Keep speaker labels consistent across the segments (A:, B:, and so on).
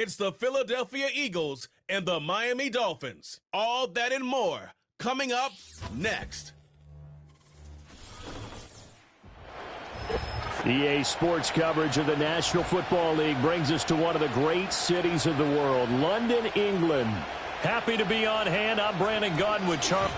A: It's the Philadelphia Eagles and the Miami Dolphins. All that and more coming up next.
B: EA Sports coverage of the National Football League brings us to one of the great cities of the world, London, England.
C: Happy to be on hand. I'm Brandon Gaudin with Charles.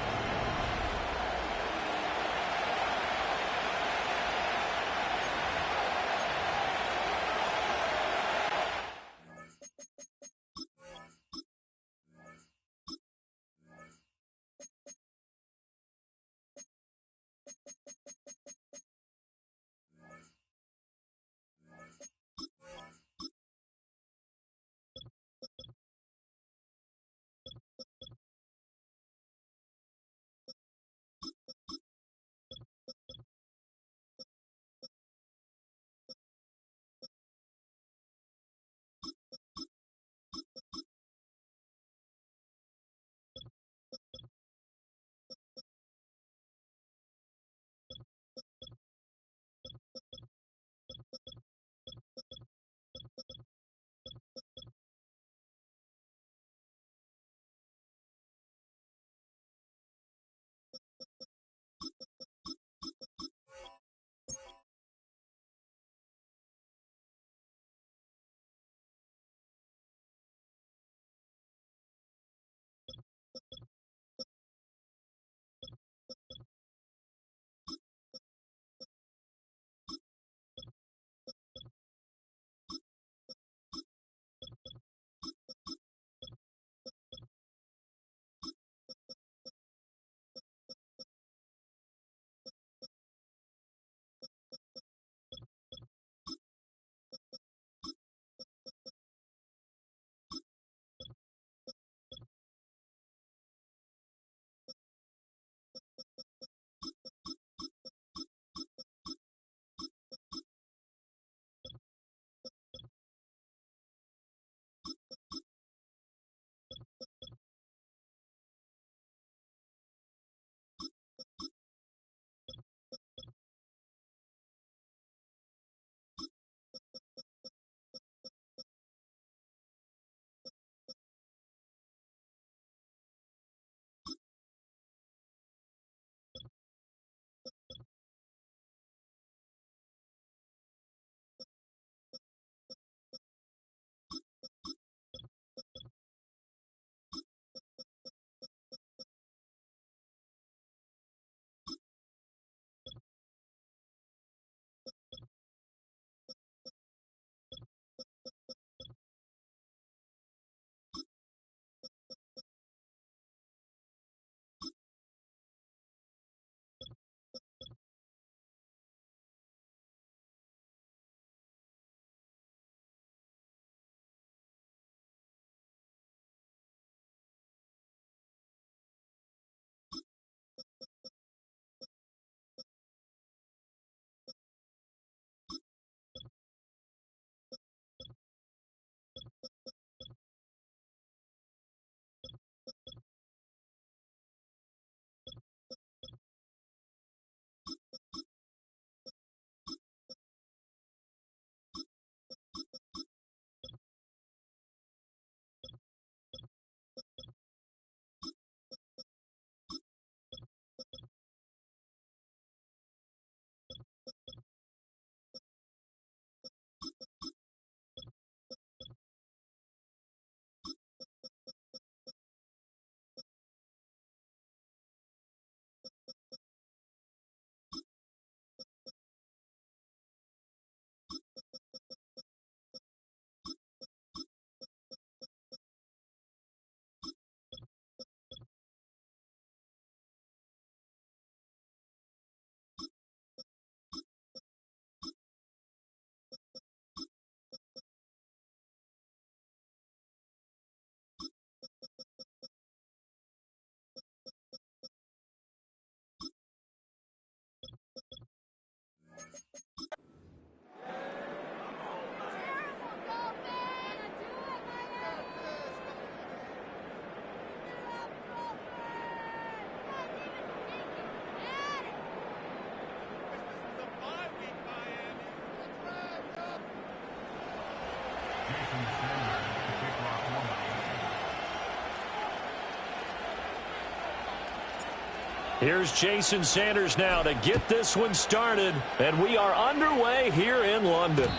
C: Here's Jason Sanders now to get this one started. And we are underway here in London.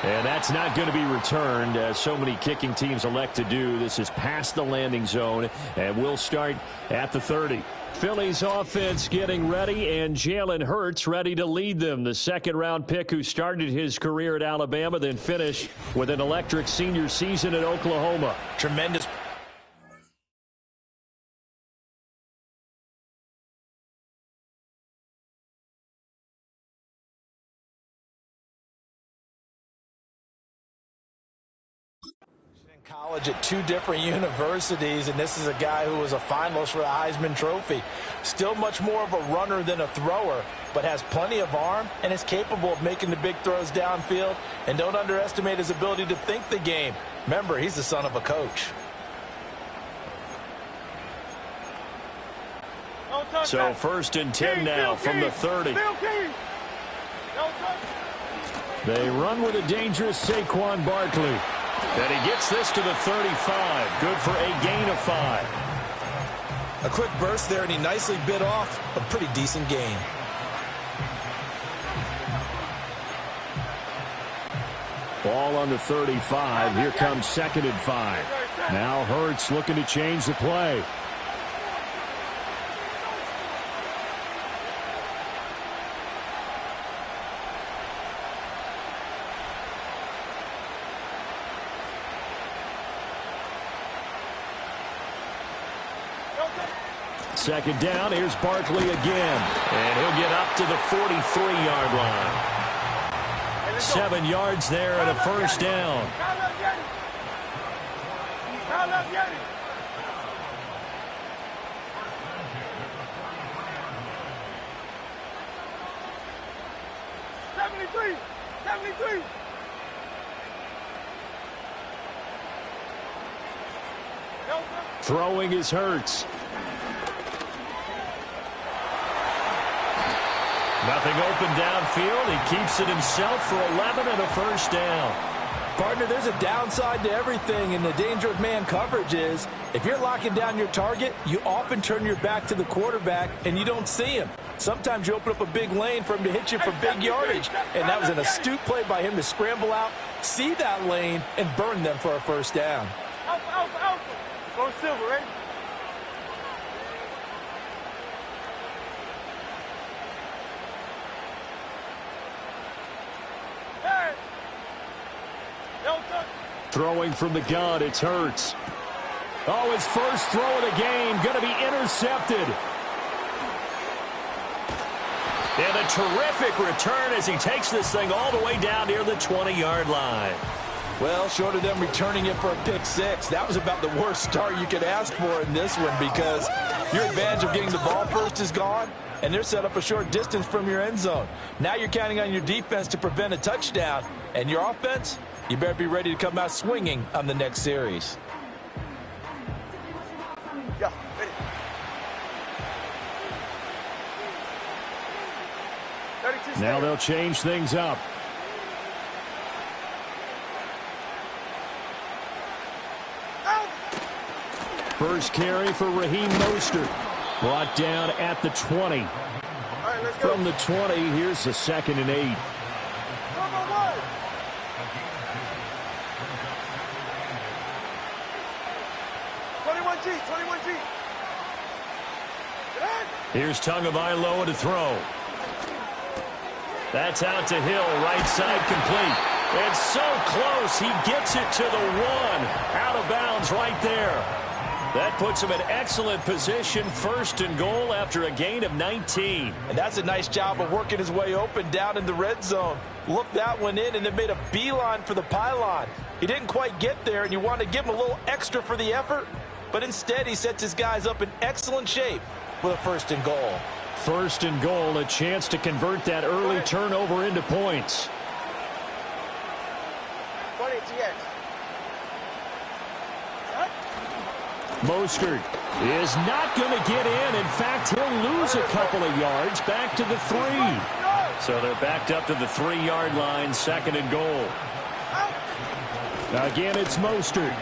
B: And that's not going to be returned, as so many kicking teams elect to do. This is past the landing zone, and we'll start at the 30. Philly's offense getting ready, and Jalen Hurts ready to lead them. The second-round pick who started his career at Alabama, then finished with an electric senior season at Oklahoma.
D: Tremendous. College at two different universities, and this is a guy who was a finalist for the Heisman Trophy. Still much more of a runner than a thrower, but has plenty of arm and is capable of making the big throws downfield. And don't underestimate his ability to think the game. Remember, he's the son of a coach.
C: So 1st and 10 now from the 30.
B: They run with a dangerous Saquon Barkley.
C: And he gets this to the 35. Good for a gain of 5.
D: A quick burst there, and he nicely bit off a pretty decent gain.
B: Ball on the 35. Here comes 2nd and 5. Now Hurts looking to change the play. Second down, here's Barkley again.
C: And he'll get up to the 43-yard line. 7 yards there and a first down.
B: Throwing is Hurts.
C: Nothing open downfield. He keeps it himself for 11 and a first down.
D: Partner, there's a downside to everything, and the danger of man coverage is if you're locking down your target, you often turn your back to the quarterback and you don't see him. Sometimes you open up a big lane for him to hit you for big yardage, and that was an astute play by him to scramble out, see that lane, and burn them for a first down.
E: Go silver, ready?
B: Throwing from the gun, it's Hurts. Oh, his first throw of the game, going to be intercepted.
C: And a terrific return as he takes this thing all the way down near the 20-yard line.
D: Well, short of them returning it for a pick six, that was about the worst start you could ask for in this one because your advantage of getting the ball first is gone, and they're set up a short distance from your end zone. Now you're counting on your defense to prevent a touchdown, and your offense, you better be ready to come out swinging on the next series.
B: Now they'll change things up. First carry for Raheem Mostert. Brought down at the 20. From the 20, here's the 2nd and 8.
C: Here's Tagovailoa to throw. That's out to Hill, right side complete. It's so close, he gets it to the 1. Out of bounds right there. That puts him in excellent position, 1st and goal after a gain of 19.
D: And that's a nice job of working his way open down in the red zone. Looked that one in and then made a beeline for the pylon. He didn't quite get there, and you want to give him a little extra for the effort. But instead, he sets his guys up in excellent shape with a 1st and goal.
B: 1st and goal, a chance to convert that early turnover into points. Mostert is not going to get in. In fact, he'll lose a couple of yards back to the 3.
C: So they're backed up to the 3-yard line, 2nd and goal.
B: Again, it's Mostert.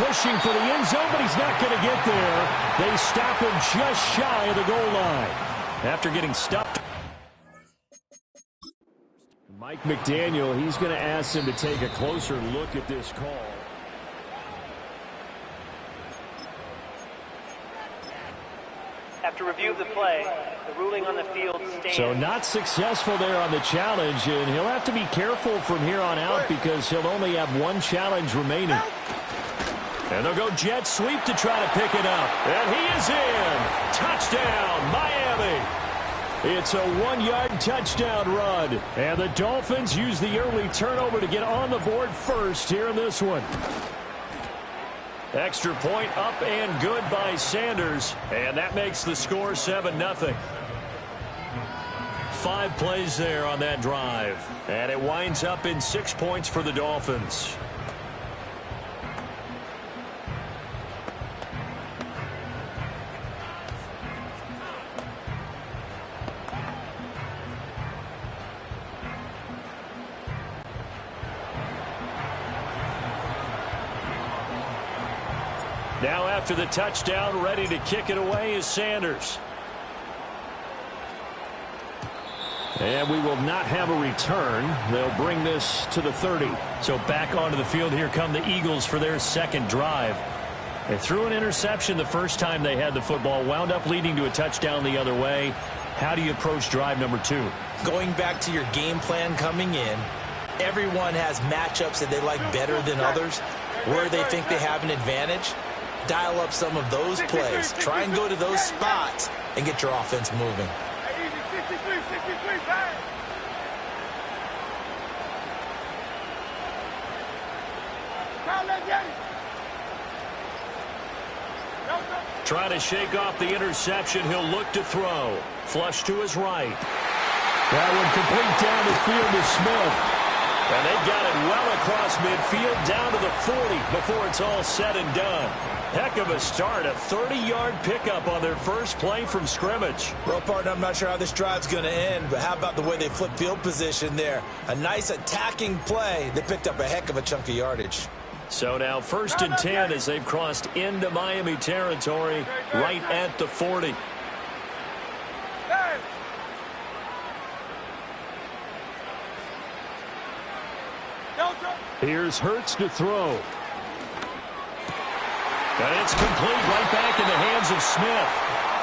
B: pushing for the end zone, but he's not going to get there. They stop him just shy of the goal line. After getting stuffed. Mike McDaniel, he's going to ask him to take a closer look at this call.
F: After review of the play, the ruling on the field stands.
B: So not successful there on the challenge, and he'll have to be careful from here on out because he'll only have one challenge remaining. And they'll go jet sweep to try to pick it up. And he is in. Touchdown, Miami. It's a 1-yard touchdown run. And the Dolphins use the early turnover to get on the board first here in this one. Extra point up and good by Sanders. And that makes the score 7-0. 5 plays there on that drive. And it winds up in 6 points for the Dolphins. Now after the touchdown, ready to kick it away is Sanders. And we will not have a return. They'll bring this to the 30.
C: So back onto the field here come the Eagles for their second drive. They threw an interception the first time they had the football, wound up leading to a touchdown the other way. How do you approach drive number 2?
D: Going back to your game plan coming in, everyone has matchups that they like better than others, where they think they have an advantage. Dial up some of those plays. Try and go to those spots and get your offense moving.
C: Trying to shake off the interception. He'll look to throw. Flush to his right.
B: That one complete down the field to Smith.
C: And they got it well across midfield down to the 40 before it's all said and done. Heck of a start, a 30-yard pickup on their first play from scrimmage.
D: Well, partner, I'm not sure how this drive's going to end, but how about the way they flip field position there? A nice attacking play that picked up a heck of a chunk of yardage.
C: So now 1st and 10 as they've crossed into Miami territory right at the 40.
B: Here's Hurts to throw.
C: And it's complete right back in the hands of Smith.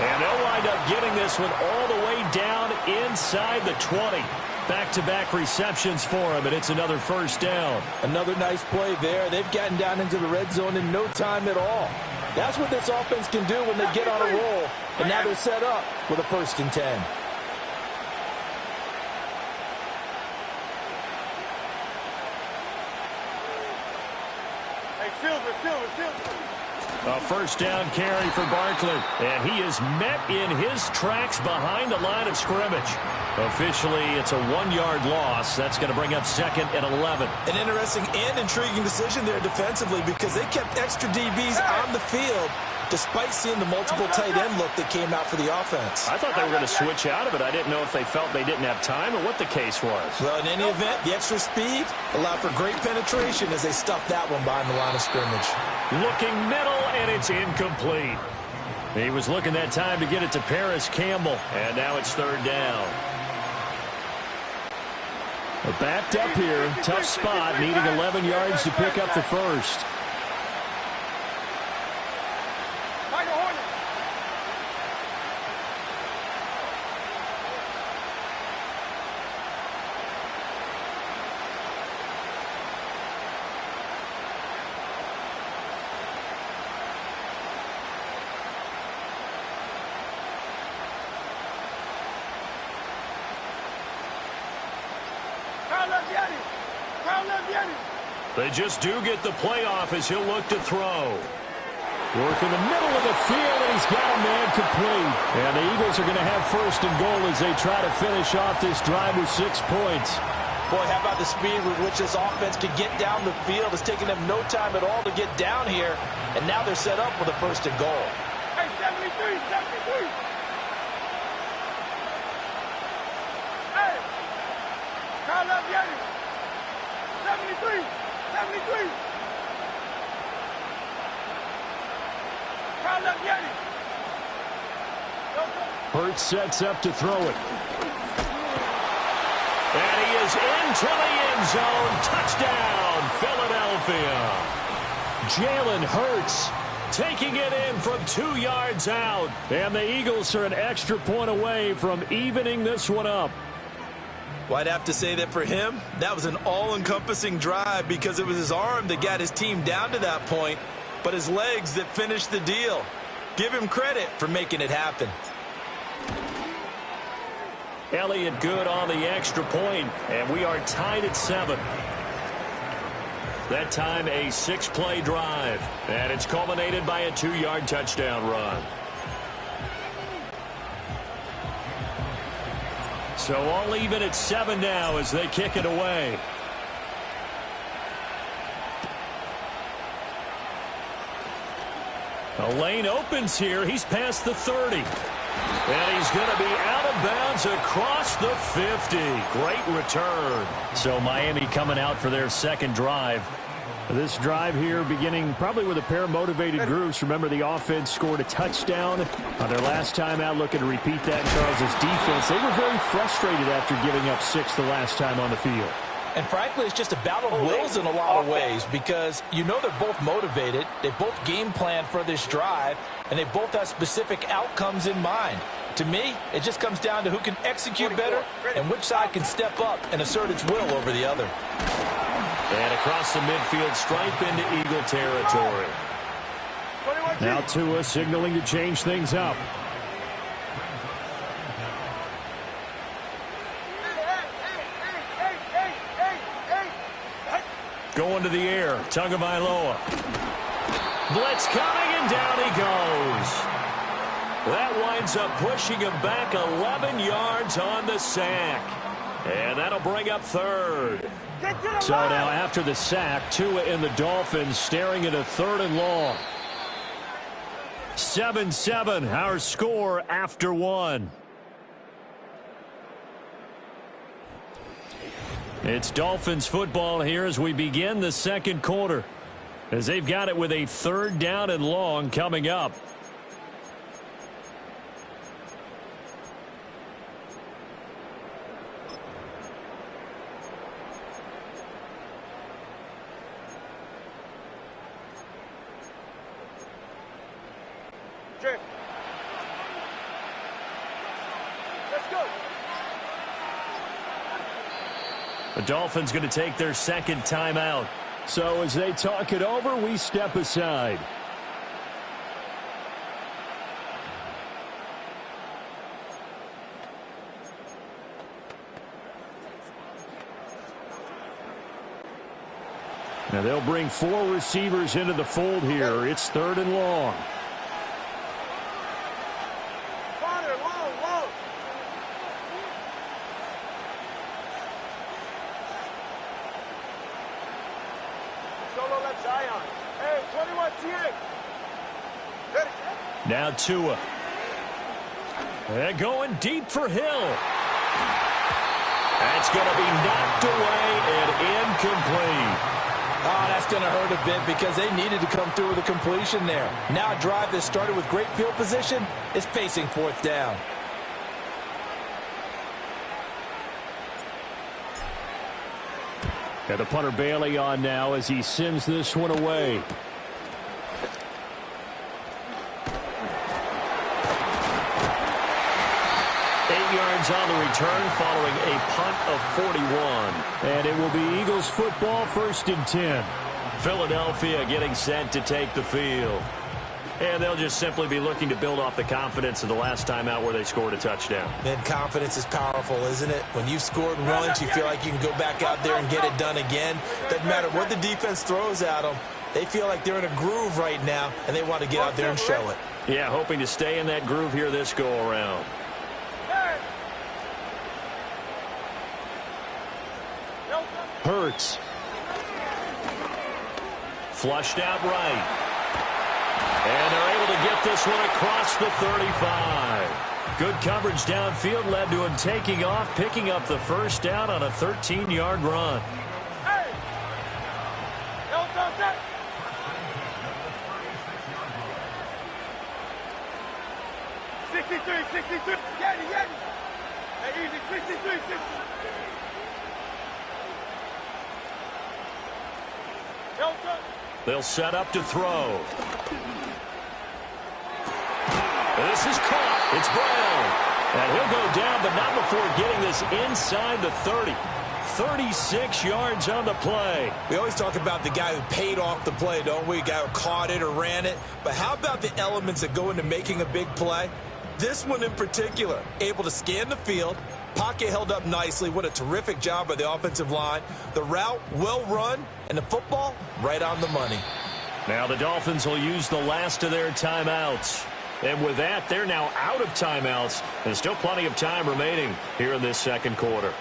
C: And they'll wind up getting this one all the way down inside the 20. Back-to-back receptions for him, and it's another first down.
D: Another nice play there. They've gotten down into the red zone in no time at all. That's what this offense can do when they get on a roll. And now they're set up with a 1st and 10.
C: A first down carry for Barkley. And he is met in his tracks behind the line of scrimmage. Officially, it's a 1-yard loss. That's going to bring up 2nd and 11.
D: An interesting and intriguing decision there defensively because they kept extra DBs on the field despite seeing the multiple tight end look that came out for the offense.
C: I thought they were going to switch out of it. I didn't know if they felt they didn't have time or what the case was.
D: Well, in any event, the extra speed allowed for great penetration as they stuffed that one behind the line of scrimmage.
C: Looking middle, and it's incomplete. He was looking that time to get it to Paris Campbell, and now it's 3rd down.
B: Backed up here, tough spot, needing 11 yards to pick up the first.
C: They just do get the playoff as he'll look to throw.
B: Work in the middle of the field, and he's got a man complete. And the Eagles are going to have 1st and goal as they try to finish off this drive with 6 points.
D: Boy, how about the speed with which this offense can get down the field? It's taken them no time at all to get down here, and now they're set up with a 1st and goal.
E: Hey, 73, 73. Hey, Carl Yeti. 73, 73.
B: Hurts sets up to throw it.
C: And he is into the end zone. Touchdown, Philadelphia.
B: Jalen Hurts taking it in from 2 yards out. And the Eagles are an extra point away from evening this one up.
D: Well, I'd have to say that for him, that was an all-encompassing drive because it was his arm that got his team down to that point, but his legs that finished the deal. Give him credit for making it happen.
C: Elliott good on the extra point, and we are tied at 7. That time a 6-play drive, and it's culminated by a 2-yard touchdown run. So all even at 7 now as they kick it away. A lane opens here. He's past the 30. And he's going to be out of bounds across the 50. Great return.
B: So Miami coming out for their second drive. This drive here beginning probably with a pair of motivated groups. Remember, the offense scored a touchdown on their last time out, looking to repeat that in Charles' defense. They were very frustrated after giving up 6 the last time on the field.
D: And frankly, it's just a battle of wills in a lot of ways because you know they're both motivated. They both game plan for this drive, and they both have specific outcomes in mind. To me, it just comes down to who can execute better and which side can step up and assert its will over the other.
C: And across the midfield stripe into Eagle territory.
B: Now Tua signaling to change things up.
C: Going to the air, Tagovailoa. Blitz coming, and down he goes. That winds up pushing him back 11 yards on the sack. And that'll bring up 3rd.
B: So now after the sack, Tua and the Dolphins staring at a 3rd and long. 7-7, our score after 1. It's Dolphins football here as we begin the second quarter, as they've got it with a 3rd down and long coming up. The Dolphins going to take their second timeout. So as they talk it over, we step aside. Now they'll bring 4 receivers into the fold here. It's 3rd and long. Now Tua. They're going deep for Hill. That's going to be knocked away and incomplete.
D: Oh, that's going to hurt a bit because they needed to come through with a completion there. Now a drive that started with great field position is facing 4th down.
B: And the punter Bailey on now as he sends this one away. On the return following a punt of 41. And it will be Eagles football, 1st and 10.
C: Philadelphia getting set to take the field. And they'll just simply be looking to build off the confidence of the last time out where they scored a touchdown.
D: Man, confidence is powerful, isn't it? When you've scored once, you feel like you can go back out there and get it done again. Doesn't matter what the defense throws at them. They feel like they're in a groove right now, and they want to get out there and show it.
C: Yeah, hoping to stay in that groove here this go-around.
B: Hurts.
C: Flushed out right. And they're able to get this one across the 35. Good coverage downfield led to him taking off, picking up the 1st down on a 13-yard run.
E: 63, 63. Yanni. Hey, easy, 63, 60. Delta.
C: They'll set up to throw. This is caught. It's Brown. And he'll go down, but not before getting this inside the 30. 36 yards on the play.
D: We always talk about the guy who paid off the play, don't we? A guy who caught it or ran it. But how about the elements that go into making a big play? This one in particular, able to scan the field, pocket held up nicely. What a terrific job by the offensive line. The route, well run, and the football, right on the money.
C: Now the Dolphins will use the last of their timeouts. And with that, they're now out of timeouts. There's still plenty of time remaining here in this second quarter.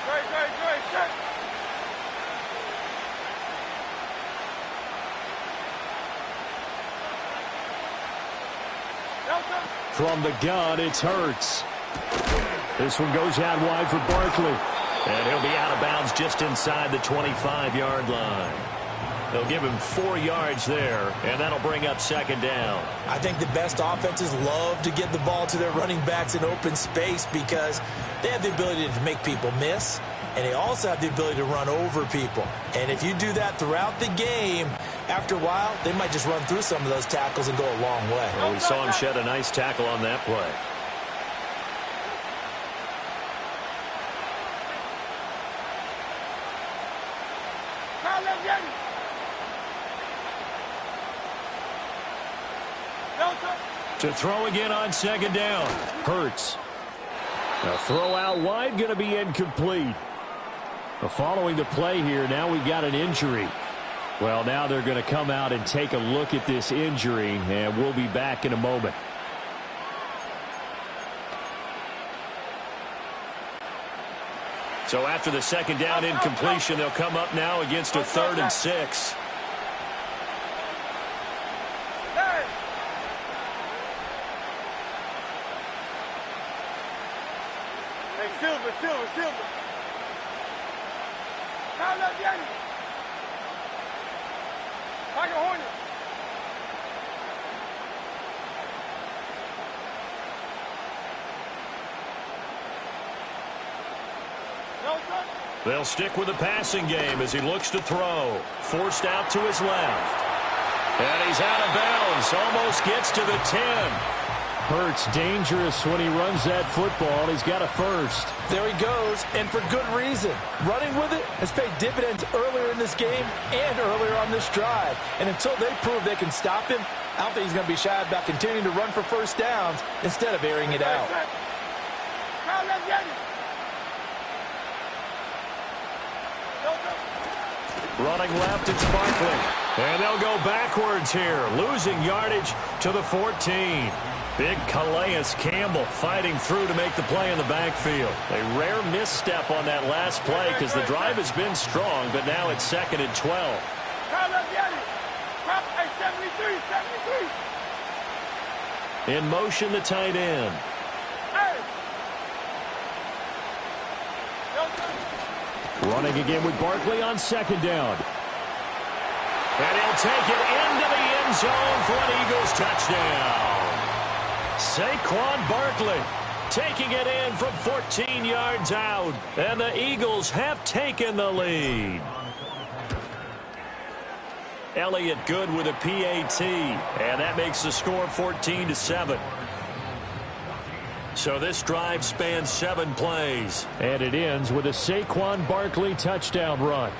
E: Great, check. Delta.
B: From the gun, it's Hurts. This one goes out wide for Barkley.
C: And he'll be out of bounds just inside the 25-yard line. They'll give him 4 yards there, and that'll bring up second down.
D: I think the best offenses love to get the ball to their running backs in open space because they have the ability to make people miss, and they also have the ability to run over people. And if you do that throughout the game, after a while, they might just run through some of those tackles and go a long way.
C: Well, we saw him shed a nice tackle on that play. To throw again on second down.
B: Hurts. A throw out wide, going to be incomplete. Following the play here, now we've got an injury. Well, now they're going to come out and take a look at this injury, and we'll be back in a moment.
C: So after the second down incompletion, they'll come up now against a 3rd and 6.
E: Silver. Now let Yanni. Like a Hornet.
C: They'll stick with the passing game as he looks to throw. Forced out to his left. And he's out of bounds. Almost gets to the 10.
B: Hurts dangerous when he runs that football. He's got a first.
D: There he goes, and for good reason. Running with it has paid dividends earlier in this game and earlier on this drive. And until they prove they can stop him, I don't think he's going to be shy about continuing to run for first downs instead of airing it out.
C: Running left, it's Barkley. And they'll go backwards here, losing yardage to the 14. Big Calais Campbell fighting through to make the play in the backfield. A rare misstep on that last play because the drive has been strong, but now it's 2nd and 12. In motion, the tight end.
B: Running again with Barkley on second down.
C: And he'll take it into the end zone for an Eagles touchdown. Saquon Barkley taking it in from 14 yards out. And the Eagles have taken the lead. Elliott good with a PAT. And that makes the score 14-7. So this drive spans 7 plays.
B: And it ends with a Saquon Barkley touchdown run.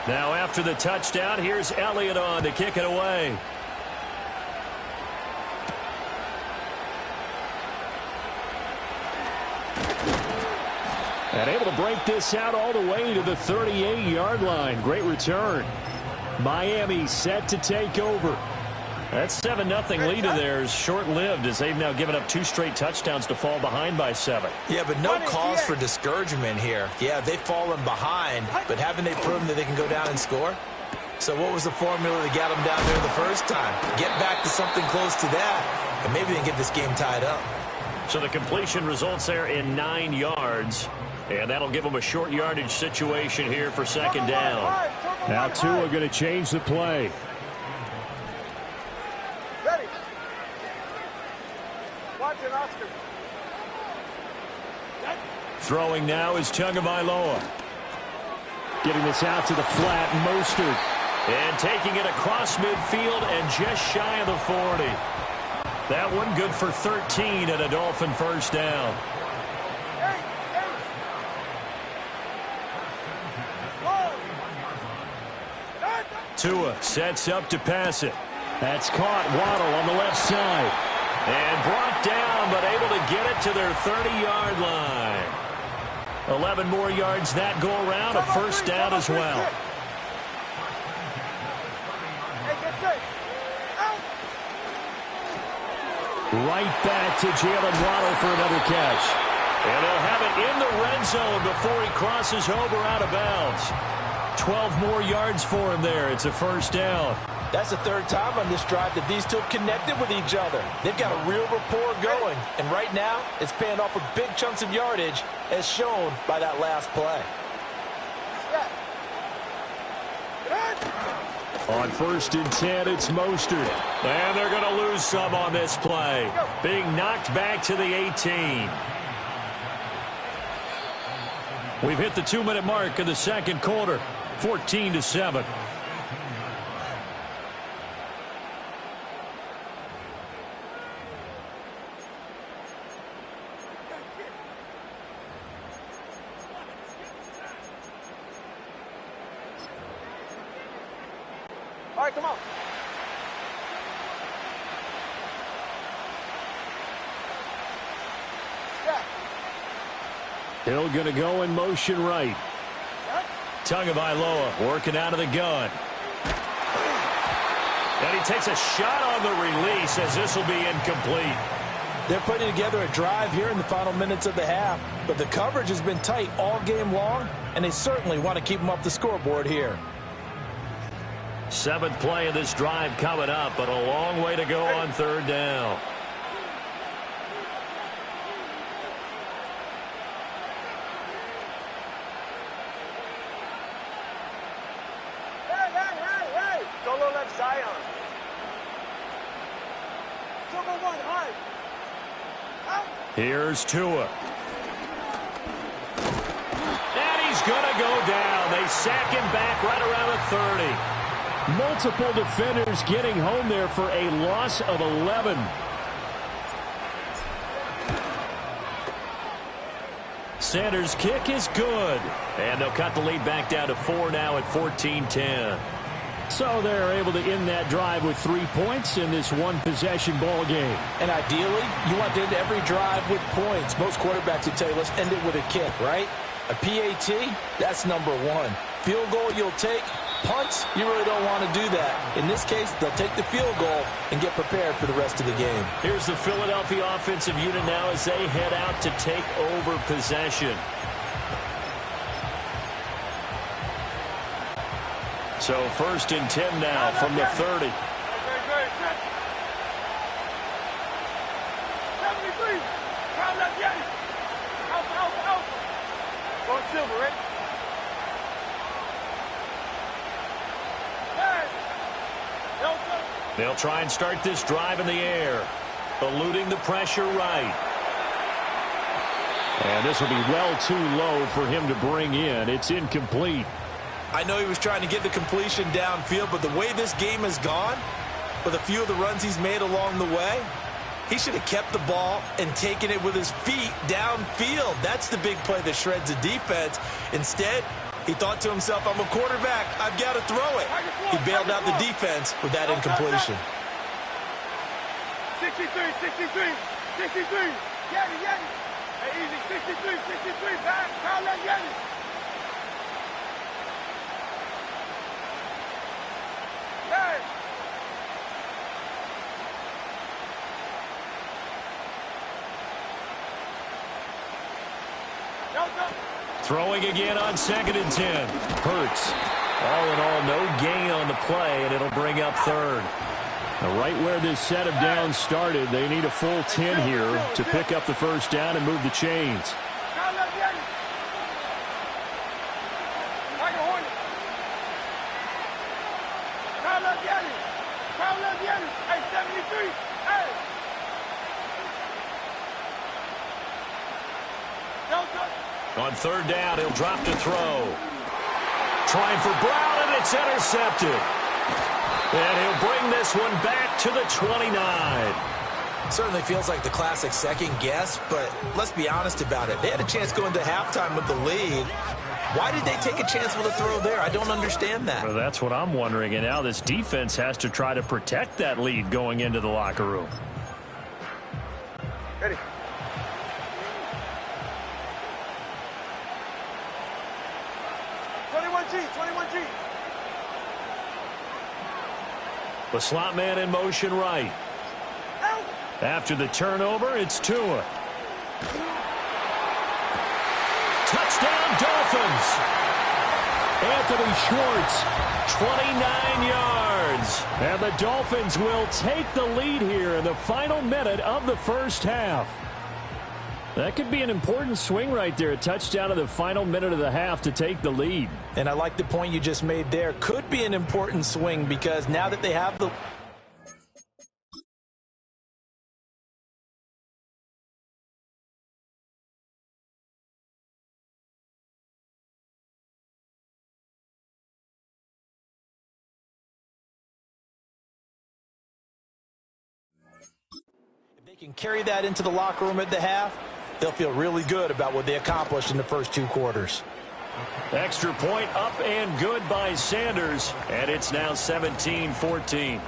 C: Now after the touchdown, here's Elliott on to kick it away.
B: And able to break this out all the way to the 38-yard line. Great return. Miami set to take over.
C: That 7-0 lead of theirs short-lived as they've now given up 2 straight touchdowns to fall behind by 7.
D: Yeah, but no cause for discouragement here. Yeah, they've fallen behind, but haven't they proven that they can go down and score? So what was the formula that got them down there the first time? Get back to something close to that, and maybe they can get this game tied up.
C: So the completion results there in 9 yards, and that'll give them a short yardage situation here for second down.
B: Now Tua going to change the play.
E: Ready. Watch it, Oscar.
C: Throwing now is Tagovailoa.
B: Getting this out to the flat, Mostert.
C: And taking it across midfield and just shy of the 40. That one good for 13 and a Dolphin first down. Tua sets up to pass it.
B: That's caught. Waddle on the left side.
C: And brought down, but able to get it to their 30-yard line. 11 more yards that go around, a first down as well.
B: Right back to Jalen Waddle for another catch.
C: And they'll have it in the red zone before he crosses over out of bounds. 12 more yards for him there. It's a first down.
D: That's the third time on this drive that these two have connected with each other. They've got a real rapport going. And right now, it's paying off with big chunks of yardage, as shown by that last play.
B: On 1st and 10, it's Mostert.
C: And they're going to lose some on this play. Being knocked back to the 18. We've hit the 2-minute mark of the second quarter. 14-7.
E: All right, come on.
B: Hill going to go in motion right.
C: Tagovailoa working out of the gun. And he takes a shot on the release as this will be incomplete.
D: They're putting together a drive here in the final minutes of the half, but the coverage has been tight all game long, and they certainly want to keep them off the scoreboard here.
C: 7th play of this drive coming up, but a long way to go on third down.
E: Hey. Solo left Zion. Double one, high. Out.
C: Here's Tua. And he's going to go down. They sack him back right around the 30.
B: Multiple defenders getting home there for a loss of 11.
C: Sanders' kick is good. And they'll cut the lead back down to 4 now at 14-10.
B: So they're able to end that drive with 3 points in this one-possession ball game.
D: And ideally, you want to end every drive with points. Most quarterbacks would tell you, let's end it with a kick, right? A PAT, that's number 1. Field goal you'll take. Punts, you really don't want to do that. In this case, they'll take the field goal and get prepared for the rest of the game.
C: Here's the Philadelphia offensive unit now as they head out to take over possession. So 1st and 10 now from the 30.
E: 73. Round left, Yeti. Out. Going silver, right?
C: They'll try and start this drive in the air, eluding the pressure right.
B: And this will be well too low for him to bring in. It's incomplete.
D: I know he was trying to get the completion downfield, but the way this game has gone, with a few of the runs he's made along the way, he should have kept the ball and taken it with his feet downfield. That's the big play that shreds the defense. Instead, He thought to himself, I'm a quarterback. I've got to throw it. He bailed out the defense with that incompletion.
E: 63, 63, 63. Get it, get it. Hey, easy, 63, 63. Back, foul, let get it. Hey.
C: Throwing again on 2nd and 10. Hurts. All in all, no gain on the play, and it'll bring up 3rd.
B: Now, right where this set of downs started, they need a full 10 here to pick up the first down and move the chains.
E: Hey, 73. Hey.
C: On 3rd down, he'll drop to throw. Trying for Brown, and it's intercepted. And he'll bring this one back to the 29.
D: Certainly feels like the classic second guess, but let's be honest about it. They had a chance going to halftime with the lead. Why did they take a chance with a throw there? I don't understand that.
B: Well, that's what I'm wondering, and now this defense has to try to protect that lead going into the locker room.
E: Ready.
B: The slot man in motion right. After the turnover, it's Tua. Touchdown, Dolphins. Anthony Schwartz, 29 yards. And the Dolphins will take the lead here in the final minute of the first half. That could be an important swing right there. A touchdown in the final minute of the half to take the lead.
D: And I like the point you just made there. Could be an important swing because now that they have the... If they can carry that into the locker room at the half, they'll feel really good about what they accomplished in the first 2 quarters.
C: Extra point up and good by Sanders, and it's now 17-14.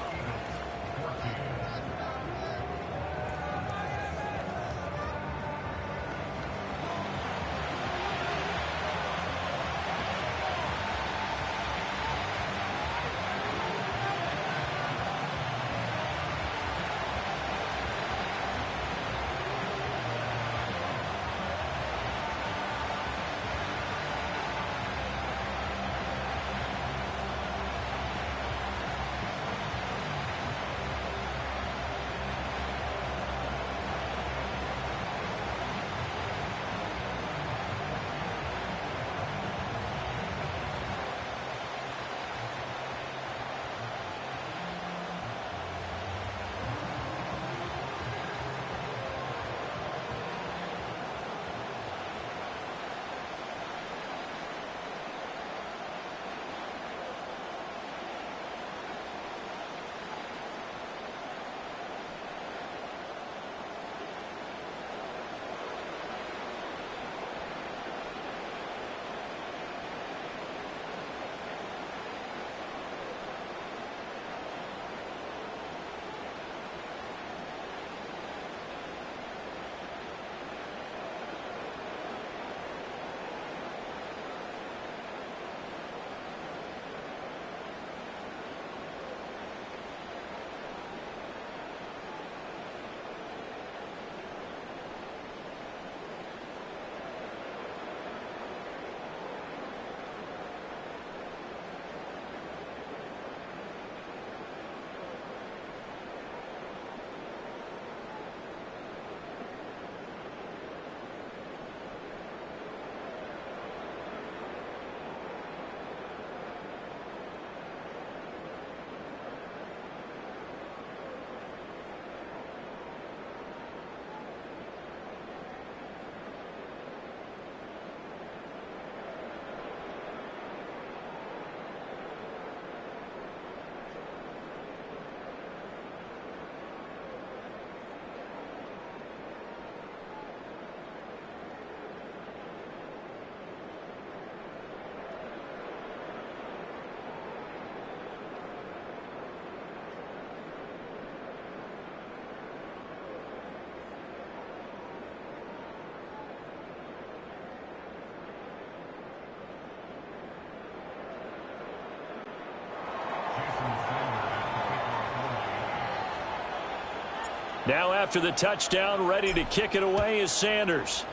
C: Now after the touchdown, ready to kick it away is Sanders.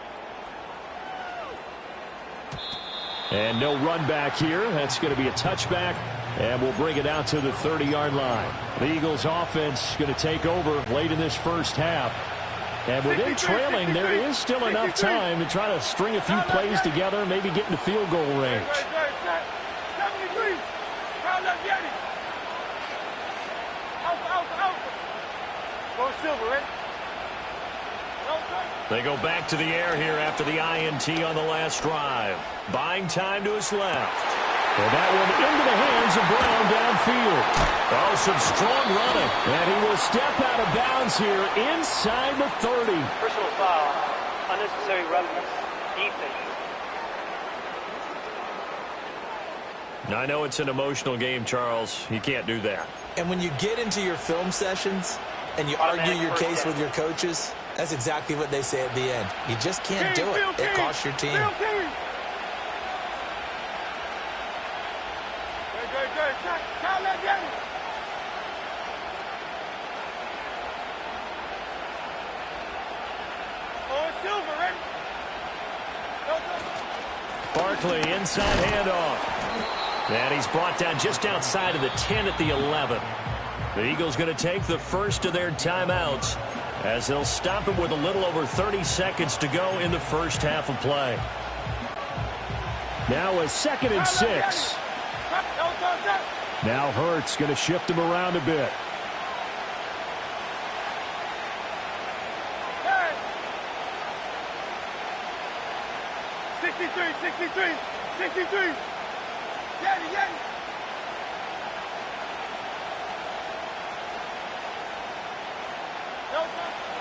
B: And no run back here. That's going to be a touchback, and we'll bring it out to the 30-yard line. The Eagles offense going to take over late in this first half. And with them trailing, there is still enough time to try to string a few plays together, maybe get into field goal range.
E: 73. Go Silver, right?
C: They go back to the air here after the INT on the last drive. Buying time to his left.
B: And that one into the hands of Brown downfield.
C: Oh, some strong running.
B: And he will step out of bounds here inside the 30.
F: Personal foul. Unnecessary roughness. Defense.
C: Now, I know it's an emotional game, Charles. You can't do that.
D: And when you get into your film sessions and you argue your case with your coaches, that's exactly what they say at the end. You just can't do it. It costs your team.
C: Barkley, inside handoff. And he's brought down just outside of the 10 at the 11. The Eagles going to take the first of their timeouts as they'll stop him with a little over 30 seconds to go in the first half of play.
B: Now a 2nd and 6. Now Hurts going to shift him around a bit.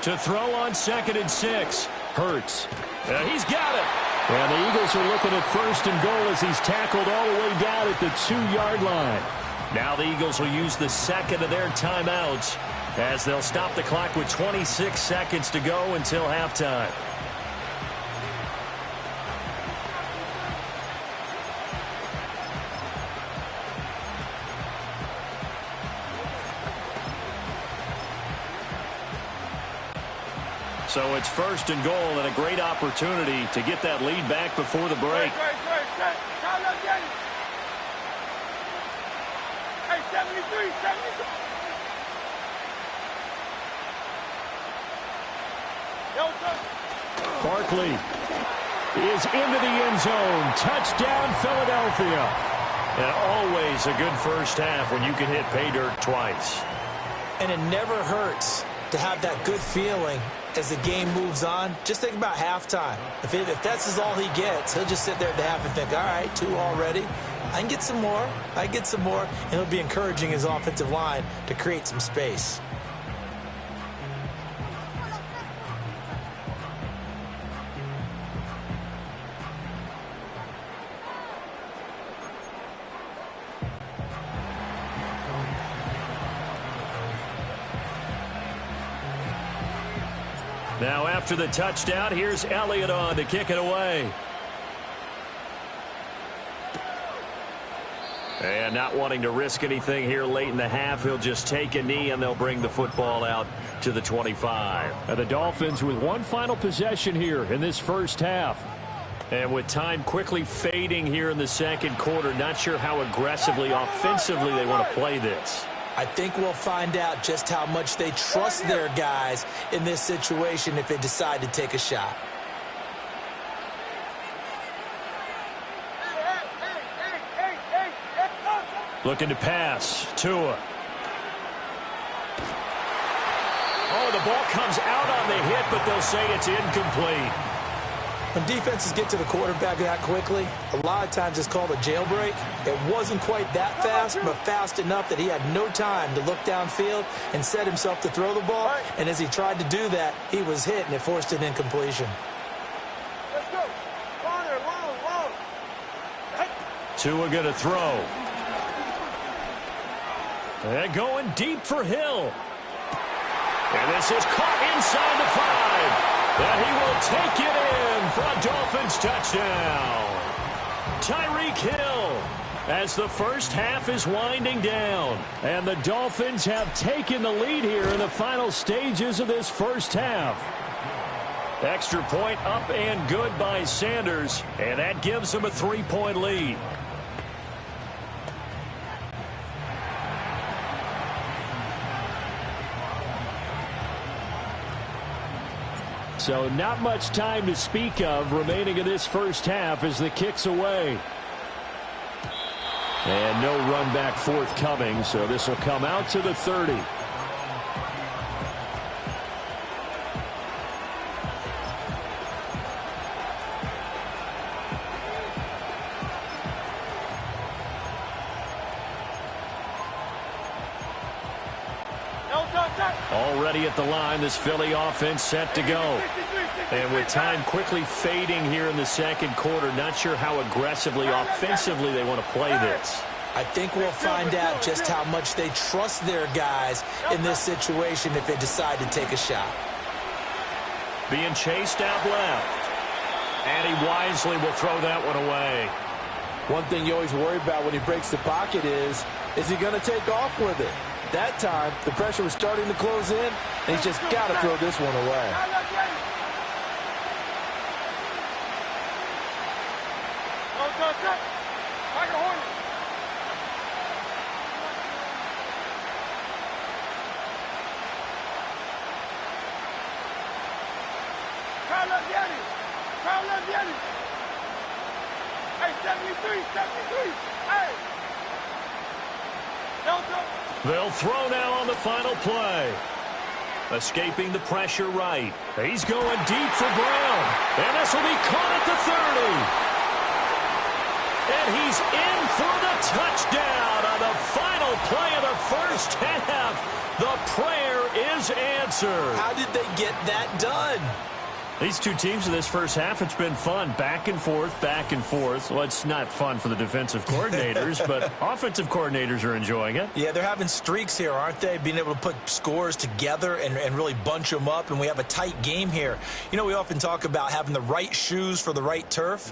C: To throw on 2nd and 6. Hurts. He's got it.
B: And the Eagles are looking at 1st and goal as he's tackled all the way down at the 2-yard line.
C: Now the Eagles will use the second of their timeouts as they'll stop the clock with 26 seconds to go until halftime. So it's 1st and goal and a great opportunity to get that lead back before the break.
E: Hey, 73.
B: Barkley is into the end zone. Touchdown, Philadelphia.
C: And always a good first half when you can hit pay dirt twice.
D: And it never hurts to have that good feeling as the game moves on. Just think about halftime. If that's all he gets, he'll just sit there at the half and think, all right, 2 already. I can get some more. And he'll be encouraging his offensive line to create some space.
C: Now after the touchdown, here's Elliott on to kick it away. And not wanting to risk anything here late in the half, he'll just take a knee and they'll bring the football out to the 25.
B: And the Dolphins with one final possession here in this first half.
C: And with time quickly fading here in the second quarter, not sure how aggressively, offensively they want to play this.
D: I think we'll find out just how much they trust their guys in this situation if they decide to take a shot.
C: Looking to pass. Tua. Oh, the ball comes out on the hit, but they'll say it's incomplete.
D: When defenses get to the quarterback that quickly, a lot of times it's called a jailbreak. It wasn't quite that fast, but fast enough that he had no time to look downfield and set himself to throw the ball. And as he tried to do that, he was hit, and it forced an incompletion.
E: Let's go. Long.
C: Tua going to throw. And going deep for Hill. And this is caught inside the 5. And he will take it in for a Dolphins touchdown. Tyreek Hill
B: as the first half is winding down. And the Dolphins have taken the lead here in the final stages of this first half. Extra point up and good by Sanders, and that gives them a 3-point lead. So not much time to speak of remaining in this first half as the kick's away. And no run back forthcoming, so this will come out to the 30. Already at the line, this Philly offense set to go. And with time quickly fading here in the second quarter, not sure how aggressively, offensively they want to play this.
D: I think we'll find out just how much they trust their guys in this situation if they decide to take a shot.
B: Being chased out left. And he wisely will throw that one away.
D: One thing you always worry about when he breaks the pocket is he going to take off with it? That time, the pressure was starting to close in, and he's just got to throw this one away.
E: Hey, 73, 73. Hey.
B: They'll throw now on the final play. Escaping the pressure right. He's going deep for Brown. And this will be caught at the 30. And he's in for the touchdown on the final play of the first half. The prayer is answered.
D: How did they get that done?
B: These two teams in this first half, it's been fun. Back and forth, back and forth. Well, it's not fun for the defensive coordinators, but offensive coordinators are enjoying it.
D: Yeah, they're having streaks here, aren't they? Being able to put scores together and really bunch them up, and we have a tight game here. You know, we often talk about having the right shoes for the right turf.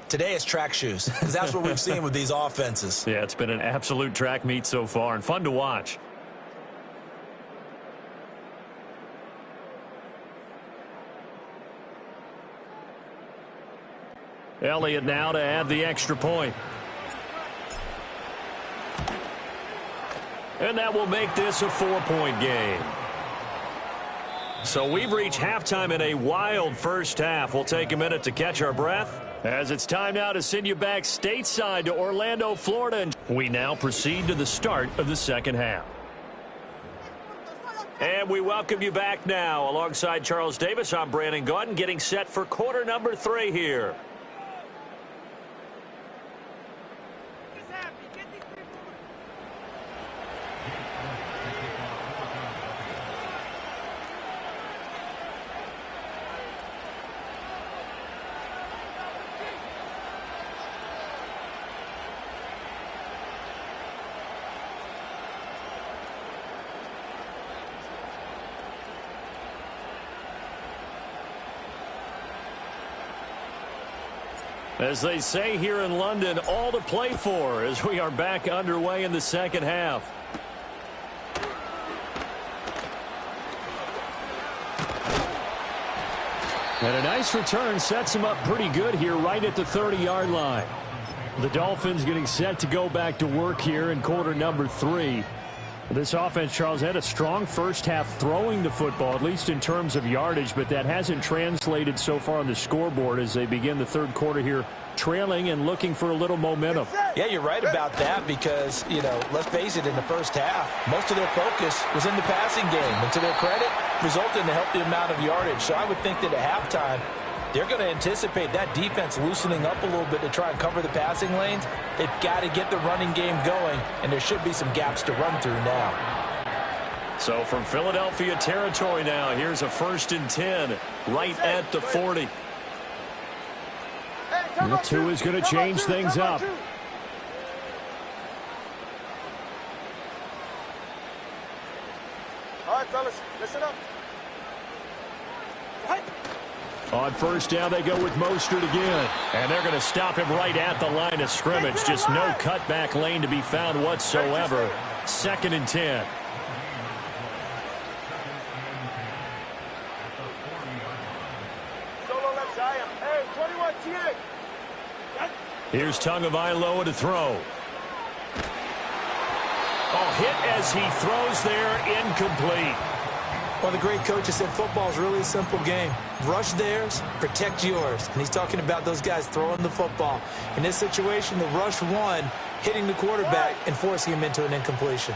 D: Today it's track shoes, because that's what we've seen with these offenses.
B: Yeah, it's been an absolute track meet so far, and fun to watch. Elliott now to add the extra point. And that will make this a 4-point game. So we've reached halftime in a wild first half. We'll take a minute to catch our breath, as it's time now to send you back stateside to Orlando, Florida. And we now proceed to the start of the second half. And we welcome you back now. Alongside Charles Davis, I'm Brandon Gaudin, getting set for quarter number 3 here. As they say here in London, all to play for as we are back underway in the second half. And a nice return sets him up pretty good here right at the 30-yard line. The Dolphins getting set to go back to work here in quarter number 3. This offense, Charles, had a strong first half throwing the football, at least in terms of yardage, but that hasn't translated so far on the scoreboard as they begin the third quarter here, trailing and looking for a little momentum.
D: Yeah, you're right about that because, you know, let's face it, in the first half, most of their focus was in the passing game. And to their credit, resulted in a healthy amount of yardage. So I would think that at halftime, they're going to anticipate that defense loosening up a little bit to try and cover the passing lanes. They've got to get the running game going, and there should be some gaps to run through now.
B: So from Philadelphia territory now, here's a 1st and 10 right at the 40.
E: The
B: 2 is going to change things up.
E: All right, fellas, listen up.
B: On first down, they go with Mostert again.
C: And they're going to stop him right at the line of scrimmage. Just no cutback lane to be found whatsoever. 2nd and 10.
E: Solo left side. Hey, 21 TX.
C: Here's Tagovailoa to throw. Oh, hit as he throws there, incomplete.
D: Well, the great coach has said football is really a simple game. Rush theirs, protect yours. And he's talking about those guys throwing the football. In this situation, the rush one, hitting the quarterback and forcing him into an incompletion.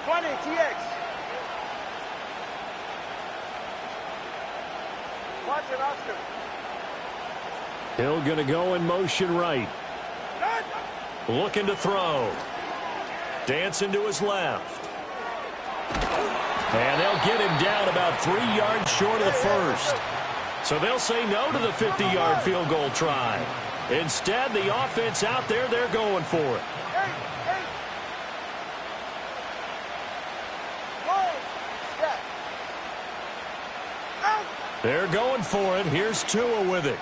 E: 20 TX. Watch it, Oscar.
B: Hill going to go in motion right.
C: Looking to throw. Dancing to his left. And they'll get him down about 3 yards short of the first. So they'll say no to the 50-yard field goal try. Instead, the offense out there, they're going for it. They're going for it. Here's Tua with it.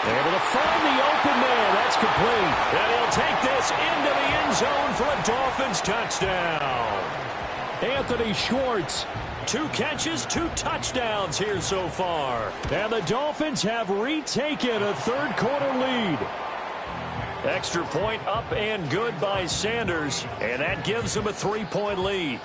C: Able to find the open man. That's complete. And he'll take this into the end zone for a Dolphins touchdown.
B: Anthony Schwartz.
C: 2 catches, 2 touchdowns here so far.
B: And the Dolphins have retaken a third-quarter lead.
C: Extra point up and good by Sanders. And that gives them a 3-point lead.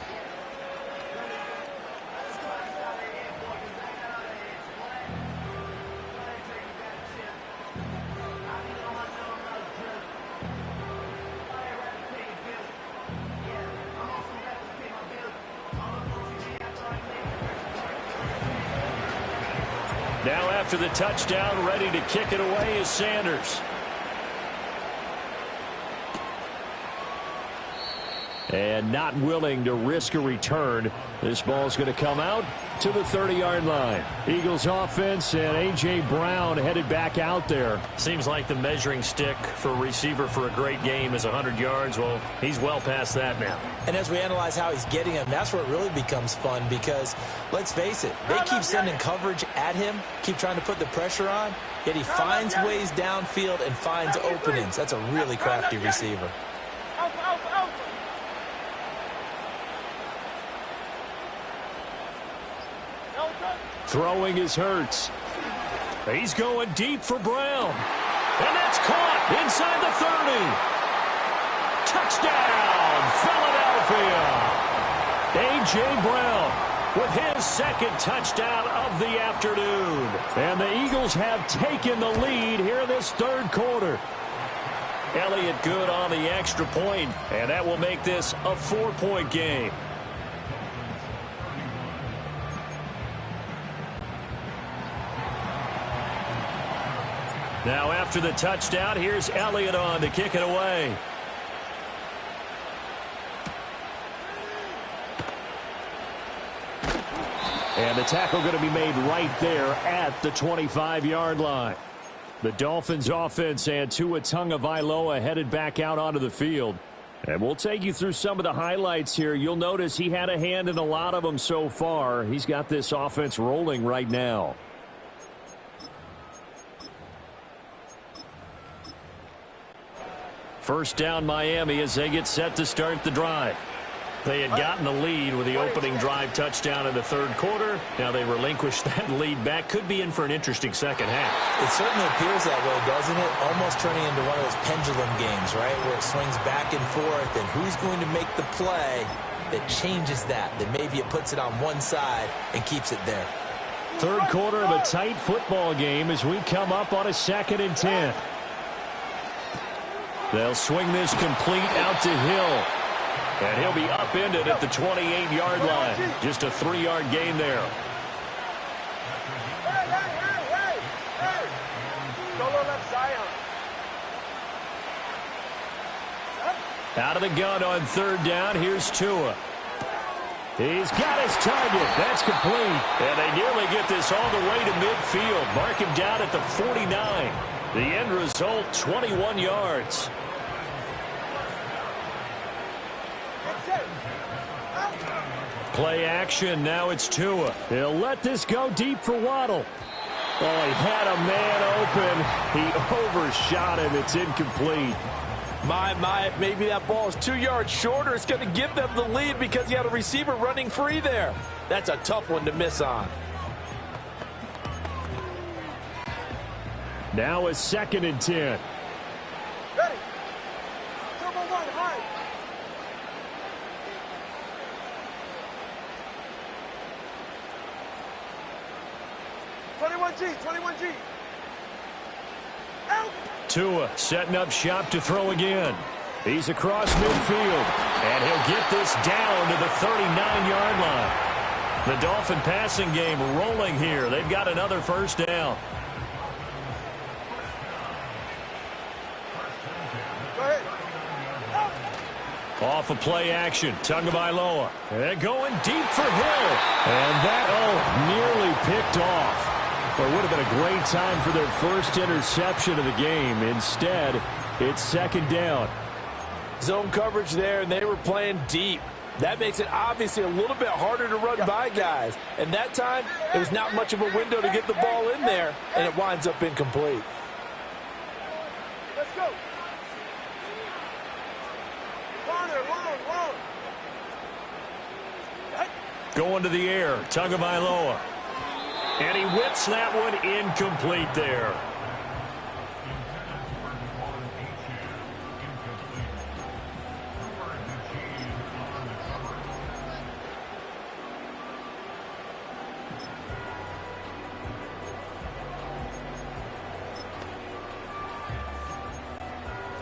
C: Now after the touchdown, ready to kick it away is Sanders.
B: And not willing to risk a return. This ball's going to come out to the 30-yard line. Eagles offense and A.J. Brown headed back out there.
C: Seems like the measuring stick for a receiver for a great game is 100 yards. Well, he's well past that now.
D: And as we analyze how he's getting them, that's where it really becomes fun because, let's face it, they keep sending coverage at him, keep trying to put the pressure on, yet he finds ways downfield and finds openings. That's a really crafty receiver.
B: Throwing is Hurts.
C: He's going deep for Brown. And that's caught inside the 30. Touchdown, Philadelphia. A.J. Brown with his 2nd touchdown of the afternoon.
B: And the Eagles have taken the lead here this third quarter.
C: Elliott good on the extra point, and that will make this a 4-point game. Now after the touchdown, here's Elliott on to kick it away.
B: And the tackle going to be made right there at the 25-yard line. The Dolphins offense and Tua Tagovailoa headed back out onto the field. And we'll take you through some of the highlights here. You'll notice he had a hand in a lot of them so far. He's got this offense rolling right now.
C: First down Miami as they get set to start the drive. They had gotten the lead with the opening drive touchdown in the third quarter. Now they relinquished that lead back. Could be in for an interesting second half.
D: It certainly appears that way, doesn't it? Almost turning into one of those pendulum games, right? Where it swings back and forth, and who's going to make the play that changes that maybe it puts it on one side and keeps it there.
B: Third quarter of a tight football game as we come up on a 2nd and 10.
C: They'll swing this complete out to Hill. And he'll be upended at the 28-yard line. Just a 3-yard gain there. Out of the gun on third down, here's Tua.
B: He's got his target. That's complete.
C: And they nearly get this all the way to midfield. Mark him down at the 49. The end result, 21 yards. Play action. Now it's Tua.
B: He'll let this go deep for Waddle. Oh, he had a man open. He overshot him. It's incomplete.
D: My, maybe that ball is 2 yards shorter. It's going to give them the lead because he had a receiver running free there. That's a tough one to miss on.
B: Now a 2nd and 10.
E: Ready. Turbo one, high. $21G. Out.
C: Tua setting up shop to throw again. He's across midfield, and he'll get this down to the 39-yard line. The Dolphin passing game rolling here. They've got another first down.
E: Go ahead.
C: Off of play action, Tagovailoa. They're going deep for Hill. And that, nearly picked off. Well, it would have been a great time for their first interception of the game. Instead, it's 2nd down.
D: Zone coverage there, and they were playing deep. That makes it obviously a little bit harder to run by guys. And that time, it was not much of a window to get the ball in there, and it winds up incomplete.
E: Let's go. Long.
C: Going to the air, Tagovailoa. And he whips that one incomplete there.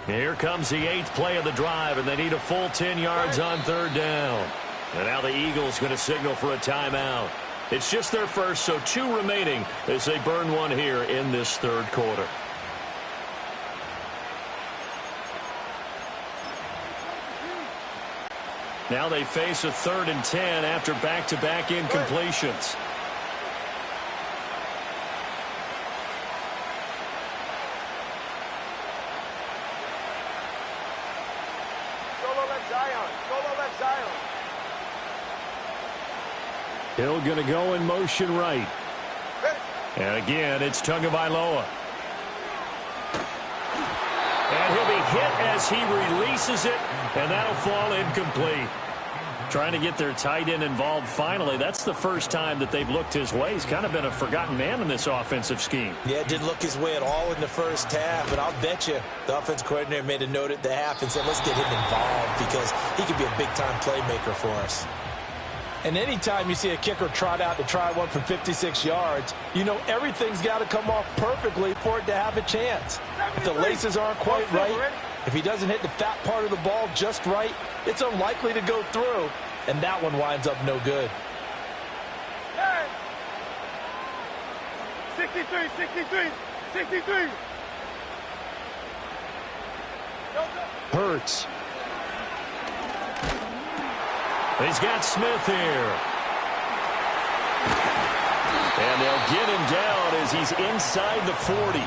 C: Here comes the 8th play of the drive, and they need a full 10 yards on 3rd down. And now the Eagles going to signal for a timeout. It's just their first, so 2 remaining as they burn one here in this 3rd quarter. Now they face a 3rd and 10 after back-to-back incompletions. Hill going to go in motion right. And again, it's Tagovailoa. And he'll be hit as he releases it, and that'll fall incomplete. Trying to get their tight end involved finally. That's the first time that they've looked his way. He's kind of been a forgotten man in this offensive scheme.
D: Yeah, it didn't look his way at all in the first half, but I'll bet you the offense coordinator made a note at the half and said, let's get him involved because he could be a big-time playmaker for us. And anytime you see a kicker trot out to try one from 56 yards, you know everything's got to come off perfectly for it to have a chance. If the laces aren't quite right, if he doesn't hit the fat part of the ball just right, it's unlikely to go through, and that one winds up no good.
E: 63.
B: Hurts.
C: He's got Smith here. And they'll get him down as he's inside the 40.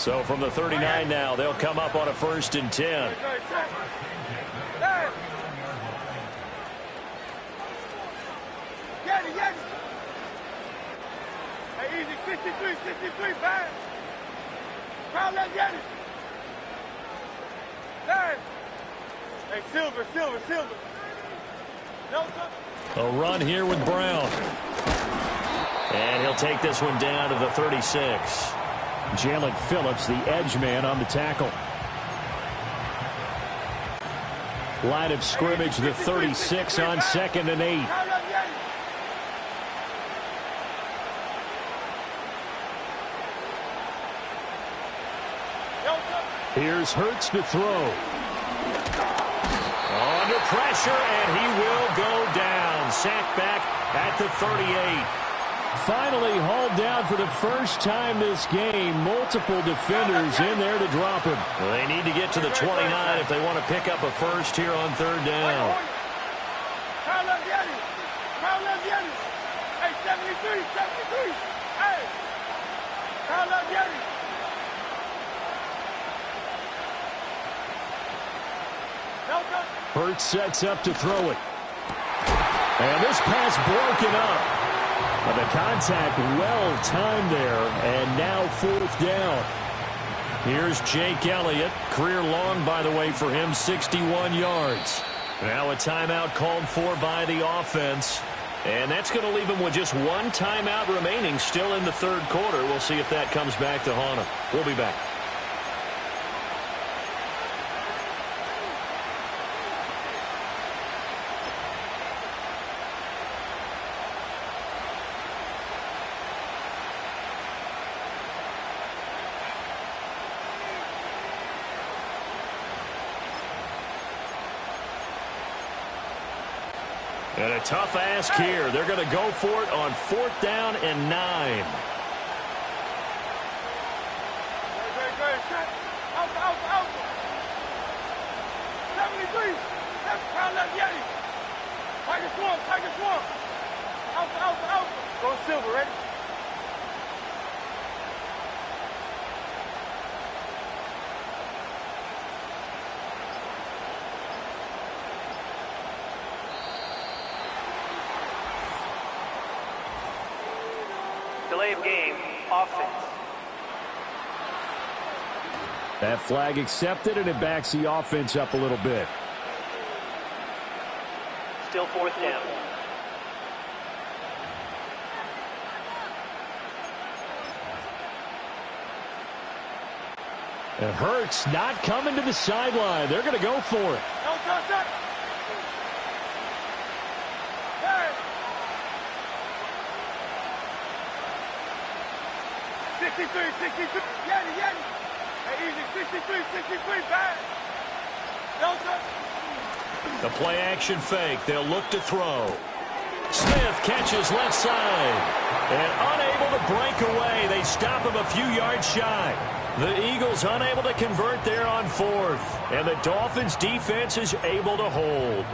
C: So from the 39 now, they'll come up on a 1st and 10.
E: Hey, easy, 63, back. Crowd, let's get it. Hey, Silver.
C: A run here with Brown. And he'll take this one down to the 36.
B: Jalen Phillips, the edge man on the tackle. Line of scrimmage, the 36 on 2nd and 8. Here's Hurts to throw.
C: Under pressure, and he will go down. Sacked back at the 38.
B: Finally hauled down for the first time this game. Multiple defenders in there to drop him.
C: Well, they need to get to the 29 if they want to pick up a first here on 3rd down.
E: Hey, 73. Hey,
B: Hurts sets up to throw it. And this pass broken up. But the contact well timed there, and now 4th down.
C: Here's Jake Elliott. Career long, by the way, for him, 61 yards. Now a timeout called for by the offense. And that's going to leave him with just one timeout remaining still in the 3rd quarter. We'll see if that comes back to haunt him. We'll be back. And a tough ask here. They're going to go for it on 4th down and 9.
E: Good. Out. 73. Left, Yeti. Tiger Swarm. Out. Go Silver, ready?
F: Delay of game, offense.
B: That flag accepted, and it backs the offense up a little bit.
F: Still 4th down.
B: And Hurts not coming to the sideline. They're going to go for it.
E: No, touch. Hey. 63. Yeti. Hey, easy. 63. Back. No, touch.
C: The play action fake. They'll look to throw. Smith catches left side. And unable to break away. They stop him a few yards shy. The Eagles unable to convert there on 4th. And the Dolphins defense is able to hold.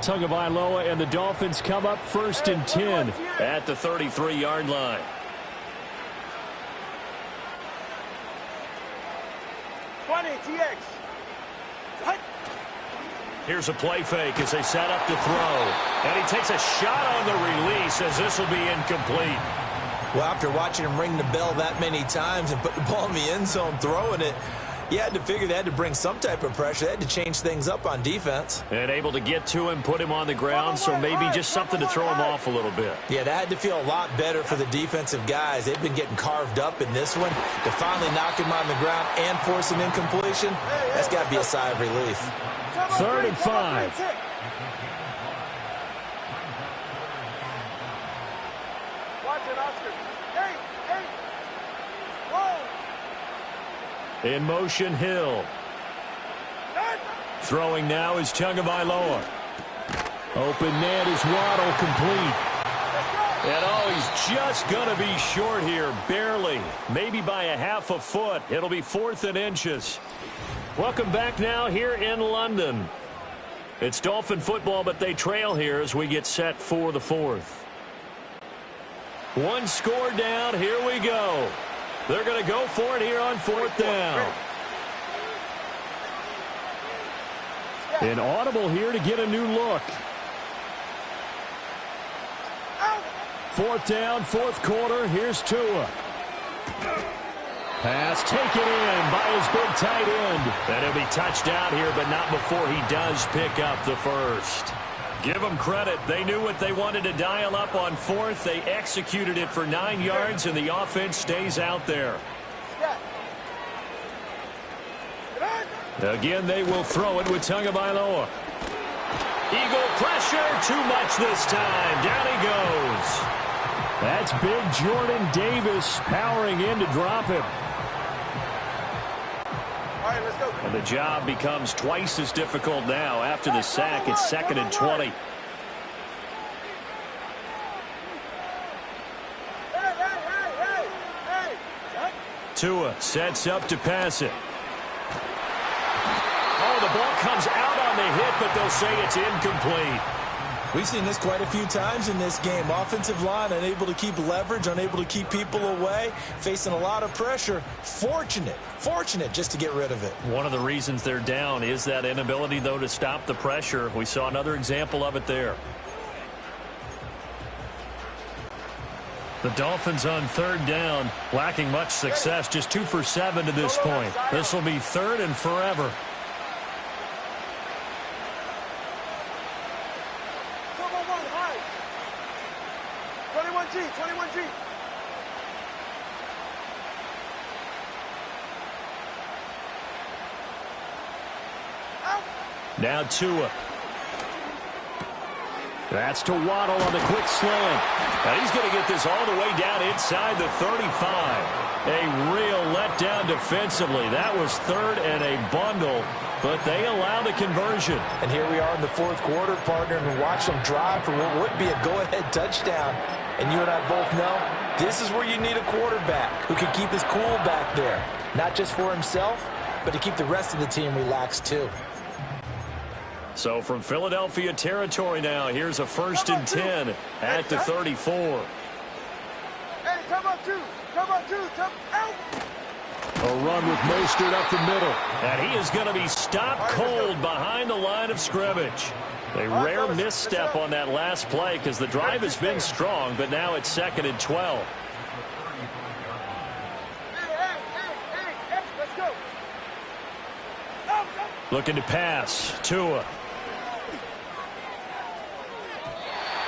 B: Tagovailoa and the Dolphins come up 1st and 10.
C: At the 33-yard line.
E: TX.
C: Here's a play fake as they set up to throw. And he takes a shot on the release as this will be incomplete.
D: Well, after watching him ring the bell that many times and put the ball in the end zone throwing it, you had to figure they had to bring some type of pressure. They had to change things up on defense.
C: And able to get to him, put him on the ground, so maybe just something to throw him off a little bit.
D: Yeah, that had to feel a lot better for the defensive guys. They've been getting carved up in this one. To finally knock him on the ground and force an incompletion, that's got to be a sigh of relief.
B: 3rd and 5.
E: Watch it, Oscar. Hey. Whoa.
C: In motion, Hill. Throwing now is Tagovailoa.
B: Open net is Waddle, complete.
C: And he's just going to be short here, barely. Maybe by a half a foot. It'll be 4th and inches. Welcome back now here in London. It's Dolphin football, but they trail here as we get set for the 4th. One score down. Here we go. They're going to go for it here on 4th down.
B: An audible here to get a new look. 4th down, 4th quarter. Here's Tua. Pass taken in by his big tight end.
C: And he'll be touchdown here, but not before he does pick up the first. Give them credit. They knew what they wanted to dial up on 4th. They executed it for 9 yards, and the offense stays out there.
B: Again, they will throw it with Tagovailoa.
C: Eagle pressure, too much this time. Down he goes.
B: That's big Jordan Davis powering in to drop him.
E: All right, let's go.
C: And the job becomes twice as difficult now after the sack. It's 2nd and 20.
B: Tua sets up to pass it.
C: Oh, the ball comes out on the hit, but they'll say it's incomplete.
D: We've seen this quite a few times in this game. Offensive line unable to keep leverage, unable to keep people away, facing a lot of pressure. Fortunate just to get rid of it.
C: One of the reasons they're down is that inability, though, to stop the pressure. We saw another example of it there. The Dolphins on third down, lacking much success, just 2 for 7 to this point. This will be third and forever. Now Tua. That's to Waddle on the quick slant. Now he's going to get this all the way down inside the 35. A real letdown defensively. That was third and a bundle, but they allow the conversion.
D: And here we are in the fourth quarter, partner, and watch them drive for what would be a go-ahead touchdown. And you and I both know this is where you need a quarterback who can keep his cool back there. Not just for himself, but to keep the rest of the team relaxed too.
C: So from Philadelphia territory now, here's a 1st and 10 at the 34.
E: Hey, come on, two, out.
B: A run with Mostert up the middle.
C: And he is going to be stopped cold behind the line of scrimmage. A rare misstep on that last play because the drive has been strong, but now it's 2nd and 12.
E: Hey, let's go.
C: Looking to pass. Tua.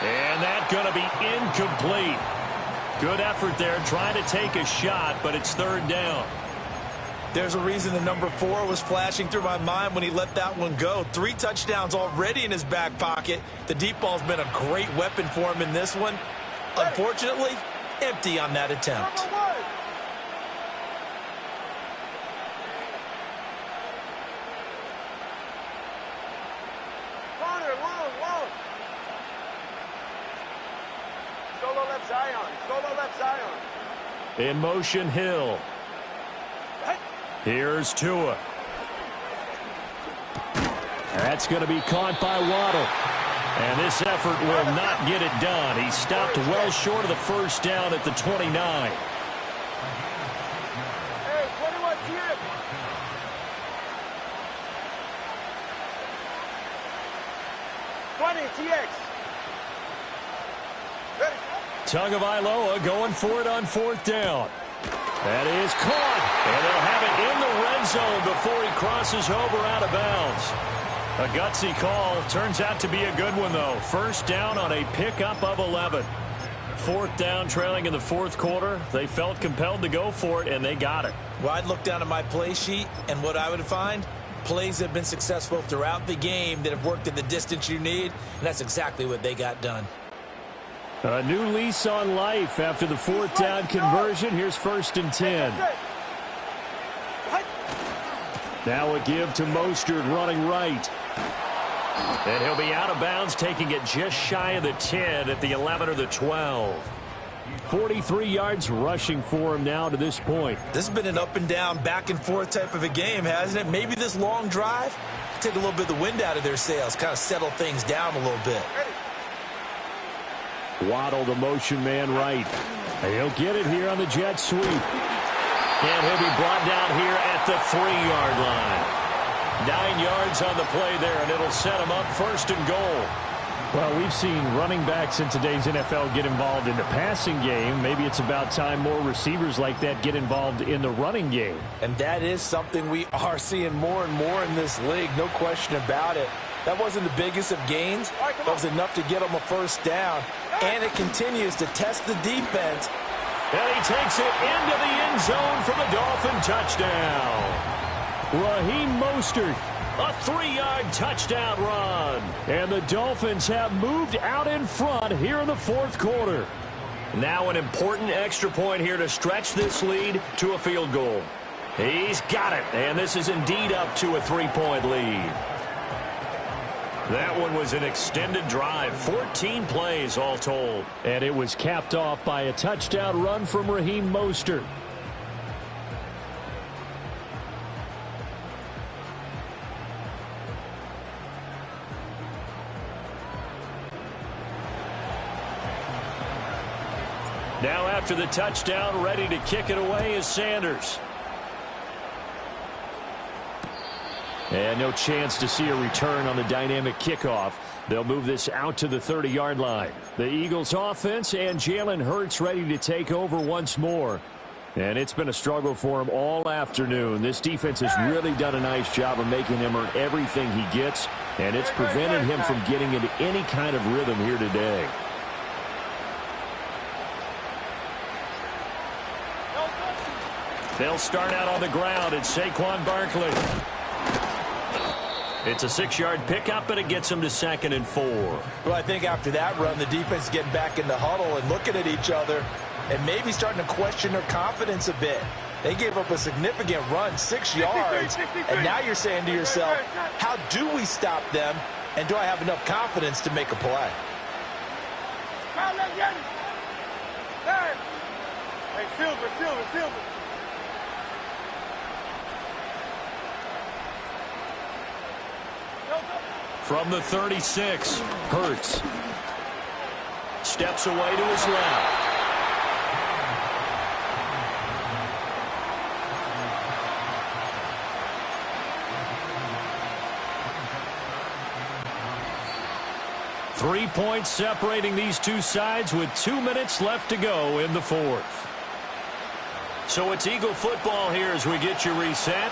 C: And that's going to be incomplete. Good effort there trying to take a shot, but it's third down.
D: There's a reason the number 4 was flashing through my mind when he let that one go. 3 touchdowns already in his back pocket. The deep ball's been a great weapon for him in this one. Unfortunately, empty on that attempt.
E: Solo left Zion.
C: In motion, Hill. Here's Tua. That's going to be caught by Waddle. And this effort will not get it done. He stopped well short of the first down at the 29.
E: Hey, 21 TX.
C: Tagovailoa going for it on 4th down. That is caught. And they'll have it in the red zone before he crosses over out of bounds. A gutsy call. Turns out to be a good one, though. First down on a pickup of 11. 4th down, trailing in the 4th quarter. They felt compelled to go for it, and they got it.
D: Well, I'd look down at my play sheet, and what I would find, plays that have been successful throughout the game that have worked at the distance you need, and that's exactly what they got done.
B: A new lease on life after the 4th down conversion. Here's 1st and 10. Now a give to Mostert running right.
C: And he'll be out of bounds, taking it just shy of the 10 at the 11 or the 12.
B: 43 yards rushing for him now to this point.
D: This has been an up and down, back and forth type of a game, hasn't it? Maybe this long drive take a little bit of the wind out of their sails, kind of settle things down a little bit.
B: Waddle, the motion man right. And he'll get it here on the jet sweep.
C: And he'll be brought down here at the 3-yard line. 9 yards on the play there, and it'll set him up 1st and goal.
B: Well, we've seen running backs in today's NFL get involved in the passing game. Maybe it's about time more receivers like that get involved in the running game.
D: And that is something we are seeing more and more in this league, no question about it. That wasn't the biggest of gains. That was enough to get them a 1st down. And it continues to test the defense.
C: And he takes it into the end zone for the Dolphin touchdown.
B: Raheem Mostert.
C: A 3-yard touchdown run.
B: And the Dolphins have moved out in front here in the 4th quarter.
C: Now an important extra point here to stretch this lead to a field goal. He's got it. And this is indeed up to a 3-point lead. That one was an extended drive, 14 plays all told.
B: And it was capped off by a touchdown run from Raheem Mostert.
C: after the touchdown. Ready to kick it away is Sanders. And no chance to see a return on the dynamic kickoff. They'll move this out to the 30-yard line. The Eagles offense and Jalen Hurts ready to take over once more. And it's been a struggle for him all afternoon. This defense has really done a nice job of making him earn everything he gets, and it's prevented him from getting into any kind of rhythm here today. They'll start out on the ground. It's Saquon Barkley. It's a 6-yard pickup, but it gets them to 2nd and 4.
D: Well, I think after that run, the defense is getting back in the huddle and looking at each other and maybe starting to question their confidence a bit. They gave up a significant run, 6 yards, and now you're saying to yourself, how do we stop them, and do I have enough confidence to make a play?
E: Hey, Silver.
C: From the 36, Hurts steps away to his left. Three points separating these two sides with 2 minutes left to go in the fourth. So it's Eagle football here as we get you reset.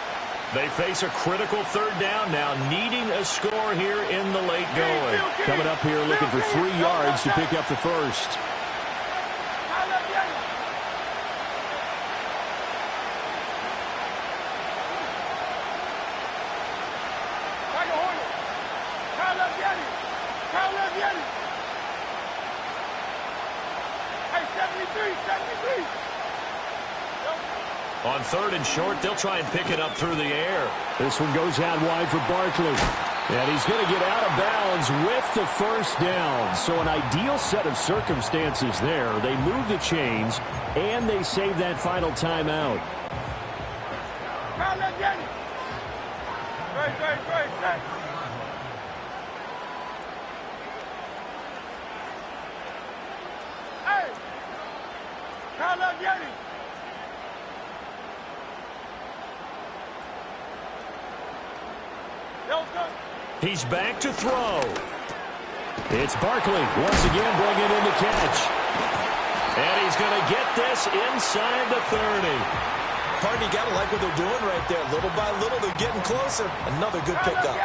C: They face a critical 3rd down now, needing a score here in the late going.
B: Coming up here looking for 3 yards to pick up the first.
C: On 3rd and short, they'll try and pick it up through the air.
B: This one goes out wide for Barkley. And he's going to get out of bounds with the first down. So an ideal set of circumstances there. They move the chains, and they save that final timeout.
C: He's back to throw.
B: It's Barkley once again bringing in the catch.
C: And he's going to get this inside the 30.
D: Partner, you got to like what they're doing right there. Little by little, they're getting closer. Another good pickup.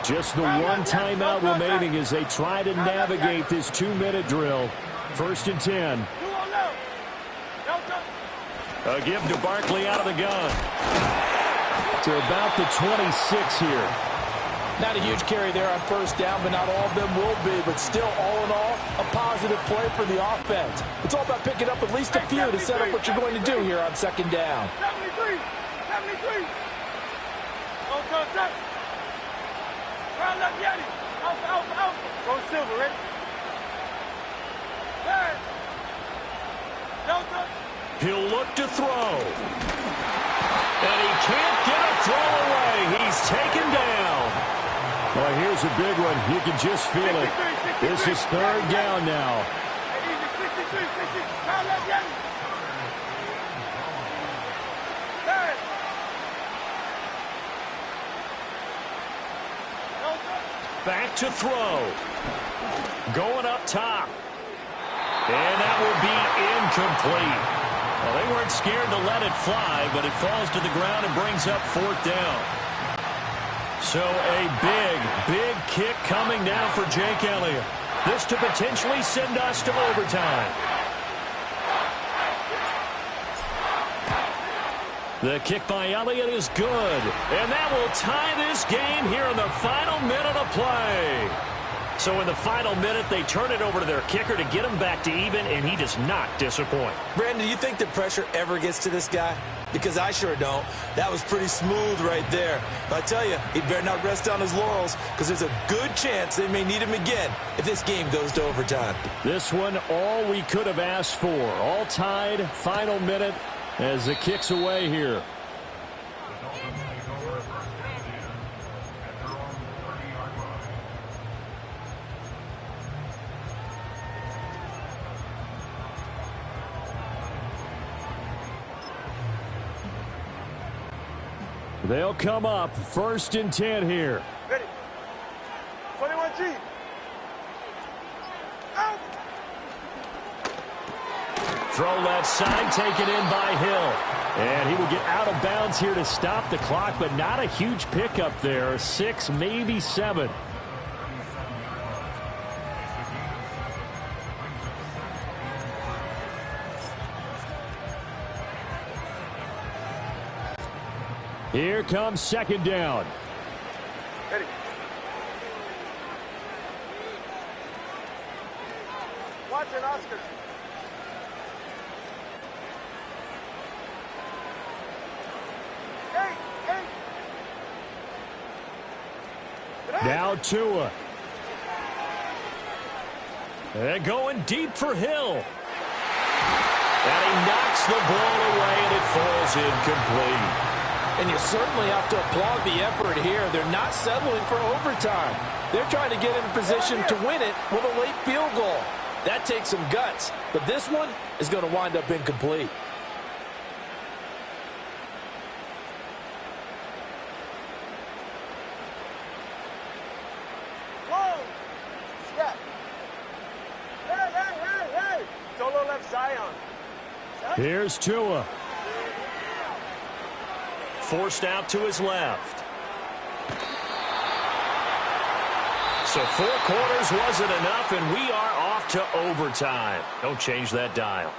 B: Just the one timeout remaining as they try to navigate this 2-minute drill. 1st and 10.
C: A give to Barkley out of the gun.
B: To about the 26 here.
D: Not a huge carry there on 1st down, but not all of them will be. But still, all in all, a positive play for the offense. It's all about picking up at least a few to set up what you're going to do here on 2nd down.
E: 73. Out. Go Silver, ready?
C: He'll look to throw. And he can't get a throw away. He's taken down.
B: Well, here's a big one. You can just feel it. This is 3rd down now.
C: Back to throw. Going up top. And that will be incomplete. Well, they weren't scared to let it fly, but it falls to the ground and brings up 4th down. So a big kick coming now for Jake Elliott. This to potentially send us to overtime. The kick by Elliott is good. And that will tie this game here in the final minute of play. So in the final minute, they turn it over to their kicker to get him back to even, and he does not disappoint.
D: Brandon, do you think the pressure ever gets to this guy? Because I sure don't. That was pretty smooth right there. But I tell you, he better not rest on his laurels, because there's a good chance they may need him again if this game goes to overtime.
B: This one, all we could have asked for. All tied, final minute, as the kick's away here. They'll come up 1st and 10 here.
E: Ready. 21G. Out.
B: Throw left side, taken in by Hill. And he will get out of bounds here to stop the clock, but not a huge pickup there. 6, maybe 7. Here comes 2nd down.
E: Ready. Watch it, Oscar. Hey.
B: Now Tua. They're going deep for Hill. And he knocks the ball away, and it falls incomplete.
D: And you certainly have to applaud the effort here. They're not settling for overtime. They're trying to get in position to win it with a late field goal. That takes some guts, but this one is going to wind up incomplete.
E: Whoa. Step. Hey. Solo left Zion.
B: Here's Tua.
C: Forced out to his left. So 4 quarters wasn't enough, and we are off to overtime. Don't change that dial.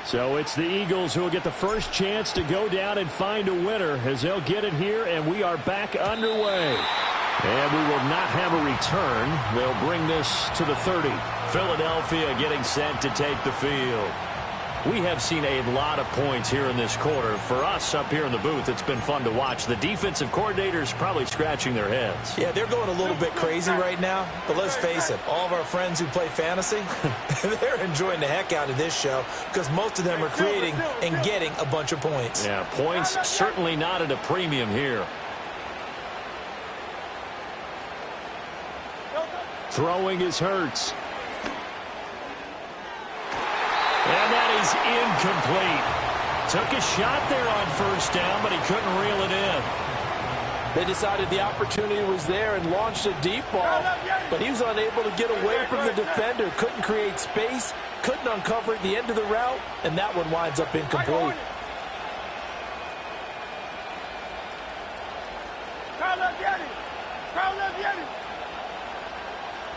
B: So it's the Eagles who will get the first chance to go down and find a winner as they'll get it here, and we are back underway. And we will not have a return. They'll bring this to the 30.
C: Philadelphia getting set to take the field. We have seen a lot of points here in this quarter. For us up here in the booth, it's been fun to watch. The defensive coordinators probably scratching their heads.
D: Yeah, they're going a little bit crazy right now, but let's face it, all of our friends who play fantasy, they're enjoying the heck out of this show because most of them are creating and getting a bunch of points.
C: Yeah, points certainly not at a premium here.
B: Throwing is Hurts. And that is incomplete. Took a shot there on 1st down, but he couldn't reel it in.
D: They decided the opportunity was there and launched a deep ball, but he was unable to get away from the defender, couldn't create space, couldn't uncover at the end of the route, and that one winds up incomplete.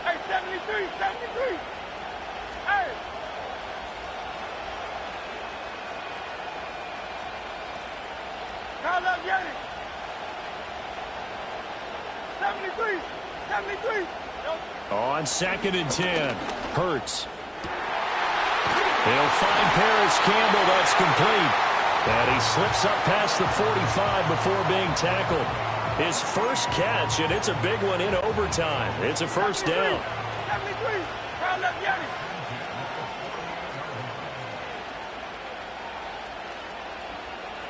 E: Hey, 73. Hey. Call up Yanni. 73.
B: On 2nd and 10, Hurts. They'll find Paris Campbell. That's complete. And he slips up past the 45 before being tackled. His first catch, and it's a big one in overtime. It's a 1st down.
E: 73. Call up Yanni.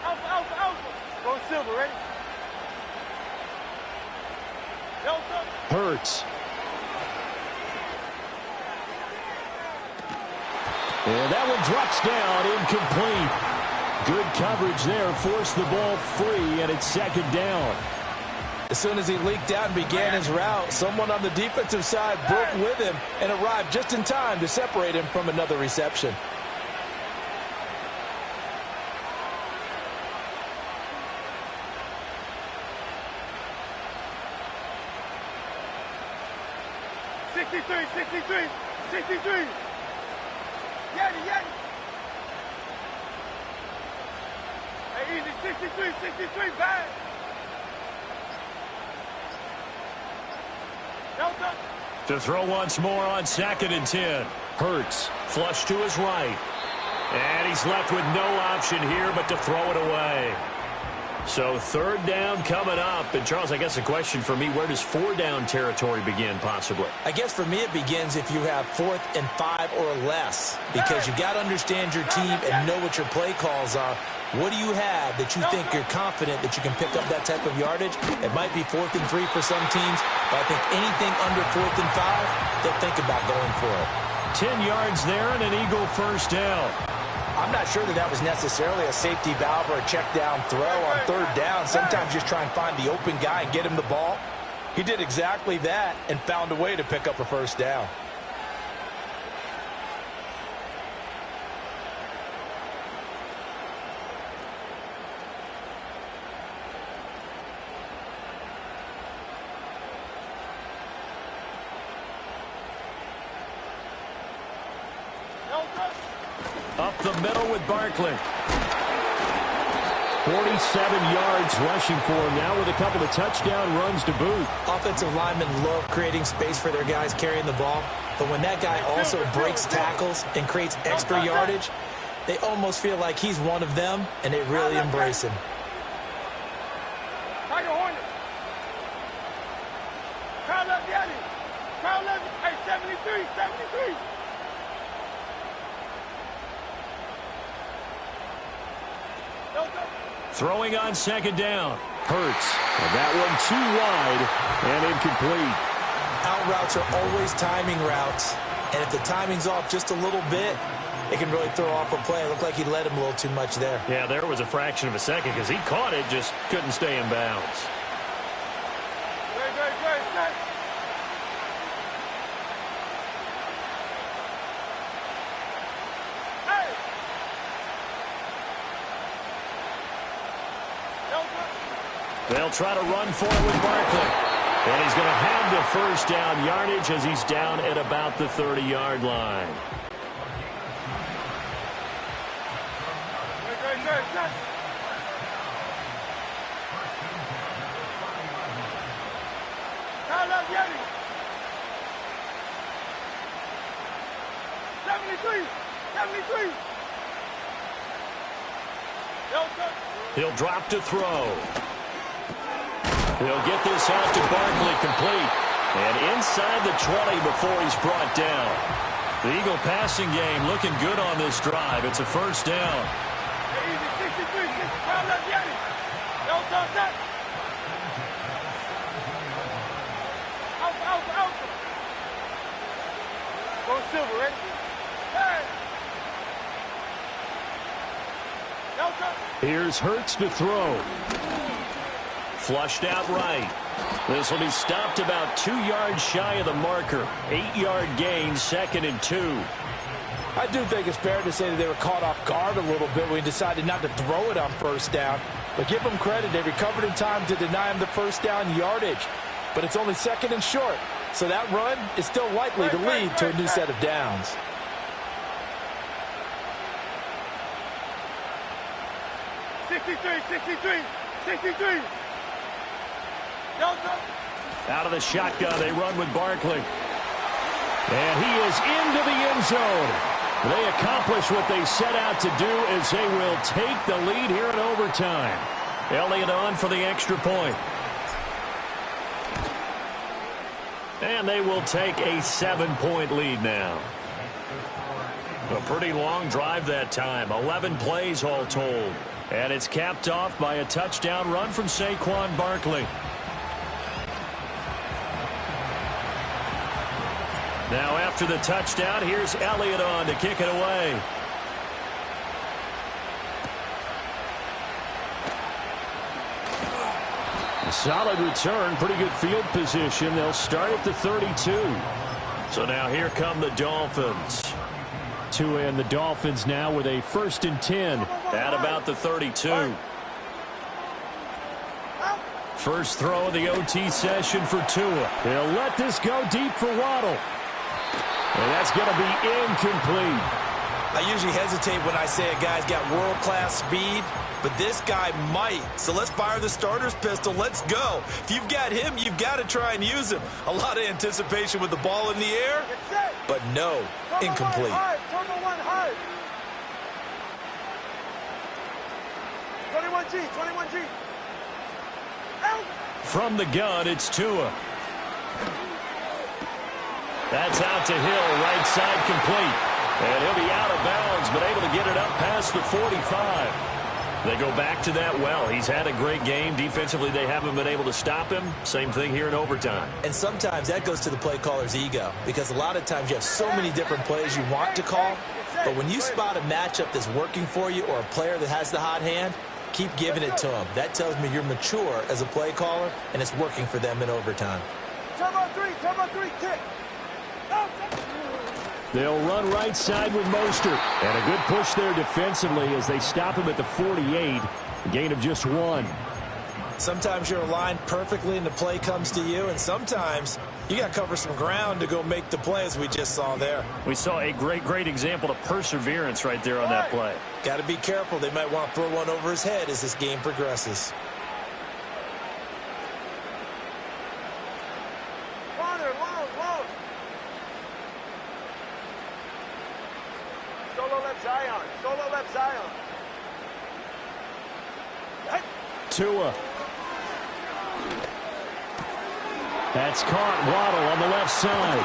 E: Alpha. Go silver, ready?
B: Hurts. And that one drops down, incomplete. Good coverage there, forced the ball free, and it's 2nd down.
D: As soon as he leaked out and began his route, someone on the defensive side broke with him and arrived just in time to separate him from another reception.
E: Sixty-three. Yanni. Hey, easy. 63, bad. Delta.
C: To throw once more on 2nd and 10. Hurts, flush to his right. And he's left with no option here but to throw it away. So 3rd down coming up. And, Charles, I guess a question for me, where does 4-down territory begin possibly?
D: I guess for me it begins if you have 4th and 5 or less, because you've got to understand your team and know what your play calls are. What do you have that you think you're confident that you can pick up that type of yardage? It might be 4th and 3 for some teams, but I think anything under 4th and 5, they'll think about going for it.
C: 10 yards there and an Eagle 1st down.
D: I'm not sure that was necessarily a safety valve or a check down throw on 3rd down. Sometimes just try and find the open guy and get him the ball. He did exactly that and found a way to pick up a 1st down.
C: Up the middle with Barkley.
B: 47 yards rushing for him now with a couple of touchdown runs to boot.
D: Offensive linemen love creating space for their guys carrying the ball, but when that guy also breaks tackles and creates extra yardage, they almost feel like he's one of them, and they really embrace him.
E: Hey, 73, 73.
C: Throwing on 2nd down.
B: Hurts. And that one too wide and incomplete.
D: Out routes are always timing routes, and if the timing's off just a little bit, it can really throw off a play. It looked like he led him a little too much there.
C: Yeah, there was a fraction of a second because he caught it, just couldn't stay in bounds.
E: Good.
C: They'll try to run for it with Barkley. And he's going to have the 1st down yardage as he's down at about the 30-yard line.
E: Good. Kyle up, Yeti. 73.
C: He'll drop to throw. He'll get this out to Barkley complete. And inside the 20 before he's brought down. The Eagle passing game looking good on this drive. It's a 1st down.
E: Easy, 63, 65 left, Yeti. Don't touch that. Out. Go silver, right? Hey. Don't touch.
B: Here's Hurts to throw.
C: Flushed out right. This will be stopped about 2 yards shy of the marker. 8-yard gain, 2nd and 2.
D: I do think it's fair to say that they were caught off guard a little bit when we decided not to throw it on 1st down. But give them credit. They recovered in time to deny him the 1st down yardage. But it's only 2nd and short. So that run is still likely to lead to a new set of downs.
E: $63.
C: Out of the shotgun, they run with Barkley. And he is into the end zone. They accomplish what they set out to do as they will take the lead here in overtime. Elliott on for the extra point. And they will take a 7-point lead now. A pretty long drive that time. 11 plays all told. And it's capped off by a touchdown run from Saquon Barkley. Now after the touchdown, here's Elliott on to kick it away.
B: A solid return, pretty good field position. They'll start at the 32.
C: So now here come the Dolphins.
B: Tua and the Dolphins now with a 1st and 10.
C: At about the 32. First throw of the OT session for Tua.
B: He'll let this go deep for Waddle. And that's going to be incomplete.
D: I usually hesitate when I say a guy's got world-class speed, but this guy might. So let's fire the starter's pistol. Let's go. If you've got him, you've got to try and use him. A lot of anticipation with the ball in the air, but no, incomplete.
E: Turbo 1 hard. 21G, 21G. Out.
C: From the gun, it's Tua. That's out to Hill, right side complete. And he'll be out of bounds, but able to get it up past the 45. They go back to that well. He's had a great game. Defensively, they haven't been able to stop him. Same thing here in overtime.
D: And sometimes that goes to the play caller's ego, because a lot of times you have so many different plays you want to call, but when you spot a matchup that's working for you or a player that has the hot hand, keep giving it to him. That tells me you're mature as a play caller, and it's working for them in overtime.
E: Turbo 3, kick.
B: They'll run right side with Mostert. And a good push there defensively as they stop him at the 48. A gain of just 1.
D: Sometimes you're aligned perfectly and the play comes to you, and sometimes you got to cover some ground to go make the play, as we just saw there.
C: We saw a great example of perseverance right there on that play.
D: Got to be careful. They might want to throw one over his head as this game progresses.
E: Solo left Zion.
B: Tua. That's caught. Waddle on the left side.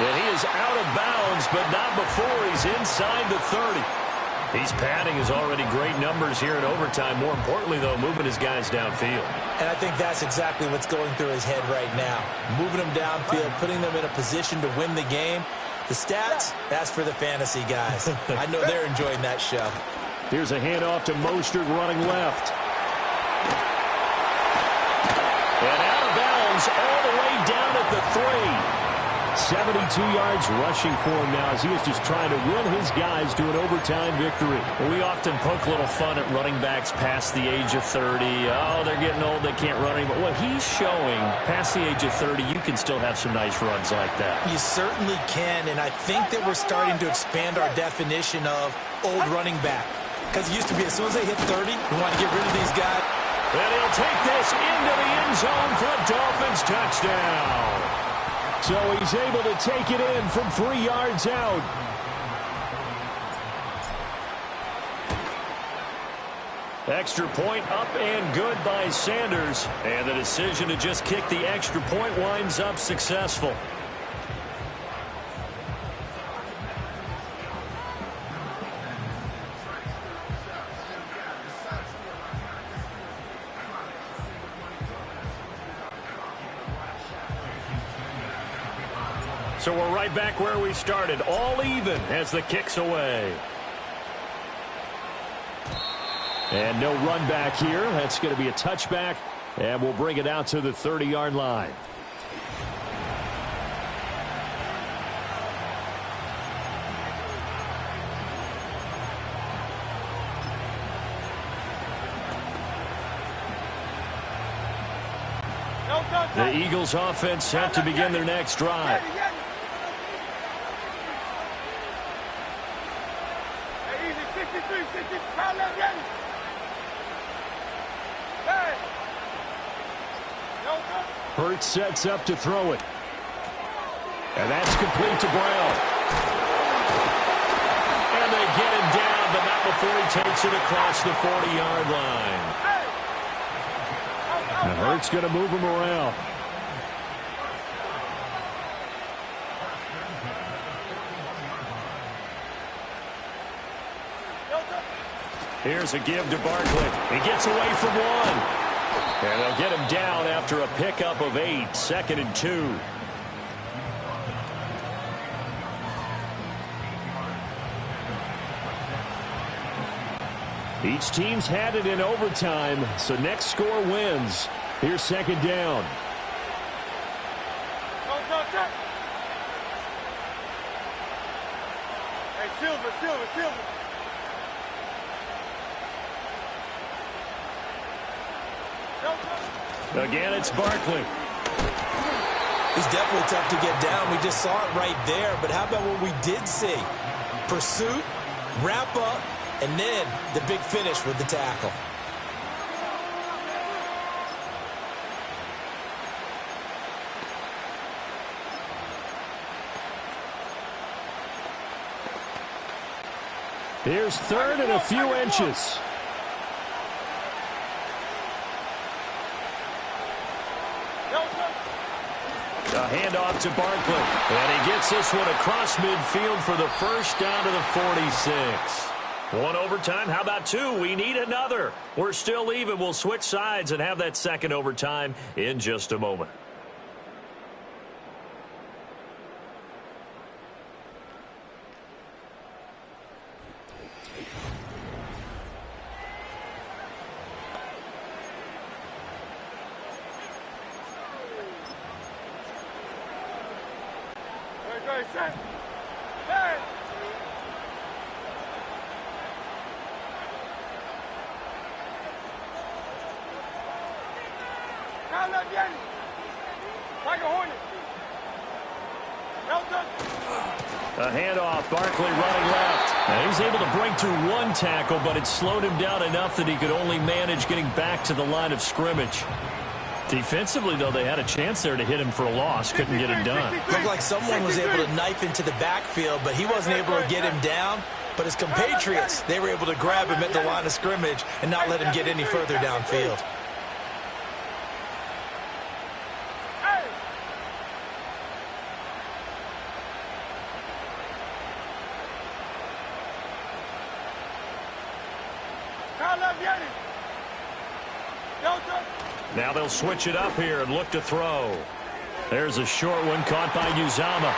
C: And he is out of bounds, but not before he's inside the 30. He's padding his already great numbers here in overtime. More importantly, though, moving his guys downfield.
D: And I think that's exactly what's going through his head right now. Moving them downfield, putting them in a position to win the game. The stats, that's for the fantasy guys. I know they're enjoying that show.
B: Here's a handoff to Mostert running left.
C: And out of bounds all the way down at the 3.
B: 72 yards rushing for him now as he is just trying to will his guys to an overtime victory.
C: Well, we often poke a little fun at running backs past the age of 30. Oh, they're getting old, they can't run anymore. Well, he's showing past the age of 30 you can still have some nice runs like that.
D: You certainly can, and I think that we're starting to expand our definition of old running back. Because it used to be as soon as they hit 30, we want to get rid of these guys.
C: And he'll take this into the end zone for a Dolphins touchdown.
B: So he's able to take it in from 3 yards out.
C: Extra point up and good by Sanders. And the decision to just kick the extra point winds up successful. So we're right back where we started, all even as the kick's away.
B: And no run back here. That's going to be a touchback, and we'll bring it out to the 30-yard line.
C: The Eagles offense set to begin their next drive.
B: Hurts sets up to throw it. And that's complete to Brown.
C: And they get him down, but not before he takes it across the 40-yard line.
B: And Hurts going to move him around.
C: Here's a give to Barkley. He gets away from one. And they'll get him down after a pickup of 8, 2nd and 2.
B: Each team's had it in overtime, so next score wins. Here's 2nd down.
E: Hey, Silver.
C: Again, it's Barkley.
D: He's definitely tough to get down. We just saw it right there. But how about what we did see? Pursuit, wrap up, and then the big finish with the tackle.
B: Here's third and a few inches.
C: A handoff to Barkley. And he gets this one across midfield for the first down to the 46. One overtime. How about two? We need another. We're still even. We'll switch sides and have that second overtime in just a moment.
E: Set. Hey. Now left, Yanni. Like a hornet.
C: A handoff. Barkley running left. And he's able to break through one tackle, but it slowed him down enough that he could only manage getting back to the line of scrimmage. Defensively, though, they had a chance there to hit him for a loss. Couldn't get it done.
D: Looked like someone was able to knife into the backfield, but he wasn't able to get him down. But his compatriots, they were able to grab him at the line of scrimmage and not let him get any further downfield.
C: Now they'll switch it up here and look to throw. There's a short one caught by Uzama.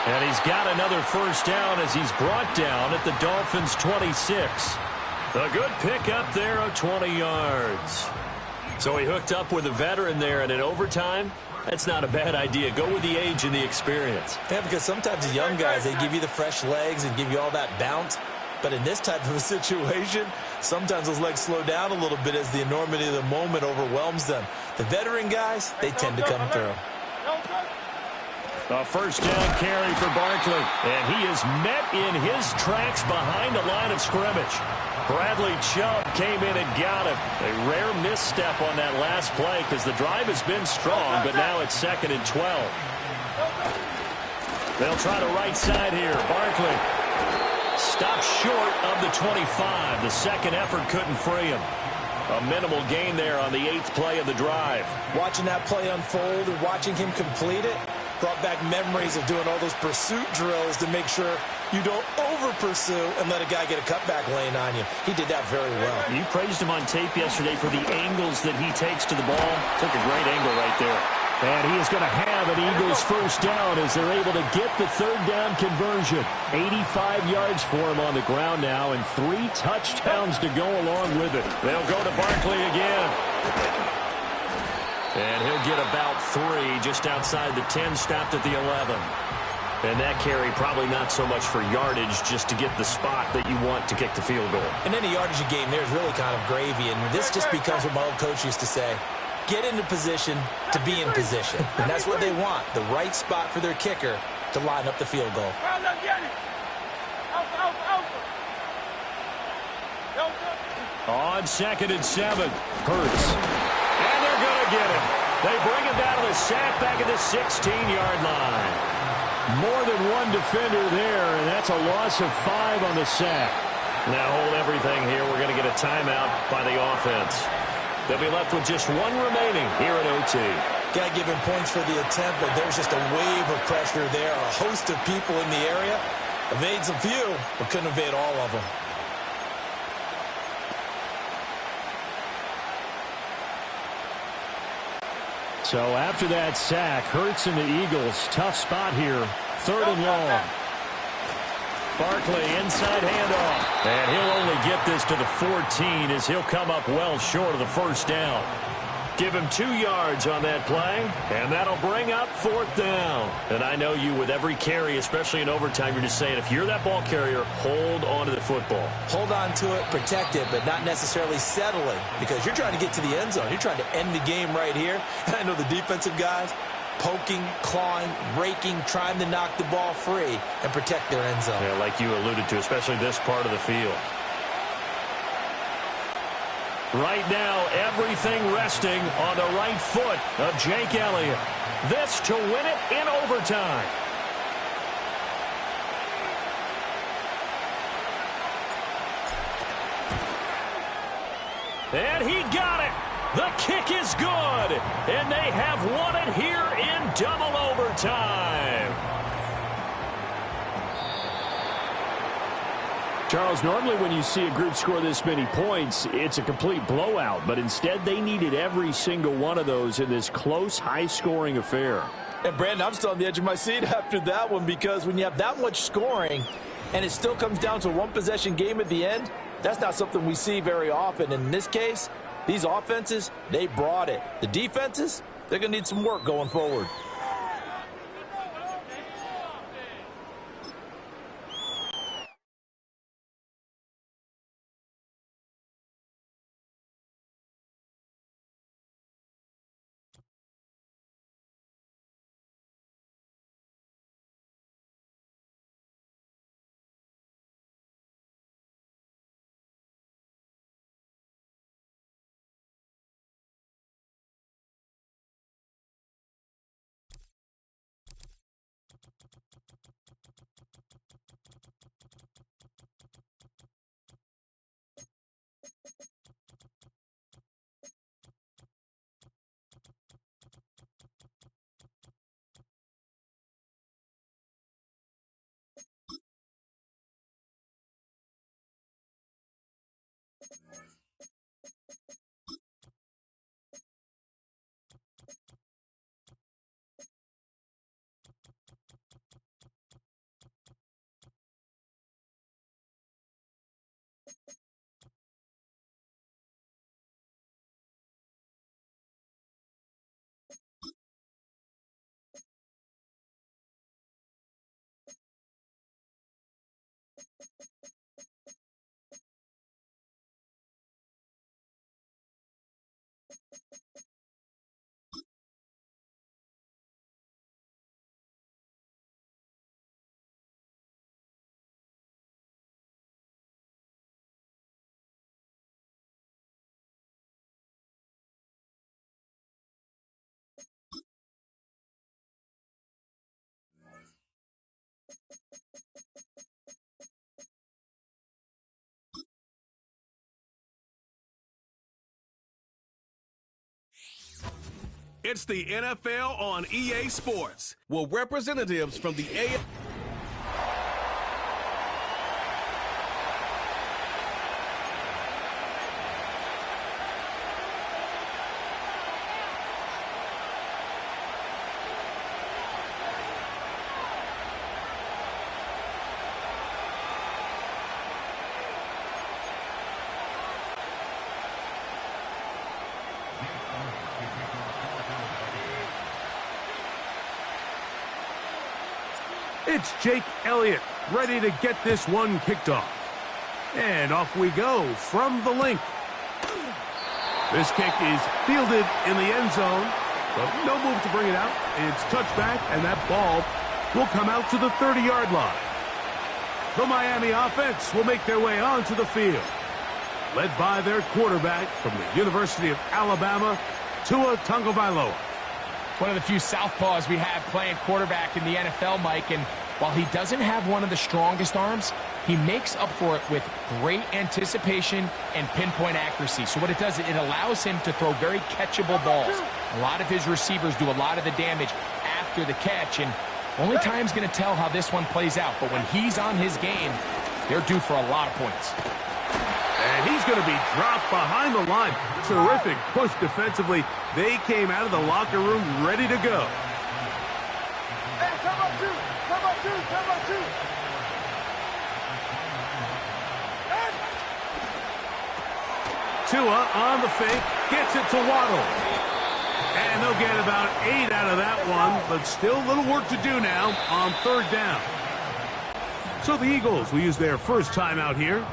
C: And he's got another first down as he's brought down at the Dolphins' 26. A good pickup there of 20 yards. So he hooked up with a veteran there, and in overtime, that's not a bad idea. Go with the age and the experience.
D: Yeah, because sometimes the young guys, they give you the fresh legs and give you all that bounce. But in this type of a situation, sometimes those legs slow down a little bit as the enormity of the moment overwhelms them. The veteran guys, they tend to come through.
C: A first down carry for Barkley. And he is met in his tracks behind the line of scrimmage. Bradley Chubb came in and got him. A rare misstep on that last play because the drive has been strong, but now it's 2nd and 12. They'll try the right side here. Barkley stopped short of the 25. The second effort couldn't free him. A minimal gain there on the 8th play of the drive.
D: Watching that play unfold and watching him complete it brought back memories of doing all those pursuit drills to make sure you don't over-pursue and let a guy get a cutback lane on you. He did that very well.
C: You praised him on tape yesterday for the angles that he takes to the ball. Took a great angle right there.
B: And he is going to have an Eagles first down as they're able to get the third down conversion. 85 yards for him on the ground now and 3 touchdowns to go along with it.
C: They'll go to Barkley again. And he'll get about 3 just outside the 10, stopped at the 11. And that carry probably not so much for yardage, just to get the spot that you want to kick the field goal.
D: And any yardage you gain there is really kind of gravy, and this just becomes what my old coach used to say. Get into position to be in position. And that's what they want, the right spot for their kicker to line up the field goal.
C: On 2nd and 7, Hurts. And they're going to get him. They bring him down to the sack back at the 16-yard line. More than one defender there, and that's a loss of 5 on the sack. Now hold everything here. We're going to get a timeout by the offense. They'll be left with just 1 remaining here at OT.
D: Got to give him points for the attempt, but there's just a wave of pressure there. A host of people in the area. Evades a few, but couldn't evade all of them.
B: So after that sack, Hurts and the Eagles, tough spot here. 3rd and long.
C: Barkley, inside handoff. And he'll only get this to the 14 as he'll come up well short of the first down. Give him 2 yards on that play, and that'll bring up 4th down. And I know you, with every carry, especially in overtime, you're just saying, if you're that ball carrier, hold on to the football.
D: Hold on to it, protect it, but not necessarily settling, because you're trying to get to the end zone. You're trying to end the game right here. And I know the defensive guys, poking, clawing, raking, trying to knock the ball free and protect their end zone.
C: Yeah, like you alluded to, especially this part of the field. Right now, everything resting on the right foot of Jake Elliott. This to win it in overtime. And he got it. The kick is good. And they have won it here in double overtime.
B: Charles, normally when you see a group score this many points, it's a complete blowout. But instead, they needed every single one of those in this close, high-scoring affair.
D: And, Brandon, I'm still on the edge of my seat after that one because when you have that much scoring and it still comes down to a one-possession game at the end, that's not something we see very often. And in this case, these offenses, they brought it. The defenses, they're going to need some work going forward.
A: It's the NFL on EA Sports, with representatives from the AFC.
G: It's Jake Elliott ready to get this one kicked off. And off we go from the link. This kick is fielded in the end zone, but no move to bring it out. It's touchback, and that ball will come out to the 30-yard line. The Miami offense will make their way onto the field, led by their quarterback from the University of Alabama, Gtowncapp.
H: One of the few southpaws we have playing quarterback in the NFL, Mike, and while he doesn't have one of the strongest arms, he makes up for it with great anticipation and pinpoint accuracy. So what it does, it allows him to throw very catchable balls. A lot of his receivers do a lot of the damage after the catch, and only time's going to tell how this one plays out. But when he's on his game, they're due for a lot of points.
G: And he's going to be dropped behind the line. Terrific push defensively. They came out of the locker room ready to go.
E: Hey, come on, two. Come on, two. Come on, two.
G: Tua on the fake, gets it to Waddle. And they'll get about 8 out of that one, but still a little work to do now on third down. So the Eagles will use their first timeout here.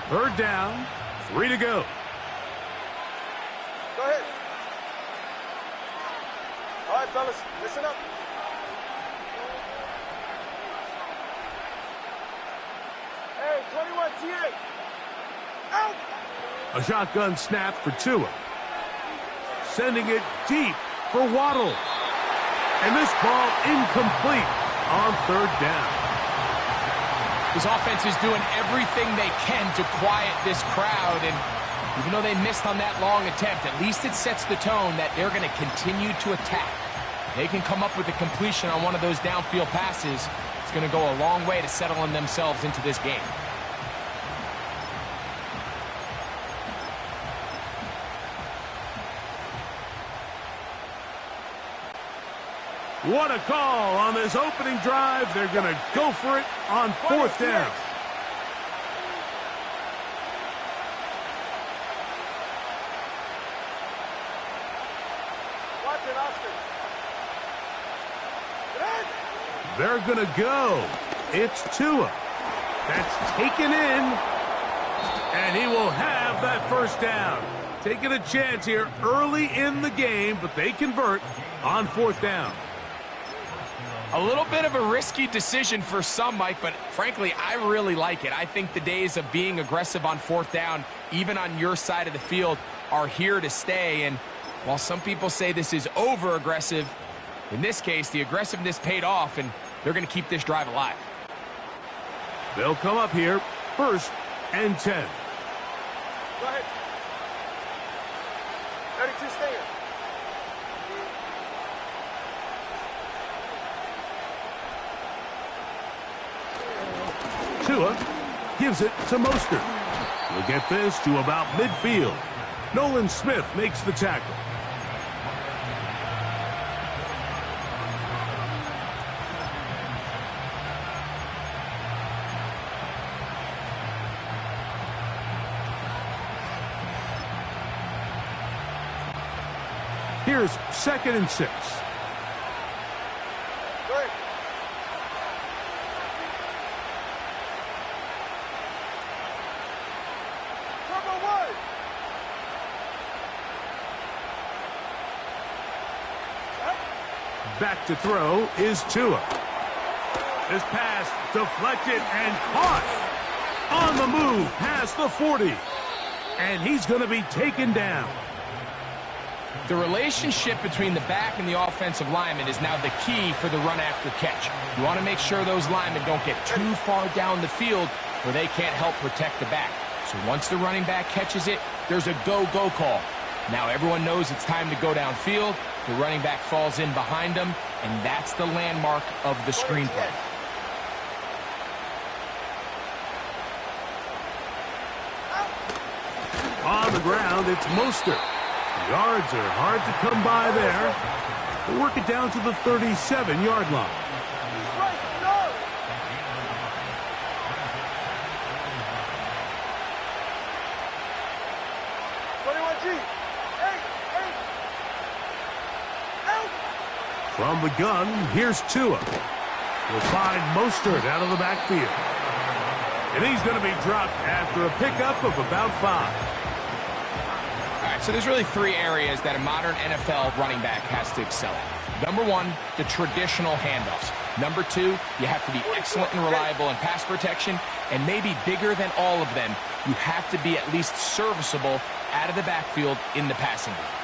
G: Third down, 3 to go.
E: Go ahead. All right, fellas, listen up. Hey, 21 TA. Out.
G: A shotgun snap for Tua. Sending it deep for Waddle. And this ball incomplete on third down.
H: This offense is doing everything they can to quiet this crowd, and even though they missed on that long attempt, at least it sets the tone that they're going to continue to attack. They can come up with a completion on one of those downfield passes. It's going to go a long way to settling themselves into this game.
G: What a call on this opening drive. They're going to go for it on fourth down.
E: Watch it, Oscar.
G: They're going to go. It's Tua. That's taken in. And he will have that first down. Taking a chance here early in the game, but they convert on fourth down.
H: A little bit of a risky decision for some, Mike, but frankly, I really like it. I think the days of being aggressive on fourth down, even on your side of the field, are here to stay. And while some people say this is over-aggressive, in this case, the aggressiveness paid off, and they're going to keep this drive alive.
G: They'll come up here, 1st and 10.
E: Go ahead. 32 stand.
G: Tua gives it to Mostert. He'll get this to about midfield. Nolan Smith makes the tackle. Here's 2nd and 6.
E: Go ahead. Number 1.
G: Back to throw is Tua. This pass deflected and caught. On the move past the 40. And he's going to be taken down.
H: The relationship between the back and the offensive lineman is now the key for the run after catch. You want to make sure those linemen don't get too far down the field where they can't help protect the back. So once the running back catches it, there's a go-go call. Now everyone knows it's time to go downfield. The running back falls in behind them, and that's the landmark of the screenplay.
G: On the ground, it's Mostert. Yards are hard to come by there. They work it down to the 37-yard line.
E: Right, no.
G: From the gun, here's Tua. He'll find Mostert out of the backfield. And he's going to be dropped after a pickup of about 5.
H: All right, so there's really 3 areas that a modern NFL running back has to excel at. Number 1, the traditional handoffs. Number 2, you have to be excellent and reliable in pass protection. And maybe bigger than all of them, you have to be at least serviceable out of the backfield in the passing game.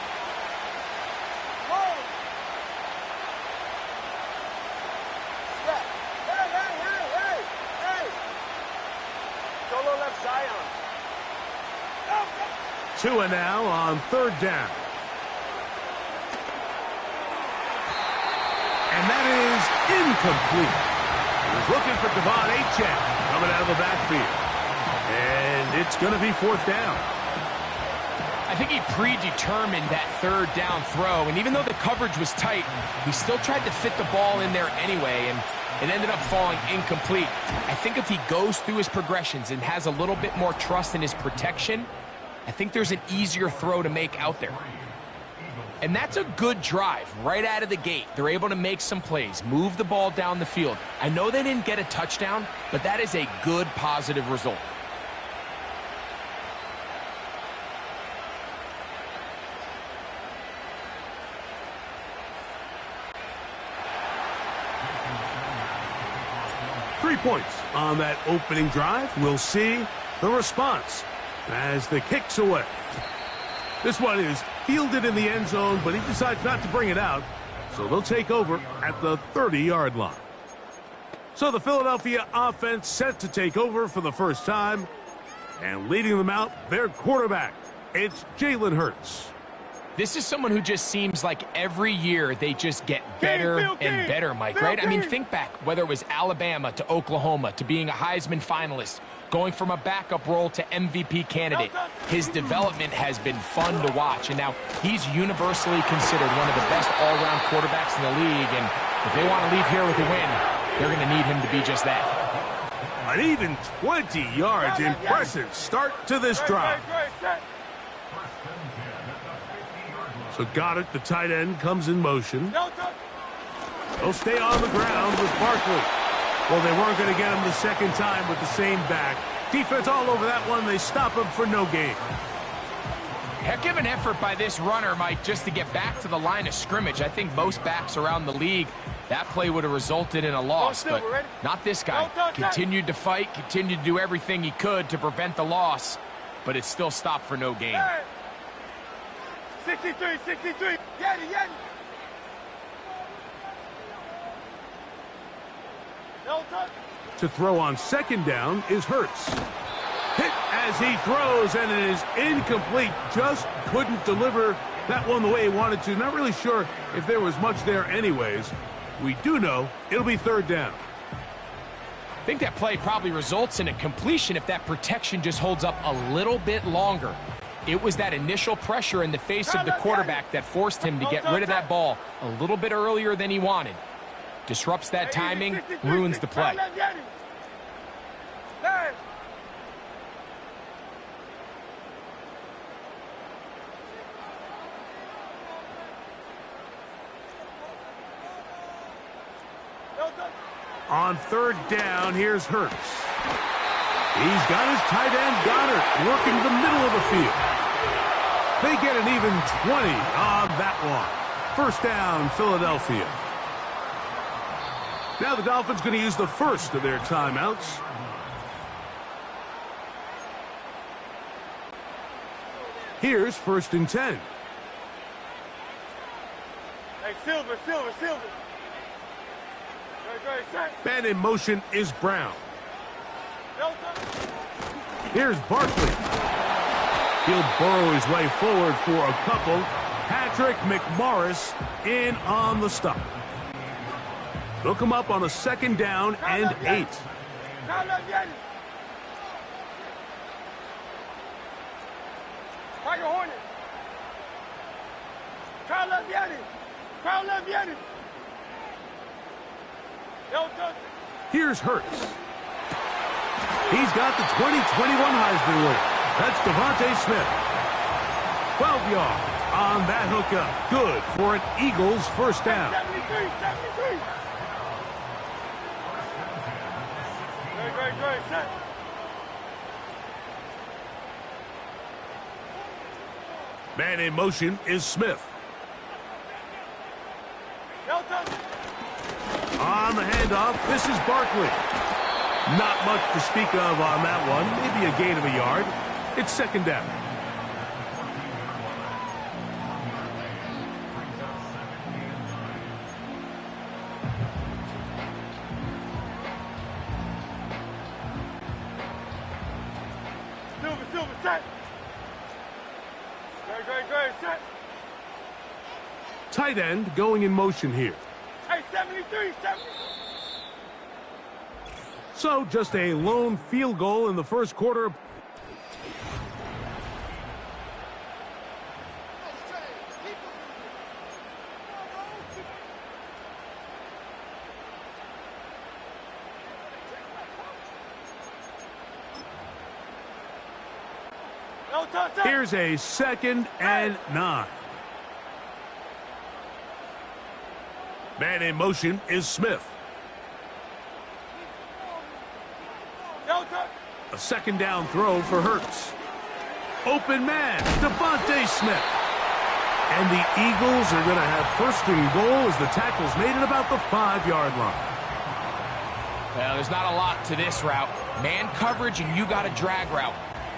G: Tua now on 3rd down. And that is incomplete. He was looking for Devon Achane coming out of the backfield. And it's going to be 4th down.
H: I think he predetermined that 3rd down throw, and even though the coverage was tight, he still tried to fit the ball in there anyway, and it ended up falling incomplete. I think if he goes through his progressions and has a little bit more trust in his protection, I think there's an easier throw to make out there. And that's a good drive right out of the gate. They're able to make some plays, move the ball down the field. I know they didn't get a touchdown, but that is a good, positive result.
G: Three points on that opening drive. We'll see the response as the kick's away. This one is fielded in the end zone, but he decides not to bring it out, so they'll take over at the 30-yard line. So the Philadelphia offense set to take over for the first time, and leading them out, their quarterback. It's Jalen Hurts.
H: This is someone who just seems like every year they just get better and better, Mike, right? I mean, think back, whether it was Alabama to Oklahoma to being a Heisman finalist, going from a backup role to MVP candidate. His development has been fun to watch, and now he's universally considered one of the best all-around quarterbacks in the league, and if they want to leave here with a win, they're going to need him to be just that.
G: An even 20 yards. Impressive start to this drive. So Goddard, the tight end, comes in motion. They'll stay on the ground with Barkley. Well, they weren't going to get him the second time with the same back. Defense all over that one. They stop him for no gain.
H: Heck of an effort by this runner, Mike, just to get back to the line of scrimmage. I think most backs around the league, that play would have resulted in a loss, but not this guy. Continued to fight, continued to do everything he could to prevent the loss, but it still stopped for no gain.
E: 63, 63. Get it.
G: To throw on second down is Hurts. Hit as he throws, and it is incomplete. Just couldn't deliver that one the way he wanted to. Not really sure if there was much there anyways. We do know it'll be third down.
H: I think that play probably results in a completion if that protection just holds up a little bit longer. It was that initial pressure in the face of the quarterback that forced him to get rid of that ball a little bit earlier than he wanted. Disrupts that timing, ruins the play.
G: On third down, here's Hurts. He's got his tight end, Goddard, working the middle of the field. They get an even 20 on that one. First down, Philadelphia. Now the Dolphins going to use the first of their timeouts. Here's 1st and 10.
E: Hey, Silver.
G: Man in motion is Brown. Here's Barkley. He'll burrow his way forward for a couple. Patrick McMorris in on the stop. They'll come up on a 2nd down and 8. Here's Hurts. He's got the 2021 Heisman winner. That's Devontae Smith. 12 yards on that hookup. Good for an Eagles first down.
E: 73. Great. Set.
G: Man in motion is Smith. On the handoff, this is Barkley. Not much to speak of on that one. Maybe a gain of a yard. It's 2nd down.
E: Silver, set. Great, set.
G: Tight end going in motion here.
E: Hey, 73.
G: So just a lone field goal in the first quarter. Here's a 2nd and 9. Man in motion is Smith. A second down throw for Hurts. Open man, Devontae Smith. And the Eagles are going to have first and goal as the tackle's made at about the 5-yard line.
H: Well, there's not a lot to this route. Man coverage, and you got a drag route.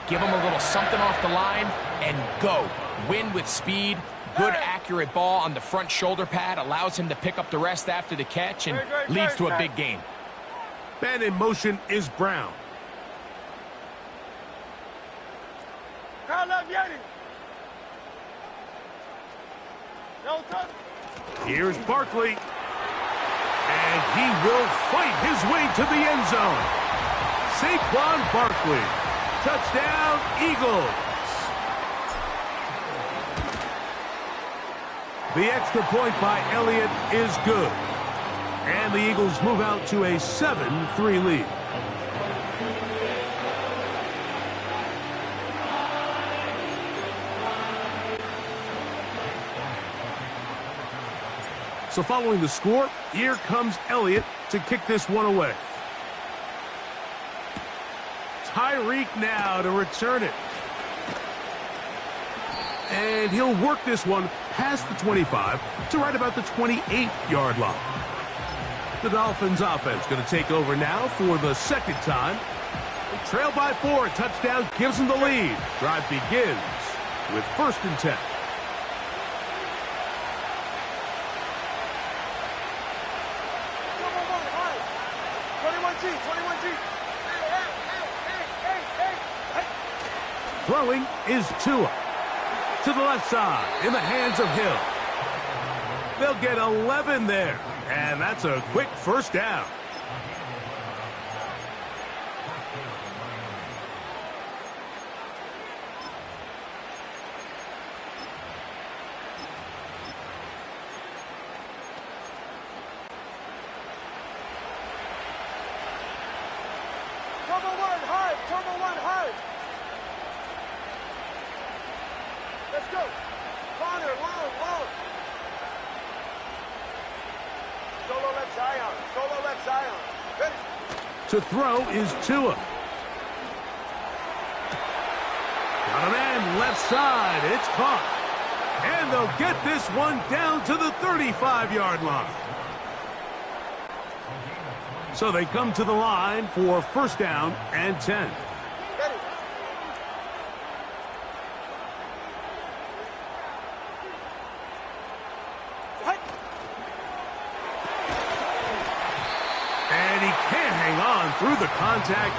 H: Give him a little something off the line and go. Win with speed. Good, accurate ball on the front shoulder pad. Allows him to pick up the rest after the catch and leads to a big gain.
G: Man in motion is Brown. Here's Barkley. And he will fight his way to the end zone. Saquon Barkley. Touchdown, Eagles. The extra point by Elliott is good. And the Eagles move out to a 7-3 lead. So following the score, here comes Elliott to kick this one away. Tyreek now to return it. And he'll work this one past the 25 to right about the 28-yard line. The Dolphins offense going to take over now for the second time. They trail by 4. Touchdown gives them the lead. Drive begins with 1st and 10. Throwing is Tua. To the left side, in the hands of Hill. They'll get 11 there, and that's a quick first down.
E: Turbo one hard. Let's go. Corner, long. Solo left Zion. Solo left Zion. Ready.
G: To throw is Tua. Got a man left side. It's caught. And they'll get this one down to the 35-yard line. So they come to the line for 1st down and 10.
E: Ready.
G: And he can't hang on through the contact.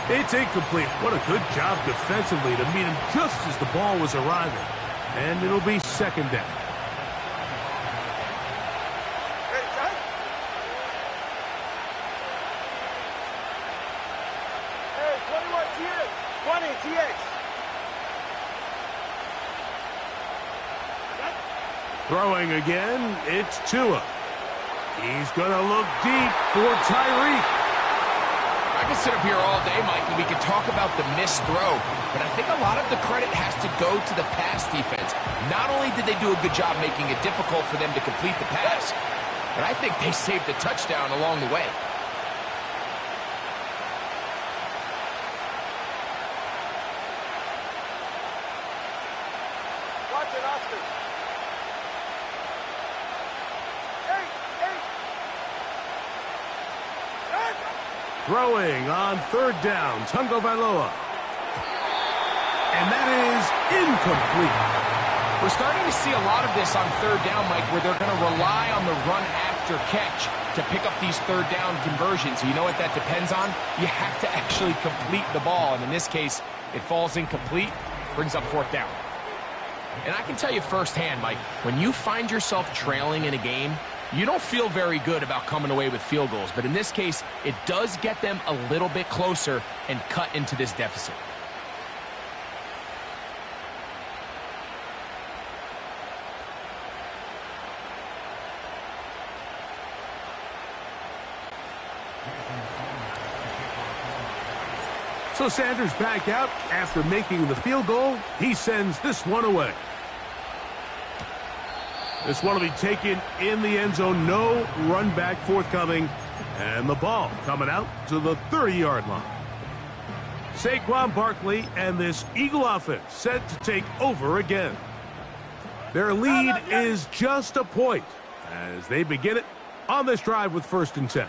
G: It's incomplete. What a good job defensively to meet him just as the ball was arriving. And it'll be 2nd down. Throwing again, it's Tua. He's going to look deep for Tyreek.
H: I can sit up here all day, Mike, and we can talk about the missed throw, but I think a lot of the credit has to go to the pass defense. Not only did they do a good job making it difficult for them to complete the pass, but I think they saved a touchdown along the way.
E: Watch it, Austin.
G: Throwing on 3rd down, Tungo Vailoa. And that is incomplete.
H: We're starting to see a lot of this on 3rd down, Mike, where they're going to rely on the run after catch to pick up these 3rd down conversions. You know what that depends on? You have to actually complete the ball. And in this case, it falls incomplete, brings up 4th down. And I can tell you firsthand, Mike, when you find yourself trailing in a game, you don't feel very good about coming away with field goals. But in this case, it does get them a little bit closer and cut into this deficit.
G: So Sanders back out after making the field goal. He sends this one away. This one will be taken in the end zone. No run back forthcoming. And the ball coming out to the 30-yard line. Saquon Barkley and this Eagle offense set to take over again. Their lead is just a point as they begin it on this drive with 1st and 10.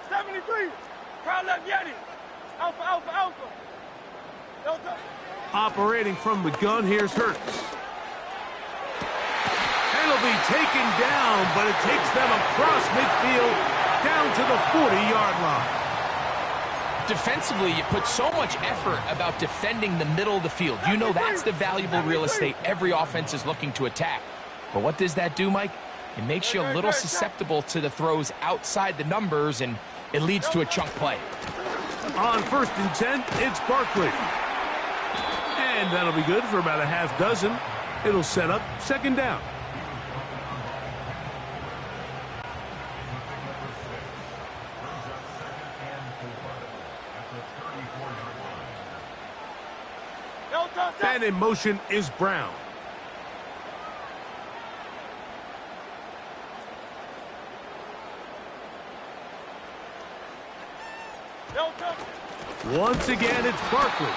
E: 73. Crowd left Yeti. Alpha, alpha, alpha. Delta.
G: Operating from the gun, here's Hurts. And it'll be taken down, but it takes them across midfield down to the 40-yard line.
H: Defensively, you put so much effort about defending the middle of the field. You know that's the valuable real estate every offense is looking to attack. But what does that do, Mike? It makes you a little susceptible to the throws outside the numbers, and it leads to a chunk play.
G: On 1st and 10, it's Barkley. And that'll be good for about a half dozen. It'll set up 2nd down. And in motion is Brown. Once again, it's Barkley.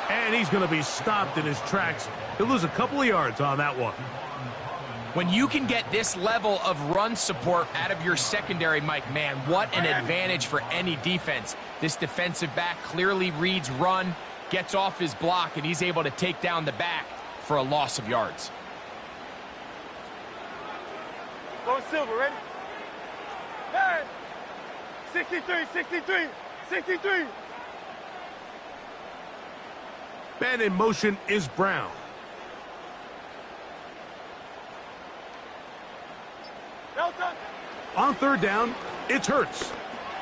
G: And he's going to be stopped in his tracks. He'll lose a couple of yards on that one.
H: When you can get this level of run support out of your secondary, Mike, man, what an advantage for any defense. This defensive back clearly reads run, gets off his block, and he's able to take down the back for a loss of yards.
E: Going Silver, ready? Man. 63, 63, 63.
G: And in motion is Brown.
E: Delta.
G: On 3rd down, it's Hurts.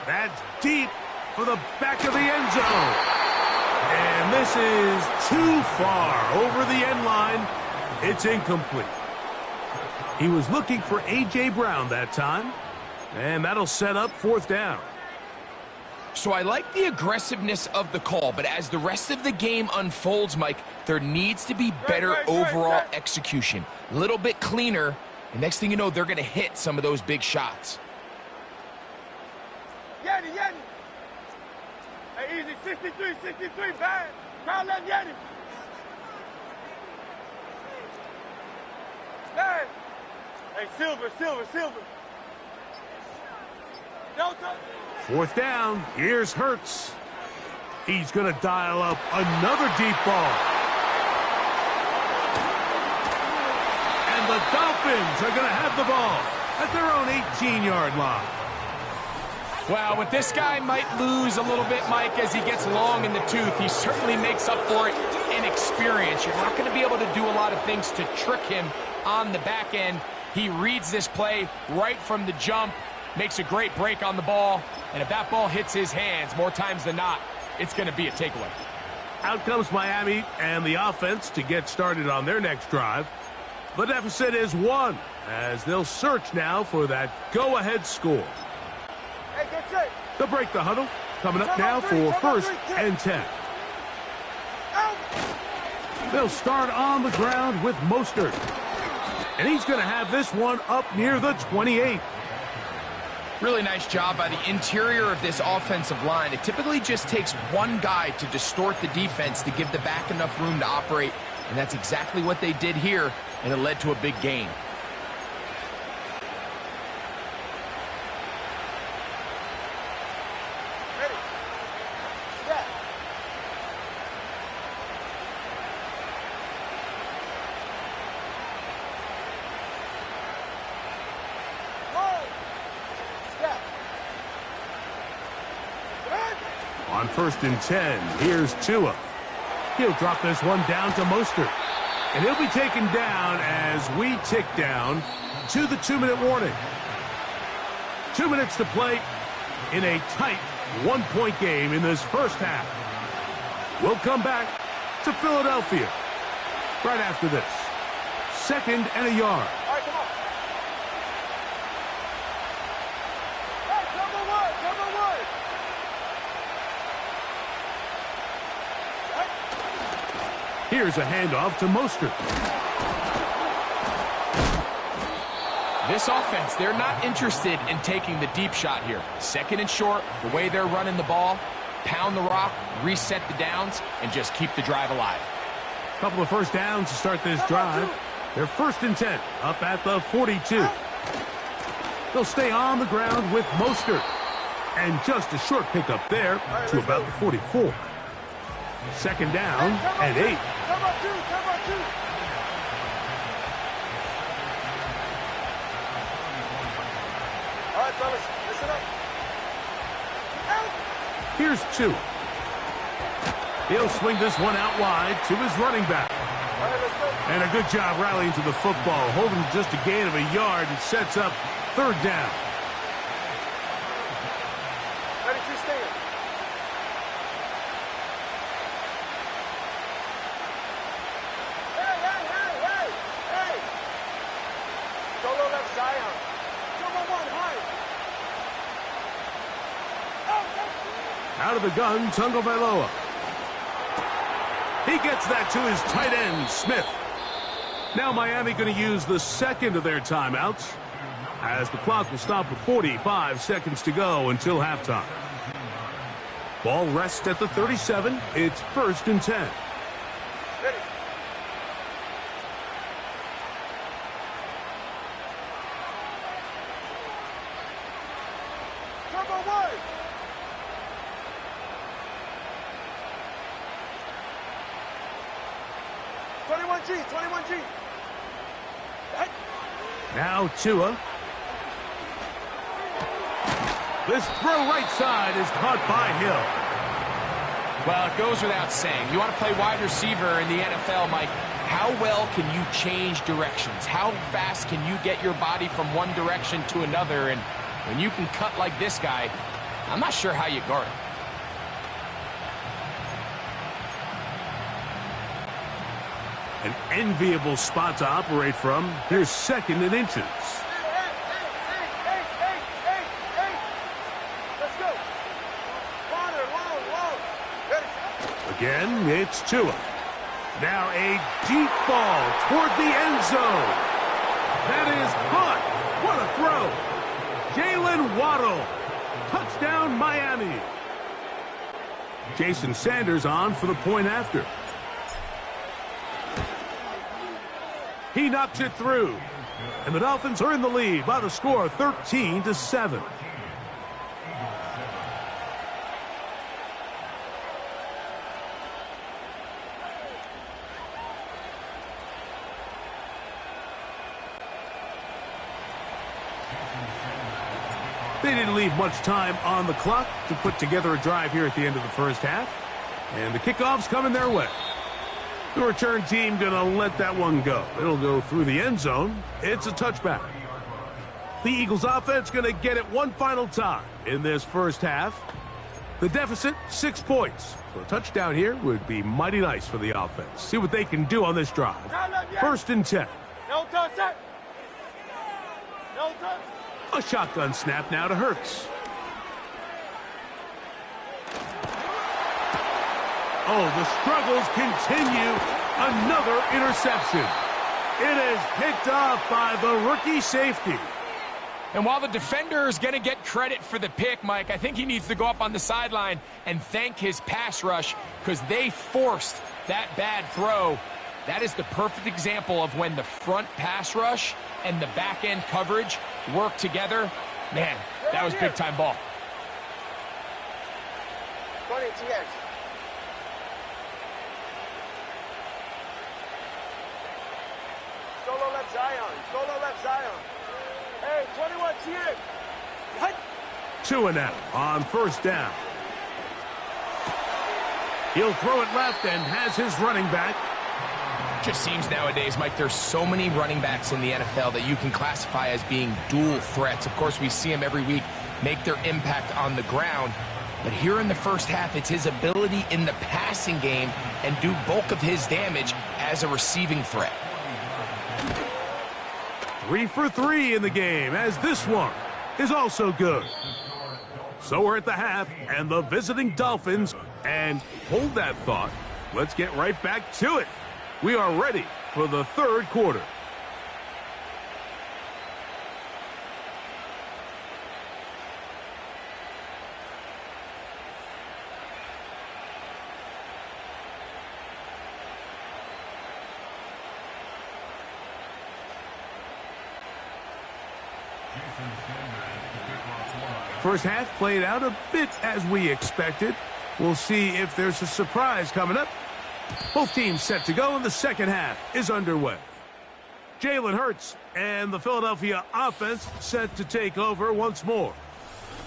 G: That's deep for the back of the end zone. And this is too far over the end line. It's incomplete. He was looking for A.J. Brown that time. And that'll set up 4th down.
H: So I like the aggressiveness of the call, but as the rest of the game unfolds, Mike, there needs to be better overall execution. A little bit cleaner, and next thing you know, they're going to hit some of those big shots.
E: Yeti, Yeti. Hey, easy, 63, 63, bang. Crowd left Yeti. Bang. Hey, Silver, Silver, Silver. Delta.
G: 4th down, here's Hurts. He's going to dial up another deep ball. And the Dolphins are going to have the ball at their own 18-yard line.
H: Well, with this guy might lose a little bit, Mike, as he gets long in the tooth. He certainly makes up for it in experience. You're not going to be able to do a lot of things to trick him on the back end. He reads this play right from the jump, makes a great break on the ball, and if that ball hits his hands more times than not, it's going to be a takeaway.
G: Out comes Miami and the offense to get started on their next drive. The deficit is 1 as they'll search now for that go-ahead score.
E: Hey, get set.
G: They'll break the huddle. Coming up now for 1st and 10. They'll start on the ground with Mostert. And he's going to have this one up near the 28.
H: Really nice job by the interior of this offensive line. It typically just takes one guy to distort the defense to give the back enough room to operate, and that's exactly what they did here, and it led to a big gain.
E: Ready. Yeah.
G: On 1st and 10, here's Tua. He'll drop this one down to Mostert. And he'll be taken down as we tick down to the 2-minute warning. 2 minutes to play in a tight 1-point game in this first half. We'll come back to Philadelphia right after this. 2nd and a yard.
E: All right, come on. Hey, cover one, cover one.
G: Here's a handoff to Mostert.
H: This offense, they're not interested in taking the deep shot here. Second and short, the way they're running the ball, pound the rock, reset the downs, and just keep the drive alive.
G: Couple of first downs to start this drive. They're 1st and 10, up at the 42. They'll stay on the ground with Mostert. And just a short pickup there to about the 44. 2nd down and 8.
E: All right, fellas, listen up.
G: Here's 2. He'll swing this one out wide to his running back.
E: All right, let's go.
G: And a good job rallying to the football, holding just a gain of a yard and sets up 3rd down.
E: Ready to stand. Hey! Solo left Zion. Number 1, high.
G: Out of the gun, Tagovailoa. He gets that to his tight end, Smith. Now Miami going to use the 2nd of their timeouts, as the clock will stop with 45 seconds to go until halftime. Ball rests at the 37. It's 1st and 10.
E: Ready. Number 1. G, 21G.
G: Now Tua. This throw right side is caught by Hill.
H: Well, it goes without saying. You want to play wide receiver in the NFL, Mike. How well can you change directions? How fast can you get your body from one direction to another? And when you can cut like this guy, I'm not sure how you guard him.
G: An enviable spot to operate from. Here's 2nd and inches.
E: Let's go. Corner, long. Ready.
G: Again, it's Tua. Now a deep ball toward the end zone. That is caught. What a throw. Jalen Waddle. Touchdown, Miami. Jason Sanders on for the point after. He knocks it through. And the Dolphins are in the lead by the score 13-7. They didn't leave much time on the clock to put together a drive here at the end of the first half. And the kickoff's coming their way. The return team going to let that one go. It'll go through the end zone. It's a touchback. The Eagles offense going to get it one final time in this first half. The deficit, 6 points. So a touchdown here would be mighty nice for the offense. See what they can do on this drive. 1st and 10.
E: No touch, set. No touch.
G: A shotgun snap now to Hurts. Oh, the struggles continue. Another interception. It is picked off by the rookie safety.
H: And while the defender is going to get credit for the pick, Mike, I think he needs to go up on the sideline and thank his pass rush because they forced that bad throw. That is the perfect example of when the front pass rush and the back end coverage work together. Man, that was big-time ball.
E: 20 TX. Solo left Zion. Hey, 21 TX. What?
G: 2 now on 1st down. He'll throw it left and has his running back.
H: Just seems nowadays, Mike, there's so many running backs in the NFL that you can classify as being dual threats. Of course, we see them every week make their impact on the ground. But here in the first half, it's his ability in the passing game and do bulk of his damage as a receiving threat.
G: 3 for 3 in the game, as this one is also good. So we're at the half, and the visiting Dolphins, and hold that thought, let's get right back to it. We are ready for the third quarter. First half played out a bit as we expected. We'll see if there's a surprise coming up. Both teams set to go, and the second half is underway. Jalen Hurts and the Philadelphia offense set to take over once more.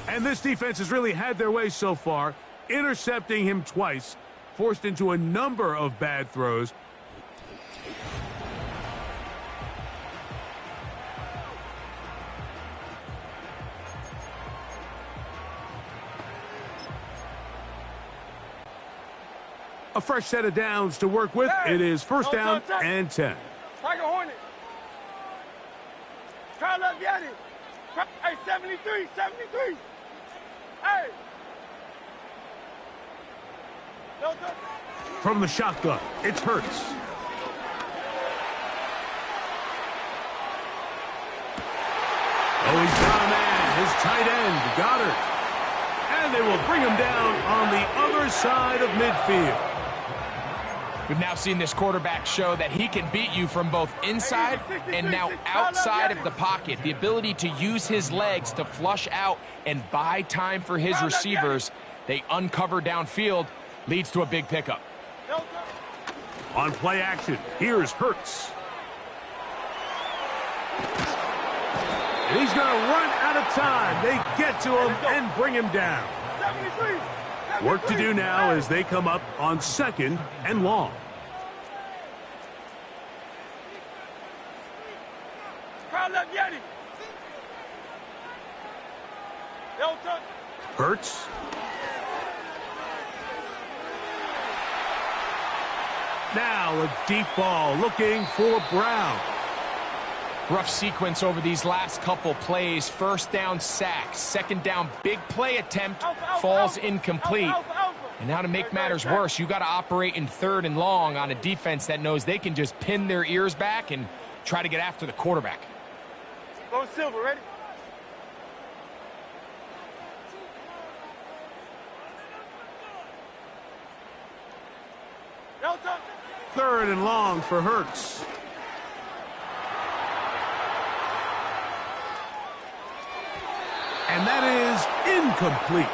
G: And this defense has really had their way so far, intercepting him twice, forced into a number of bad throws. A fresh set of downs to work with. It is first down and 10.
E: Tiger Hornet. Kyle up, get it. Hey, 73, 73. Hey.
G: From the shotgun, it's Hurts. Oh, he's got a man. His tight end, Goddard. And they will bring him down on the other side of midfield.
H: We've now seen this quarterback show that he can beat you from both inside and now outside of the pocket. The ability to use his legs to flush out and buy time for his receivers. They uncover downfield, leads to a big pickup.
G: On play action, here's Hurts. And he's going to run out of time. They get to him and bring him down. Work to do now as they come up on second and long. Hurts. Now a deep ball looking for Brown.
H: Rough sequence over these last couple plays. First down sack. Second down big play attempt falls incomplete. And now to make matters worse, you got to operate in third and long on a defense that knows they can just pin their ears back and try to get after the quarterback.
E: Go Silver, ready?
G: Third and long for Hurts. And that is incomplete.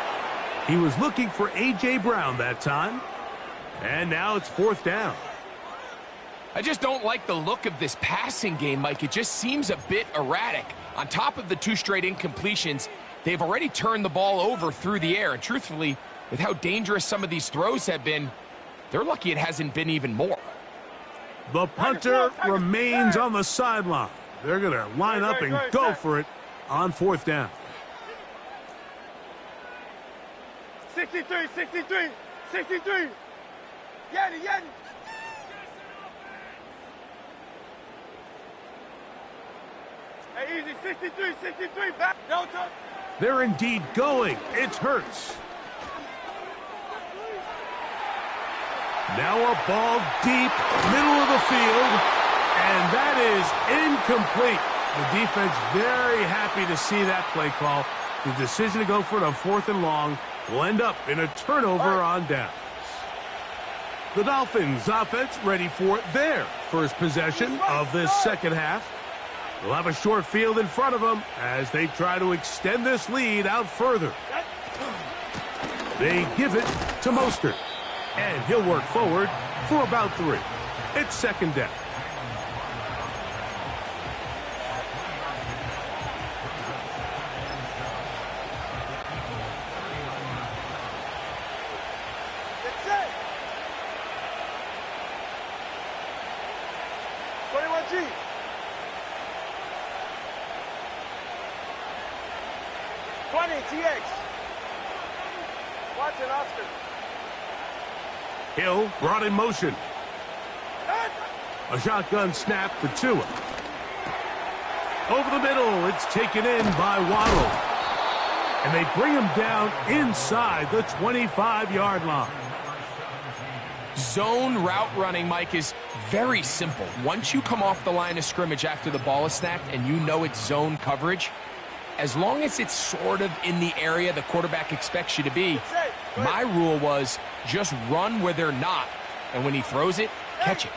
G: He was looking for A.J. Brown that time. And now it's fourth down.
H: I just don't like the look of this passing game, Mike. It just seems a bit erratic. On top of the two straight incompletions, they've already turned the ball over through the air. And truthfully, with how dangerous some of these throws have been, they're lucky it hasn't been even more.
G: The punter remains on the sideline. They're going to line up and go for it on fourth down.
E: 63, 63, 63. Yeti, Yeti. Hey, easy, 63, 63. Back, Delta.
G: They're indeed going. It's Hurts. Now a ball deep, middle of the field, and that is incomplete. The defense very happy to see that play call. The decision to go for it on fourth and long will end up in a turnover on downs. The Dolphins offense ready for their first possession of this second half. They'll have a short field in front of them as they try to extend this lead out further. They give it to Mostert. And he'll work forward for about 3. It's second down.
E: Get set. 21G. TX. Watson Oscar.
G: Hill brought in motion. A shotgun snap for Tua. Over the middle, it's taken in by Waddle. And they bring him down inside the 25-yard line.
H: Zone route running, Mike, is very simple. Once you come off the line of scrimmage after the ball is snapped and you know it's zone coverage, as long as it's sort of in the area the quarterback expects you to be, my rule was just run where they're not. And when he throws it, catch it.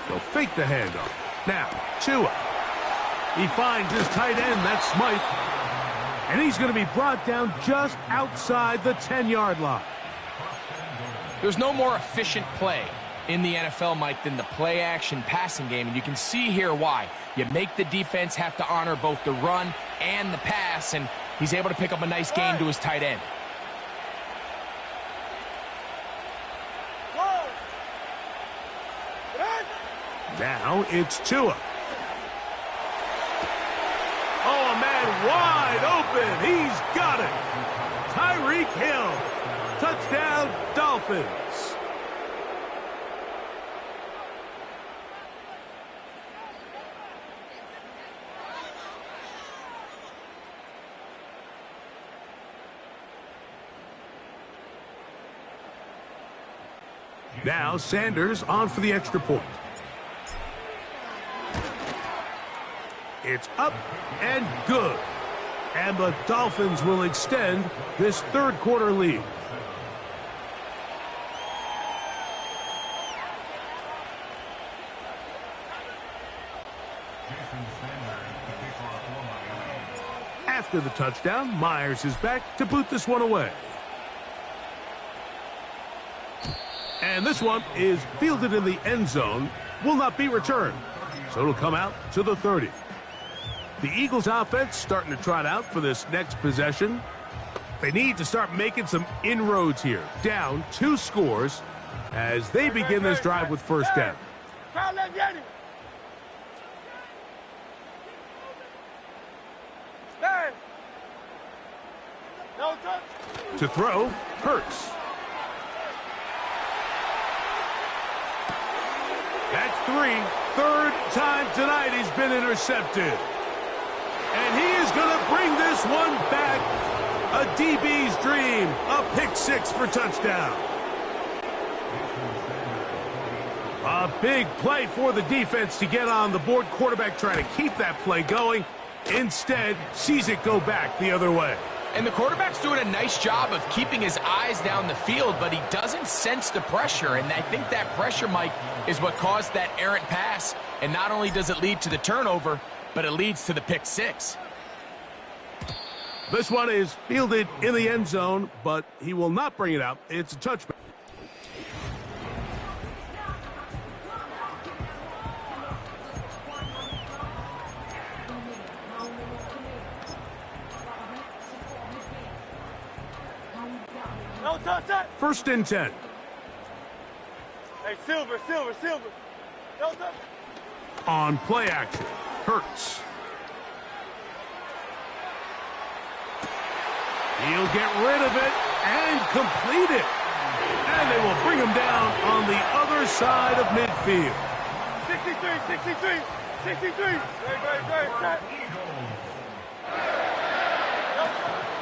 G: They'll fake the handoff. Now, Tua. He finds his tight end, that's Smythe. And he's going to be brought down just outside the 10-yard line.
H: There's no more efficient play in the NFL, Mike, than the play-action passing game. And you can see here why. You make the defense have to honor both the run and the pass, and he's able to pick up a nice gain to his tight end.
G: Now it's Tua. Oh, a man wide open. He's got it. Tyreek Hill. Touchdown, Dolphins. Now Sanders on for the extra point. It's up and good. And the Dolphins will extend this third quarter lead. After the touchdown, Myers is back to boot this one away. And this one is fielded in the end zone, will not be returned. So it'll come out to the 30. The Eagles offense starting to trot out for this next possession. They need to start making some inroads here. Down 2 scores as they begin this drive with first down. To throw, Hurts. That's 3. Third time tonight he's been intercepted. And he is going to bring this one back. A DB's dream. A pick 6 for touchdown. A big play for the defense to get on the board. Quarterback trying to keep that play going. Instead, sees it go back the other way.
H: And the quarterback's doing a nice job of keeping his eyes down the field, but he doesn't sense the pressure. And I think that pressure, Mike, is what caused that errant pass. And not only does it lead to the turnover, but it leads to the pick 6.
G: This one is fielded in the end zone, but he will not bring it out. It's a touchback. First and 10.
E: Hey, Silver. No touch.
G: On play action, Hurts. He'll get rid of it and complete it. And they will bring him down on the other side of midfield.
E: 63. Great.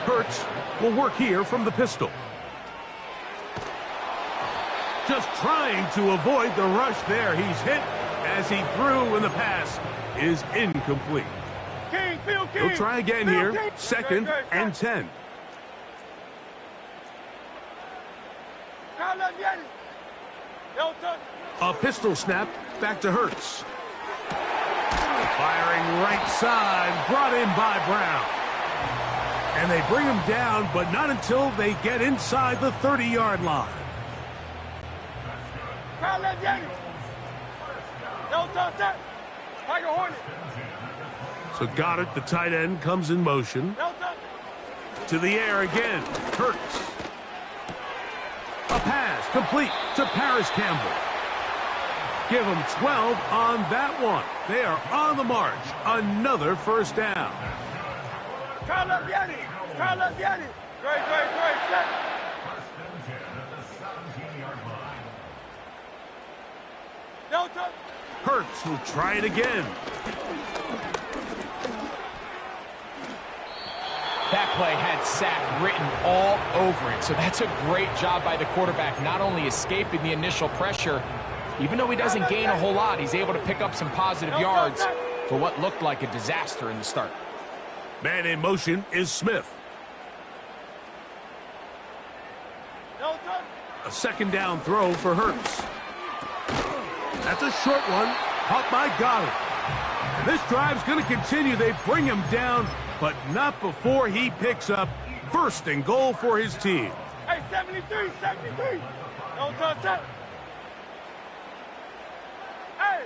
G: Hurts will work here from the pistol. Just trying to avoid the rush there. He's hit as he threw, and the pass is incomplete. He'll try again here. Second and 10. A pistol snap back to Hurts. Firing right side, brought in by Brown. And they bring him down, but not until they get inside the 30-yard line. So Goddard, the tight end, comes in motion. To the air again. Hurts. A pass complete to Paris Campbell. Give them 12 on that one. They are on the march. Another first down.
E: Great.
G: Hurts will try it again.
H: That play had sack written all over it, so that's a great job by the quarterback, not only escaping the initial pressure, even though he doesn't gain a whole lot, he's able to pick up some positive yards for what looked like a disaster in the start.
G: Man in motion is Smith. A second down throw for Hurts. That's a short one, caught by Goddard. And this drive's going to continue. They bring him down, but not before he picks up first and goal for his team.
E: Hey, 73, 73. Don't touch that. Hey.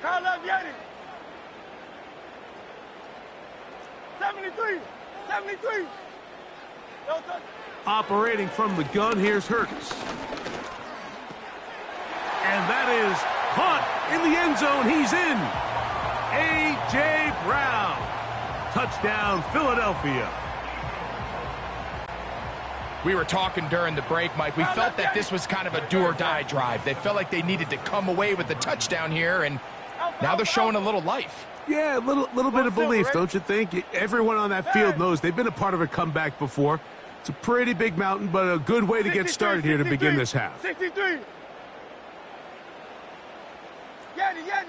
E: Call up Yeti. 73, 73. Don't touch.
G: Operating from the gun, here's Hurts. And that is caught in the end zone. He's in. A.J. Brown. Touchdown, Philadelphia.
H: We were talking during the break, Mike. We felt that this was kind of a do-or-die drive. They felt like they needed to come away with the touchdown here, and now they're showing a little life.
G: Yeah, a little bit of belief, don't you think? Everyone on that field knows they've been a part of a comeback before. It's a pretty big mountain, but a good way to get started here to begin this half.
E: 63. Yeti, Yeti.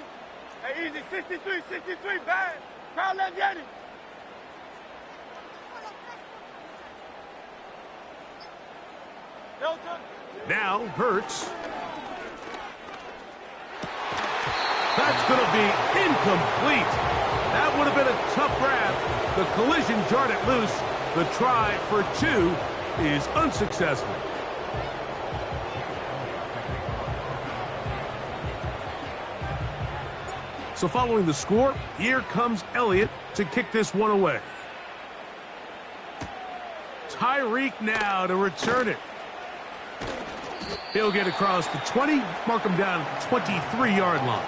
E: Hey, easy. 63, 63. Bad. Crowd left Yeti.
G: Now, Hurts. That's going to be incomplete. That would have been a tough grab. The collision jarred it loose. The try for two is unsuccessful. So following the score, here comes Elliott to kick this one away. Tyreek now to return it. He'll get across the 20, mark him down at the 23-yard line.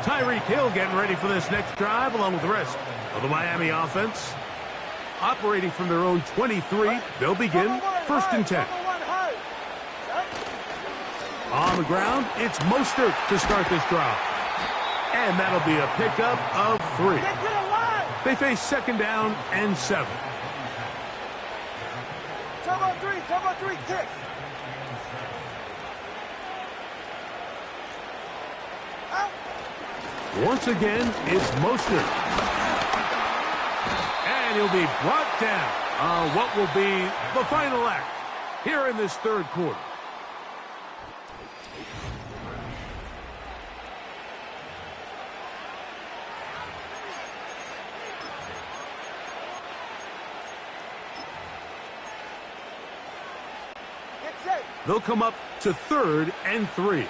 G: Tyreek Hill getting ready for this next drive along with the rest of the Miami offense. Operating from their own 23, they'll begin first and 10. On the ground, it's Mostert to start this drive. And that'll be a pickup of 3. They face second down and 7.
E: Turbo 3, kick.
G: Once again, it's Mostert. And he'll be brought down on what will be the final act here in this third quarter. They'll come up to 3rd and 3.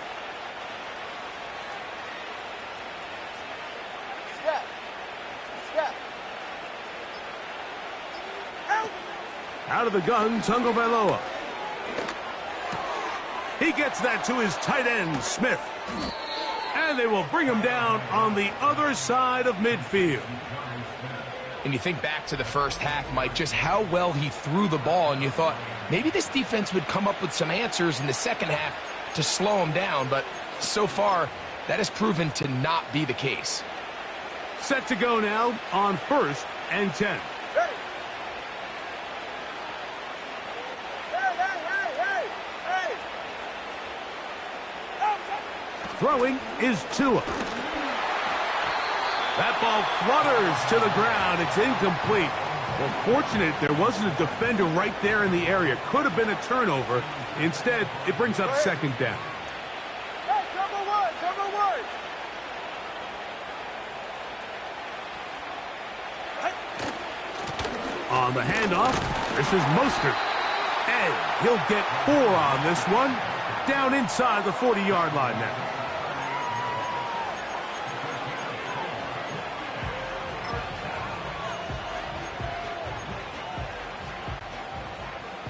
G: Out of the gun, Tagovailoa. He gets that to his tight end, Smith. And they will bring him down on the other side of midfield.
H: And you think back to the first half, Mike, just how well he threw the ball, and you thought maybe this defense would come up with some answers in the second half to slow him down, but so far that has proven to not be the case.
G: Set to go now on 1st and 10. Throwing is Tua. That ball flutters to the ground. It's incomplete. Well, fortunate there wasn't a defender right there in the area. Could have been a turnover. Instead, it brings up second down.
E: Hey, number one.
G: On the handoff, this is Mostert. And he'll get 4 on this one. Down inside the 40-yard line now.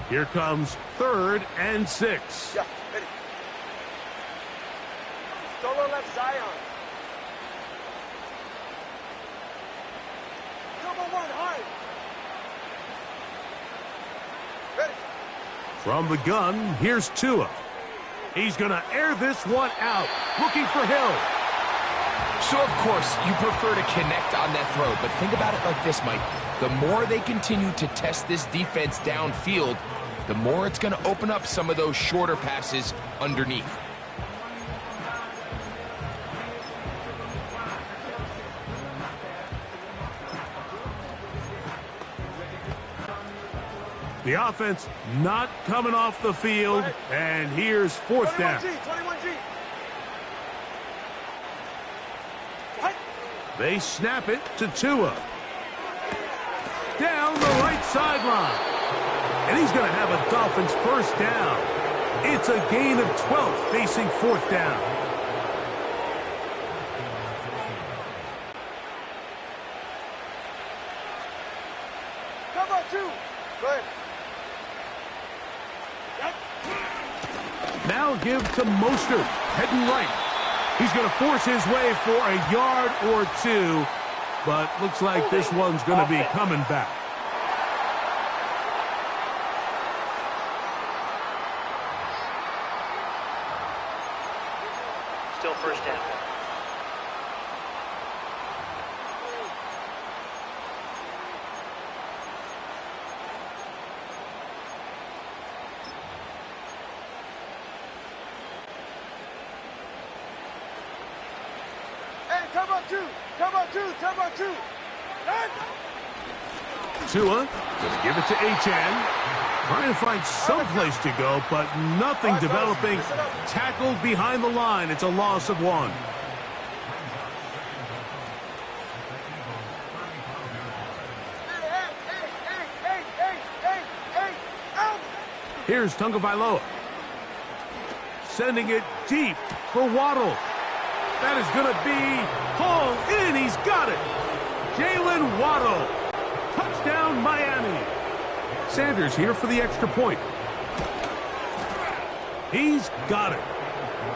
G: Here comes 3rd and 6.
E: Yeah, ready. Solo left Zion. Number 1, high. Ready.
G: From the gun, here's Tua. He's going to air this one out. Looking for Hill.
H: So, of course, you prefer to connect on that throw, but think about it like this, Mike. The more they continue to test this defense downfield, the more it's going to open up some of those shorter passes underneath.
G: The offense not coming off the field, and here's fourth down.
E: 21G.
G: They snap it to Tua. Down the right sideline. And he's going to have a Dolphins first down. It's a gain of 12 facing fourth down.
E: Come on, 2. Go ahead.
G: Now give to Mostert, heading right. He's going to force his way for a yard or two, but looks like this one's going to be coming back.
F: Still first down.
E: Hey, come on, 2. Come on, 2. Come on, 2.
G: Tua going to give it to Achane. Trying to find some place to go, but nothing developing. Tackled behind the line. It's a loss of 1. Here's Tagovailoa. Sending it deep for Waddle. That is going to be hauled in. He's got it. Jalen Waddle. Touchdown, Miami. Sanders here for the extra point. He's got it.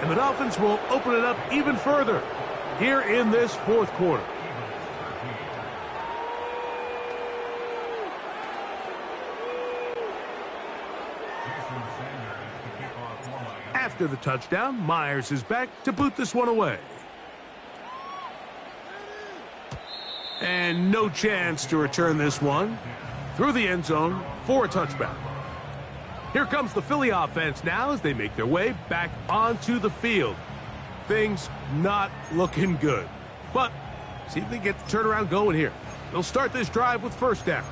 G: And the Dolphins will open it up even further here in this fourth quarter. After the touchdown, Myers is back to boot this one away. And no chance to return this one through the end zone for a touchback. Here comes the Philly offense now as they make their way back onto the field. Things not looking good. But see if they get the turnaround going here. They'll start this drive with first down.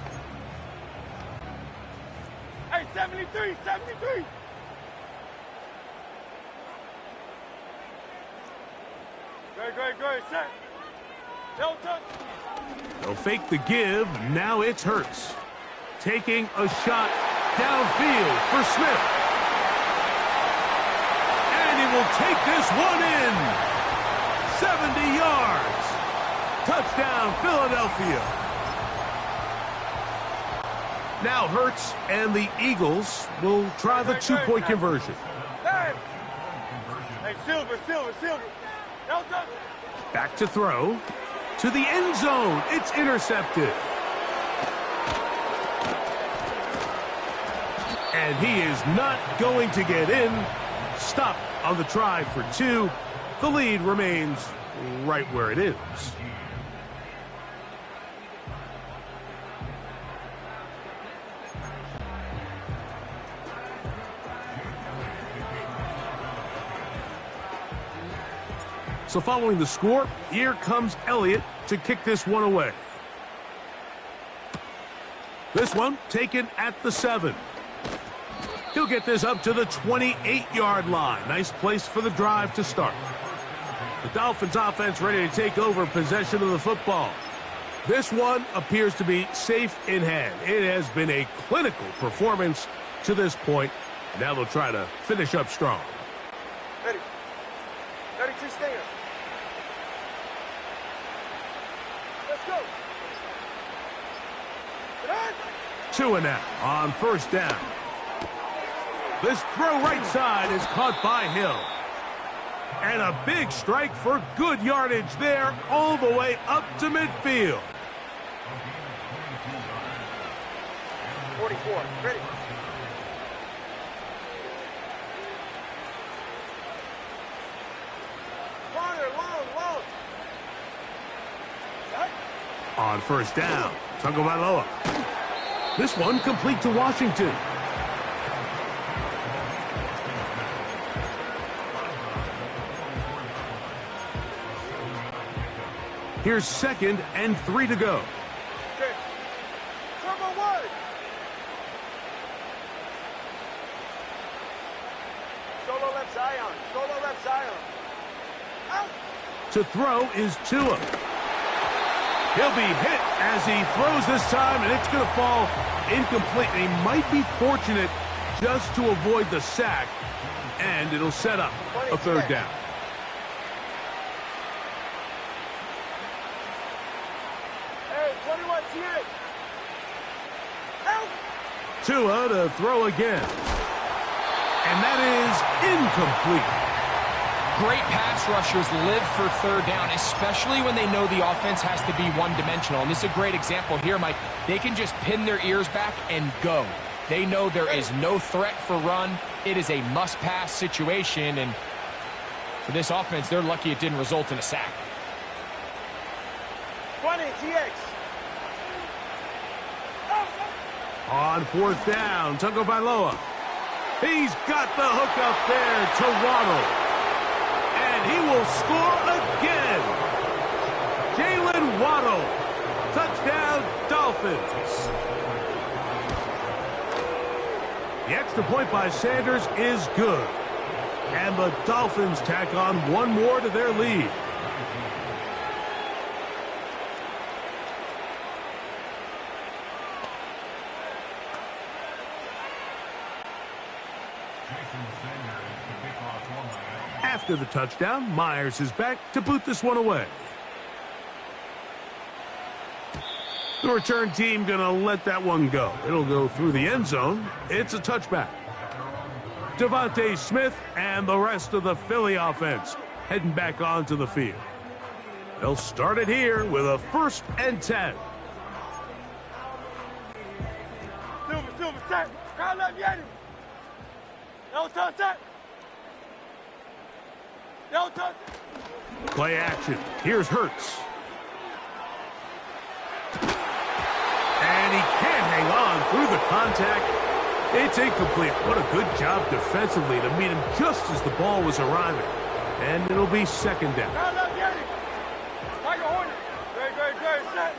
E: Hey, 73, 73. Great, set. No touch.
G: They'll fake the give. Now it's Hurts. Taking a shot downfield for Smith. And he will take this one in. 70 yards. Touchdown, Philadelphia. Now Hurts and the Eagles will try the two-point conversion.
E: Hey, Silver. No touch.
G: Back to throw. To the end zone. It's intercepted. And he is not going to get in. Stop on the try for 2. The lead remains right where it is. So following the score, here comes Elliott to kick this one away. This one taken at the 7. He'll get this up to the 28-yard line. Nice place for the drive to start. The Dolphins offense ready to take over possession of the football. This one appears to be safe in hand. It has been a clinical performance to this point. And now they'll try to finish up strong.
E: Ready, 2, stay up. Let's go.
G: Tua now on first down. This throw right side is caught by Hill. And a big strike for good yardage there all the way up to midfield.
E: 44, ready. Corner, long.
G: On first down, Tagovailoa. This one complete to Washington. Here's 2nd and 3 to go.
E: Turbo one. Solo left Zion. Solo left Zion. Out.
G: To throw is Tua. He'll be hit as he throws this time, and it's going to fall incomplete. And he might be fortunate just to avoid the sack, and it'll set up a 3rd down.
E: Hey, 21 TX. Out.
G: Tua to throw again. And that is incomplete.
H: Great pass rushers live for 3rd down, especially when they know the offense has to be one-dimensional. And this is a great example here, Mike. They can just pin their ears back and go. They know there is no threat for run. It is a must-pass situation, and for this offense, they're lucky it didn't result in a sack.
E: 20 TX.
G: On 4th down, Tagovailoa. He's got the hook up there to Waddle. And he will score again. Jalen Waddle. Touchdown, Dolphins. The extra point by Sanders is good. And the Dolphins tack on one more to their lead. After the touchdown, Myers is back to boot this one away. The return team going to let that one go. It'll go through the end zone. It's a touchback. Devontae Smith and the rest of the Philly offense heading back onto the field. They'll start it here with a 1st and 10.
E: Silver, set. Crowd left, Yeti. No touch, set. No touch.
G: Play action. Here's Hurts. And he can't hang on through the contact. It's incomplete. What a good job defensively to meet him just as the ball was arriving. And it'll be 2nd down.
E: Crowd left, Yeti. Tiger Hornet. Great, set.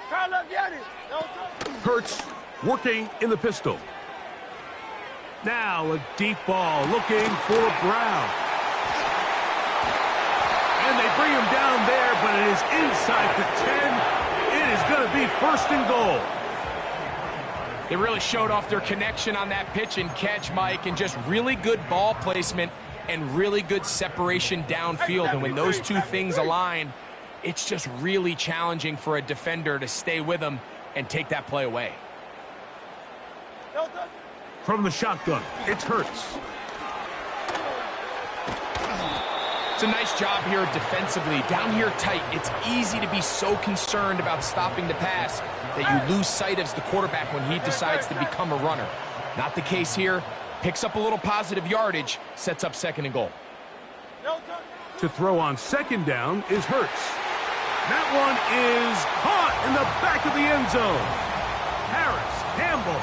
E: Crowd left, Yeti. No touch.
G: Hurts working in the pistol. Now a deep ball looking for Brown. And they bring him down there, but it is inside the 10. It is going to be 1st and goal.
H: They really showed off their connection on that pitch and catch, Mike, and just really good ball placement and really good separation downfield. And when those two things align, it's just really challenging for a defender to stay with them and take that play away.
G: From the shotgun, it's Hurts.
H: It's a nice job here defensively. Down here tight, it's easy to be so concerned about stopping the pass that you lose sight of the quarterback when he decides to become a runner. Not the case here. Picks up a little positive yardage, sets up 2nd and goal.
G: To throw on 2nd down is Hurts. That one is caught in the back of the end zone. Harris, Campbell,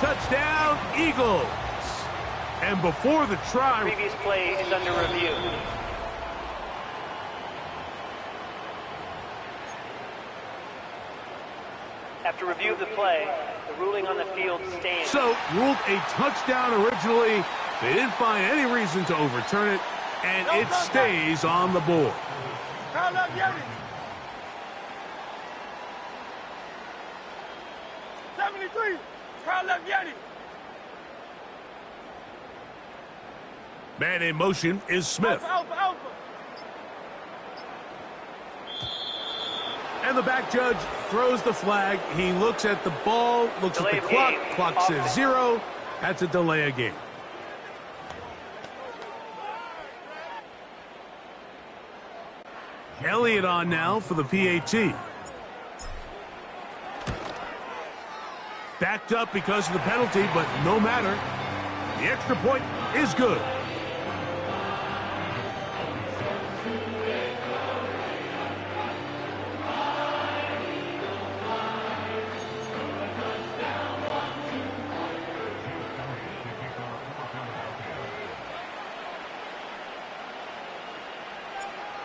G: touchdown, Eagles. And before the try...
F: Previous play is under review. After review of the play, the ruling on the field stands.
G: So, ruled a touchdown originally. They didn't find any reason to overturn it, and it stays on the board.
E: Crowd left, Yeti. 73. Crowd left, Yeti.
G: Man in motion is Smith.
E: Alpha.
G: And the back judge throws the flag. He looks at the ball, looks at the clock. Clock says 0. That's a delay of game. Elliott on now for the PAT. Backed up because of the penalty, but no matter. The extra point is good.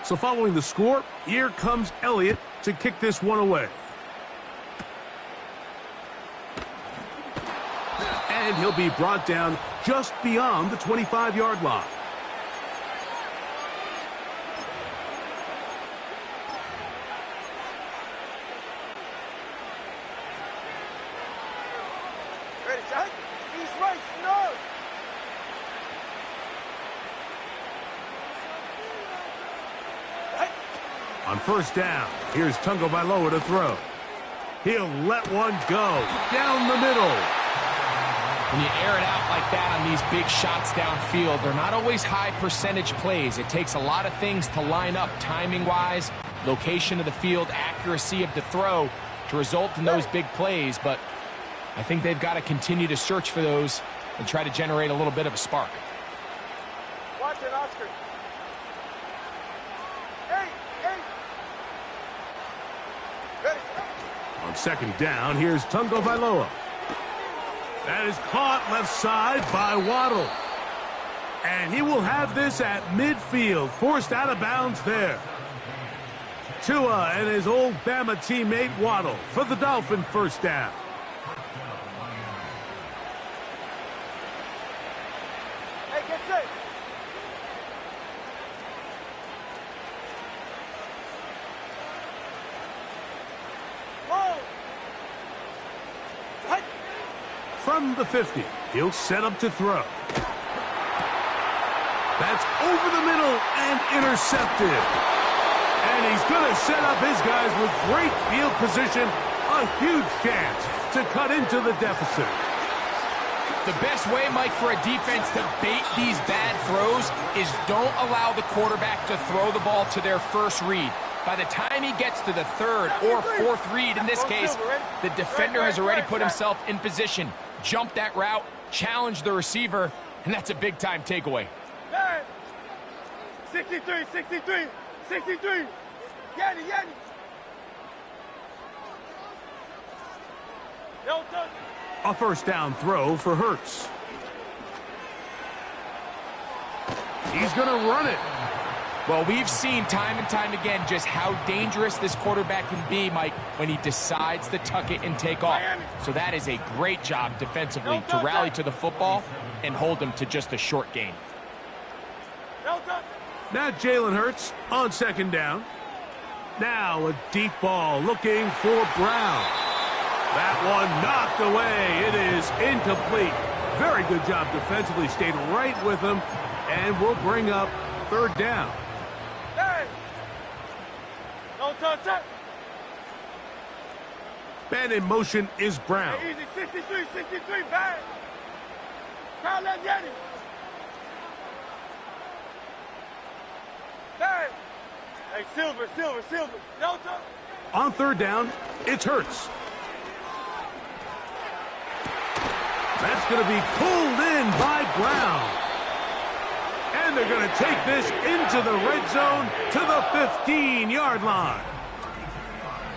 G: So following the score, here comes Elliott to kick this one away. And he'll be brought down just beyond the 25-yard line.
E: Ready, Jack? He's right, no!
G: On first down, here's Gtowncapp to throw. He'll let one go down the middle.
H: When you air it out like that on these big shots downfield, they're not always high percentage plays. It takes a lot of things to line up timing-wise, location of the field, accuracy of the throw to result in those big plays. But I think they've got to continue to search for those and try to generate a little bit of a spark.
E: Watch it, Oscar. Hey, hey! Ready?
G: On second down, here's Gtowncapp. That is caught left side by Waddle. And he will have this at midfield, forced out of bounds there. Tua and his old Bama teammate Waddle for the Dolphin first down.
E: Hey, get set. Whoa! Hey!
G: From the 50, he'll set up to throw. That's over the middle and intercepted. And he's going to set up his guys with great field position. A huge chance to cut into the deficit.
H: The best way, Mike, for a defense to bait these bad throws is don't allow the quarterback to throw the ball to their first read. By the time he gets to the third or fourth read, in this case, the defender has already put himself in position. Jump that route, challenge the receiver, and that's a big-time takeaway.
E: 63, 63, 63. Yanni, Yanni. No touch.
G: A first down throw for Hurts. He's going to run it.
H: Well, we've seen time and time again just how dangerous this quarterback can be, Mike, when he decides to tuck it and take off. So that is a great job defensively to rally to the football and hold him to just a short gain.
G: Now Jalen Hurts on second down. Now a deep ball looking for Brown. That one knocked away. It is incomplete. Very good job defensively. Stayed right with him and will bring up third down.
E: Hey! No touch.
G: Man in motion is Brown.
E: Hey, easy, 63, 63, bang. Crowd left Yanni. Bang. Hey, Silver, Silver, Silver. No touch.
G: On third down, it's Hurts. That's going to be pulled in by Brown. And they're going to take this into the red zone to the 15-yard line.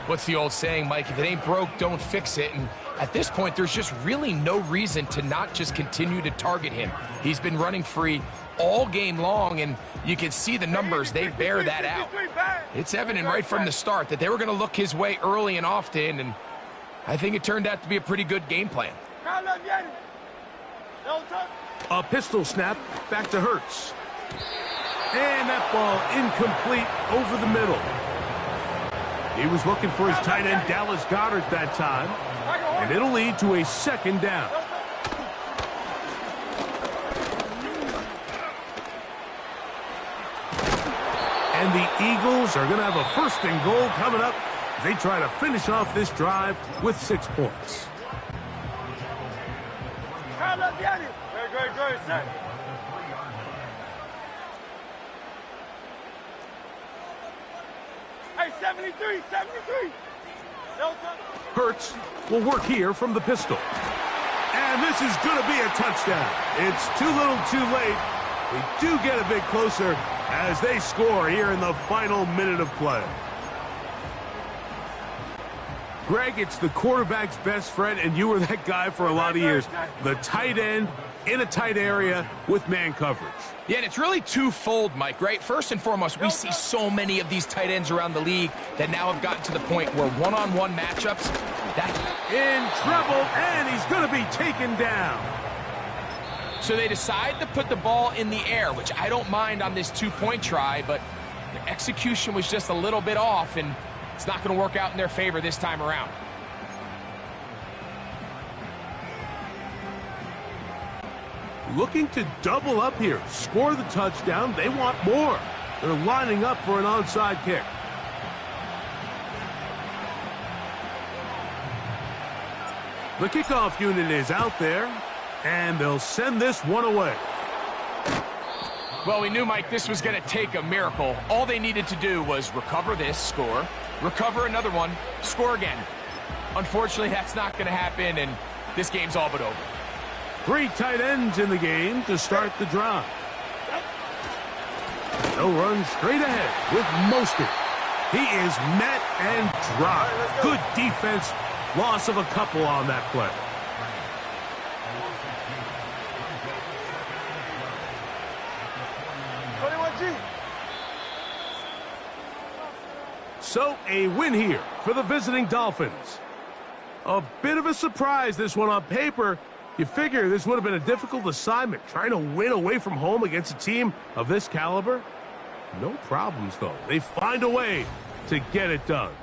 H: What's the old saying, Mike? If it ain't broke, don't fix it. And at this point, there's just really no reason to not just continue to target him. He's been running free all game long, and you can see the numbers. They bear that out. It's evident right from the start that they were going to look his way early and often, and I think it turned out to be a pretty good game plan.
G: A pistol snap back to Hurts. And that ball incomplete over the middle. He was looking for his tight end, Dallas Goedert, that time. And it'll lead to a second down. And the Eagles are going to have a first and goal coming up. They try to finish off this drive with 6 points.
E: Great, set. Hey, 73, 73. No touch.
G: Hurts will work here from the pistol. And this is going to be a touchdown. It's too little too late. They do get a bit closer as they score here in the final minute of play. Greg, it's the quarterback's best friend, and you were that guy for a lot of years. The tight end in a tight area with man coverage.
H: Yeah, and it's really twofold, Mike, right? First and foremost, we see so many of these tight ends around the league that now have gotten to the point where one-on-one matchups,
G: in trouble, and he's going to be taken down.
H: So they decide to put the ball in the air, which I don't mind on this two-point try, but the execution was just a little bit off, and it's not going to work out in their favor this time around.
G: Looking to double up here, score the touchdown. They want more. They're lining up for an onside kick. The kickoff unit is out there, and they'll send this one away.
H: Well, we knew, Mike, this was going to take a miracle. All they needed to do was recover this, score, recover another one, score again. Unfortunately, that's not going to happen, and this game's all but over.
G: 3 tight ends in the game to start the drive. They'll run straight ahead with Mostert. He is met and dropped. Good defense. Loss of a couple on that play. So, a win here for the visiting Dolphins. A bit of a surprise, this one on paper. You figure this would have been a difficult assignment, trying to win away from home against a team of this caliber. No problems, though. They find a way to get it done.